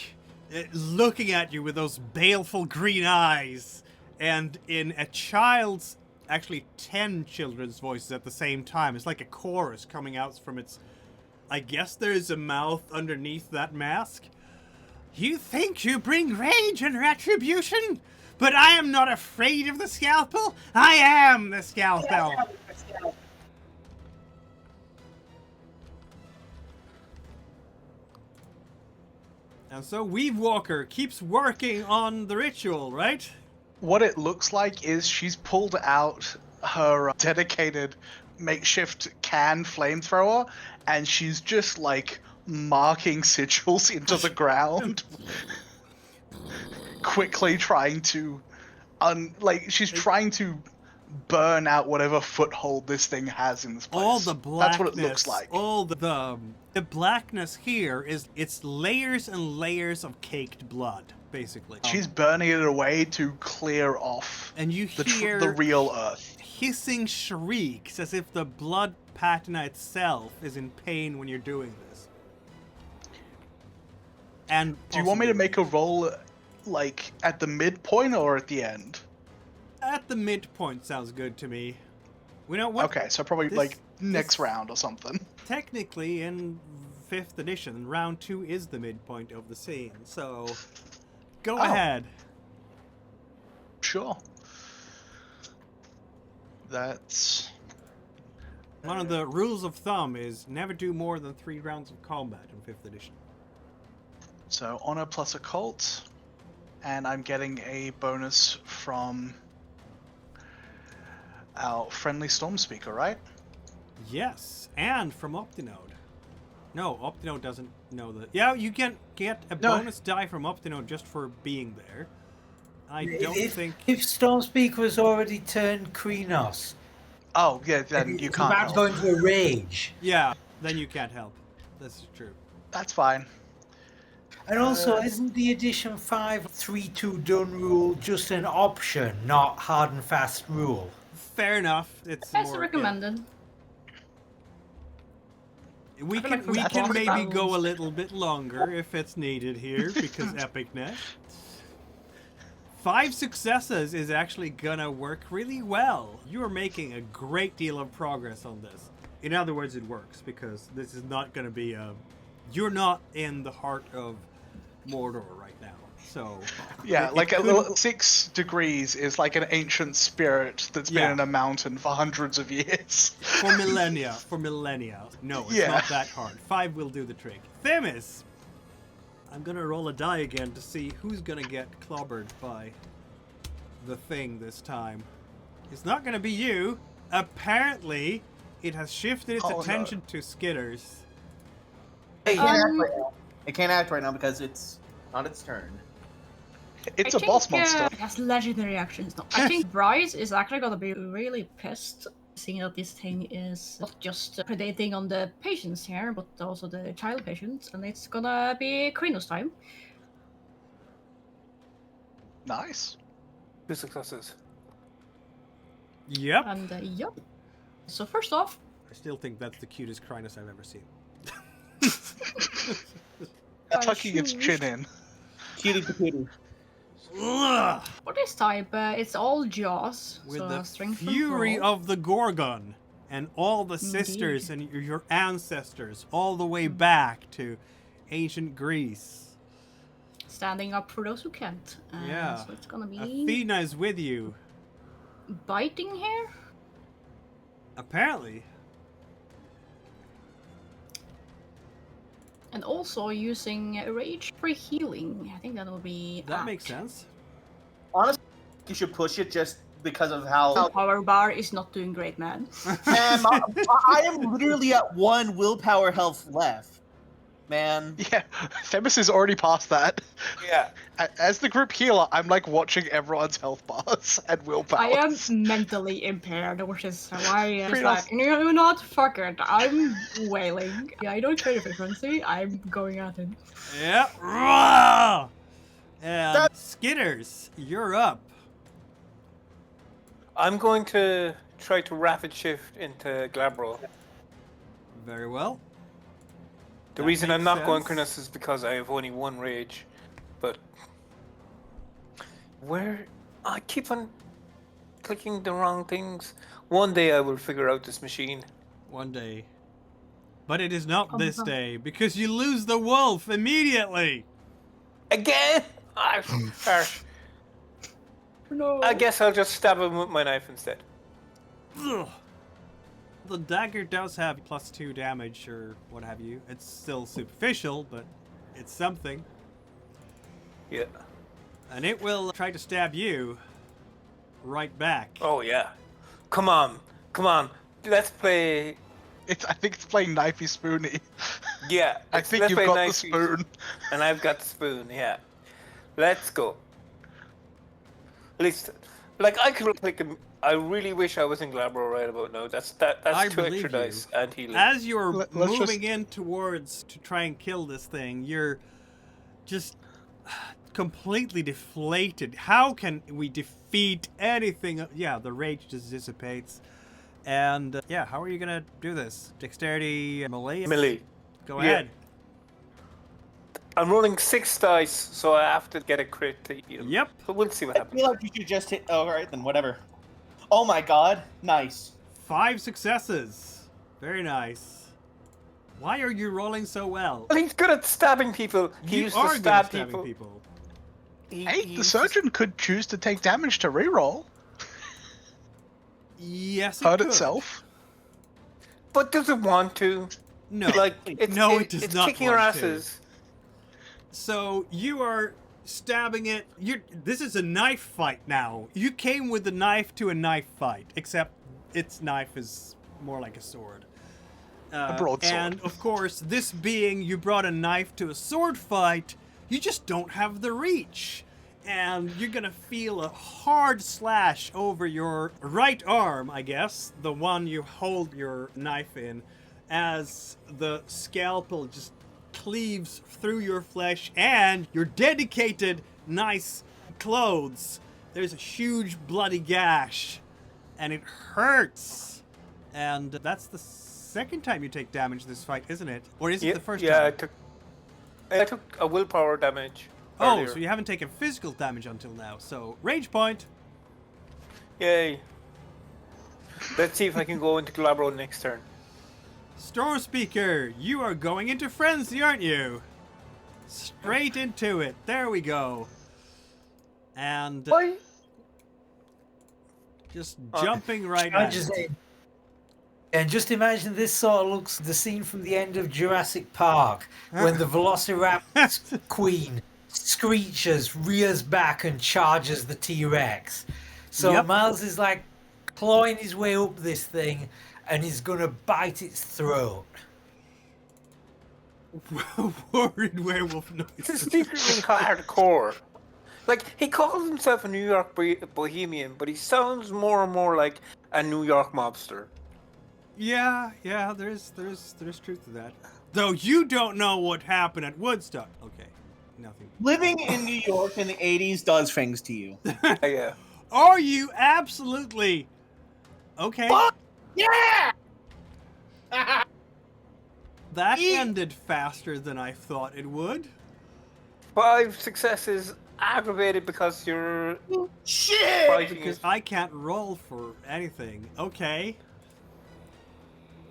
looking at you with those baleful green eyes, and in a child's, actually 10 children's voices at the same time. It's like a chorus coming out from its, I guess there's a mouth underneath that mask. You think you bring rage and retribution? But I am not afraid of the scalpel. I am the scalpel. And so Weave Walker keeps working on the ritual, right? What it looks like is she's pulled out her dedicated makeshift can flamethrower, and she's just like marking sigils into the ground, quickly trying to, she's trying to burn out whatever foothold this thing has in this place. All the blackness. That's what it looks like. All the blackness here is, it's layers and layers of caked blood, basically. She's burning it away to clear off And you hear the real earth. hissing shrieks as if the blood patina itself is in pain when you're doing this. And Do you want me to make a roll, like, at the midpoint or at the end? At the midpoint sounds good to me. We know what? Okay, so probably, next round or something. Technically, in 5th edition, round 2 is the midpoint of the scene, so go ahead. Sure. That's... One of the rules of thumb is never do more than 3 rounds of combat in 5th edition. So, honor plus occult, and I'm getting a bonus from our friendly storm speaker, right? Yes, and from Optinode. No, Optinode doesn't know that. Yeah, you can get a bonus die from Optinode just for being there. I don't think... If Stormspeak was already turned Krenos, Oh, yeah, then you can't about help. going to a rage. Yeah, then you can't help. This is true. That's fine. And also, isn't the Edition 5 3-2 done rule just an option, not hard and fast rule? Fair enough. It's It's more, recommended. Yeah. We I feel can like we for can boss maybe battles- go a little bit longer if it's needed here because epicness. 5 successes is actually gonna work really well. You are making a great deal of progress on this. In other words, it works because this is not gonna be a. You're not in the heart of Mordor right now, so. Yeah, it like could- 6 degrees is like an ancient spirit that's been Yeah. in a mountain for hundreds of years. For millennia. No, it's Yeah. not that hard. 5 will do the trick. Themis! I'm gonna roll a die again to see who's gonna get clobbered by the thing this time. It's not gonna be you. Apparently, it has shifted its Oh, no. attention to Skitters. It can't act right now. It can't act right now because it's not its turn. It's I a boss think, monster. It has legendary actions now. I think Bryce is actually gonna be really pissed seeing that this thing is not just predating on the patients here, but also the child patients, and it's gonna be Krenos time. Nice. 2 successes. Yep. And yep. So first off, I still think that's the cutest Crinus I've ever seen. Tucking its chin in. Cutie patootie. Ugh! for this type, it's all jaws. With so the strength fury control. of the Gorgon and all the sisters Indeed. and your ancestors all the way back to ancient Greece. Standing up for those who can't. Yeah. So it's gonna be Athena is with you. biting here. Apparently. And also using rage for healing. I think that will be. That makes sense. Honestly, you should push it just because of how. Power bar is not doing great, man. Man, I am literally at 1 willpower health left. Man. Yeah, Themis is already past that. Yeah. As the group healer, I'm like watching everyone's health bars and willpower. I am mentally impaired, which is why it's Pretty like, awesome. you know not, fuck it. I'm wailing. Yeah, I don't care the frequency. I'm going at it. Yep. Rah! And Skitters, you're up. I'm going to try to rapid shift into Glabro. Very well. The That reason I'm makes not going sense. Krenos is because I have only 1 rage. But where I keep on clicking the wrong things. One day I will figure out this machine. One day. But it is not this Umbra. day, because you lose the wolf immediately! Again? Harsh. No. I guess I'll just stab him with my knife instead. Ugh. The dagger does have +2 damage or what have you. It's still superficial, but it's something. Yeah. And it will try to stab you right back. Oh yeah. Come on. Let's play. I think it's playing knifey spoony. Yeah. I let's think you've play got the Night spoon. And I've got the spoon. Yeah. Let's go. At least, like I could click him. I really wish I was in Glabro right about now. That's I 2 believe extra you. dice and healing. As you're Let's moving just- in towards to try and kill this thing, you're just completely deflated. How can we defeat anything? Yeah, the rage just dissipates. And yeah, how are you gonna do this? Dexterity, melee? Melee. Go Yeah. ahead. I'm rolling 6 dice, so I have to get a crit to eat him. Yep. But we'll see what I happens. feel like you should just hit. Oh, all right, then whatever. Oh my god, nice. 5 successes. Very nice. Why are you rolling so well? Well, he's good at stabbing people. He You used are to good at stab stabbing people. He Hey, the used to- surgeon could choose to take damage to reroll. Yes, it Hurt could. itself. But does it want to? No. Like, it's, No, it does it's not kicking our want to. asses. So you are stabbing it. This is a knife fight now. You came with the knife to a knife fight, except its knife is more like a sword. A broadsword. And of course, this being you brought a knife to a sword fight, you just don't have the reach. And you're gonna feel a hard slash over your right arm, I guess, the one you hold your knife in, as the scalpel just cleaves through your flesh and your dedicated, nice clothes. There's a huge bloody gash, and it hurts. And that's the second time you take damage this fight, isn't it? Or is it the first yeah, time? I took a willpower damage. Oh, earlier. so you haven't taken physical damage until now. So, rage point. Yay. Let's see if I can go into Glabro next turn. Storm Speaker, you are going into frenzy, aren't you? Straight into it. There we go. And Why? just jumping right at Charges it. in. And just imagine this sort of looks the scene from the end of Jurassic Park when the Velociraptor queen screeches, rears back, and charges the T-Rex. So Yep. Miles is like clawing his way up this thing, and he's gonna bite its throat. Worried werewolf He's noises. secretly hardcore. Like, he calls himself a New York bohemian, but he sounds more and more like a New York mobster. Yeah, there's truth to that. Though you don't know what happened at Woodstock. Okay, nothing. Living in New York in the 80s does things to you. Yeah. Are you absolutely okay? Fuck yeah! That ended faster than I thought it would. 5 successes aggravated because you're Shit! fighting Because it. I can't roll for anything. Okay.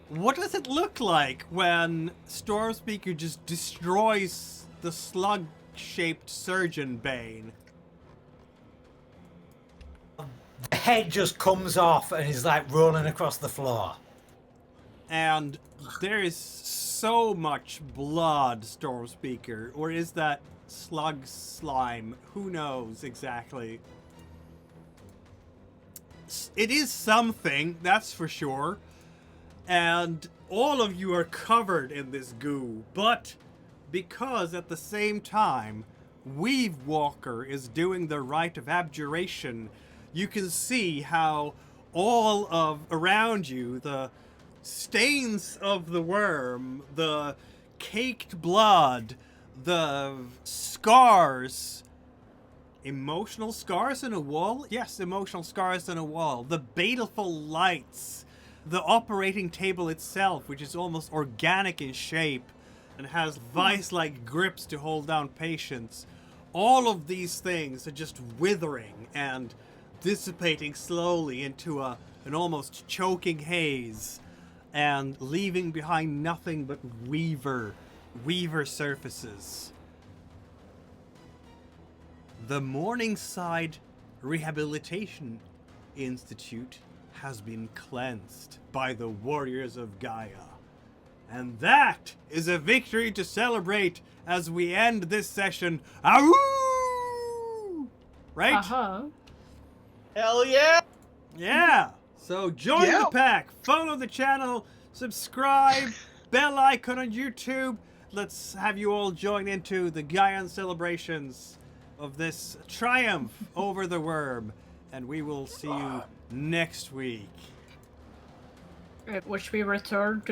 What does it look like when Stormspeaker just destroys the slug-shaped Surgeon Bain? The head just comes off and is like rolling across the floor. And there is so much blood, Stormspeaker. Or is that slug slime? Who knows exactly? It is something, that's for sure. And all of you are covered in this goo. But because at the same time, Weave Walker is doing the rite of abjuration, you can see how all of around you, the stains of the worm, the caked blood, the scars, emotional scars in a wall? Yes, emotional scars in a wall. The baleful lights, the operating table itself, which is almost organic in shape and has vice-like grips to hold down patients. all of these things are just withering and dissipating slowly into an almost choking haze and leaving behind nothing but weaver surfaces. The Morningside Rehabilitation Institute has been cleansed by the warriors of Gaia. And that is a victory to celebrate as we end this session. Ahoo! Right? Uh-huh. Hell yeah! Yeah. So join the pack, follow the channel, subscribe, bell icon on YouTube. Let's have you all join into the Gaian celebrations of this triumph over the worm. And we will see you next week. Which we return to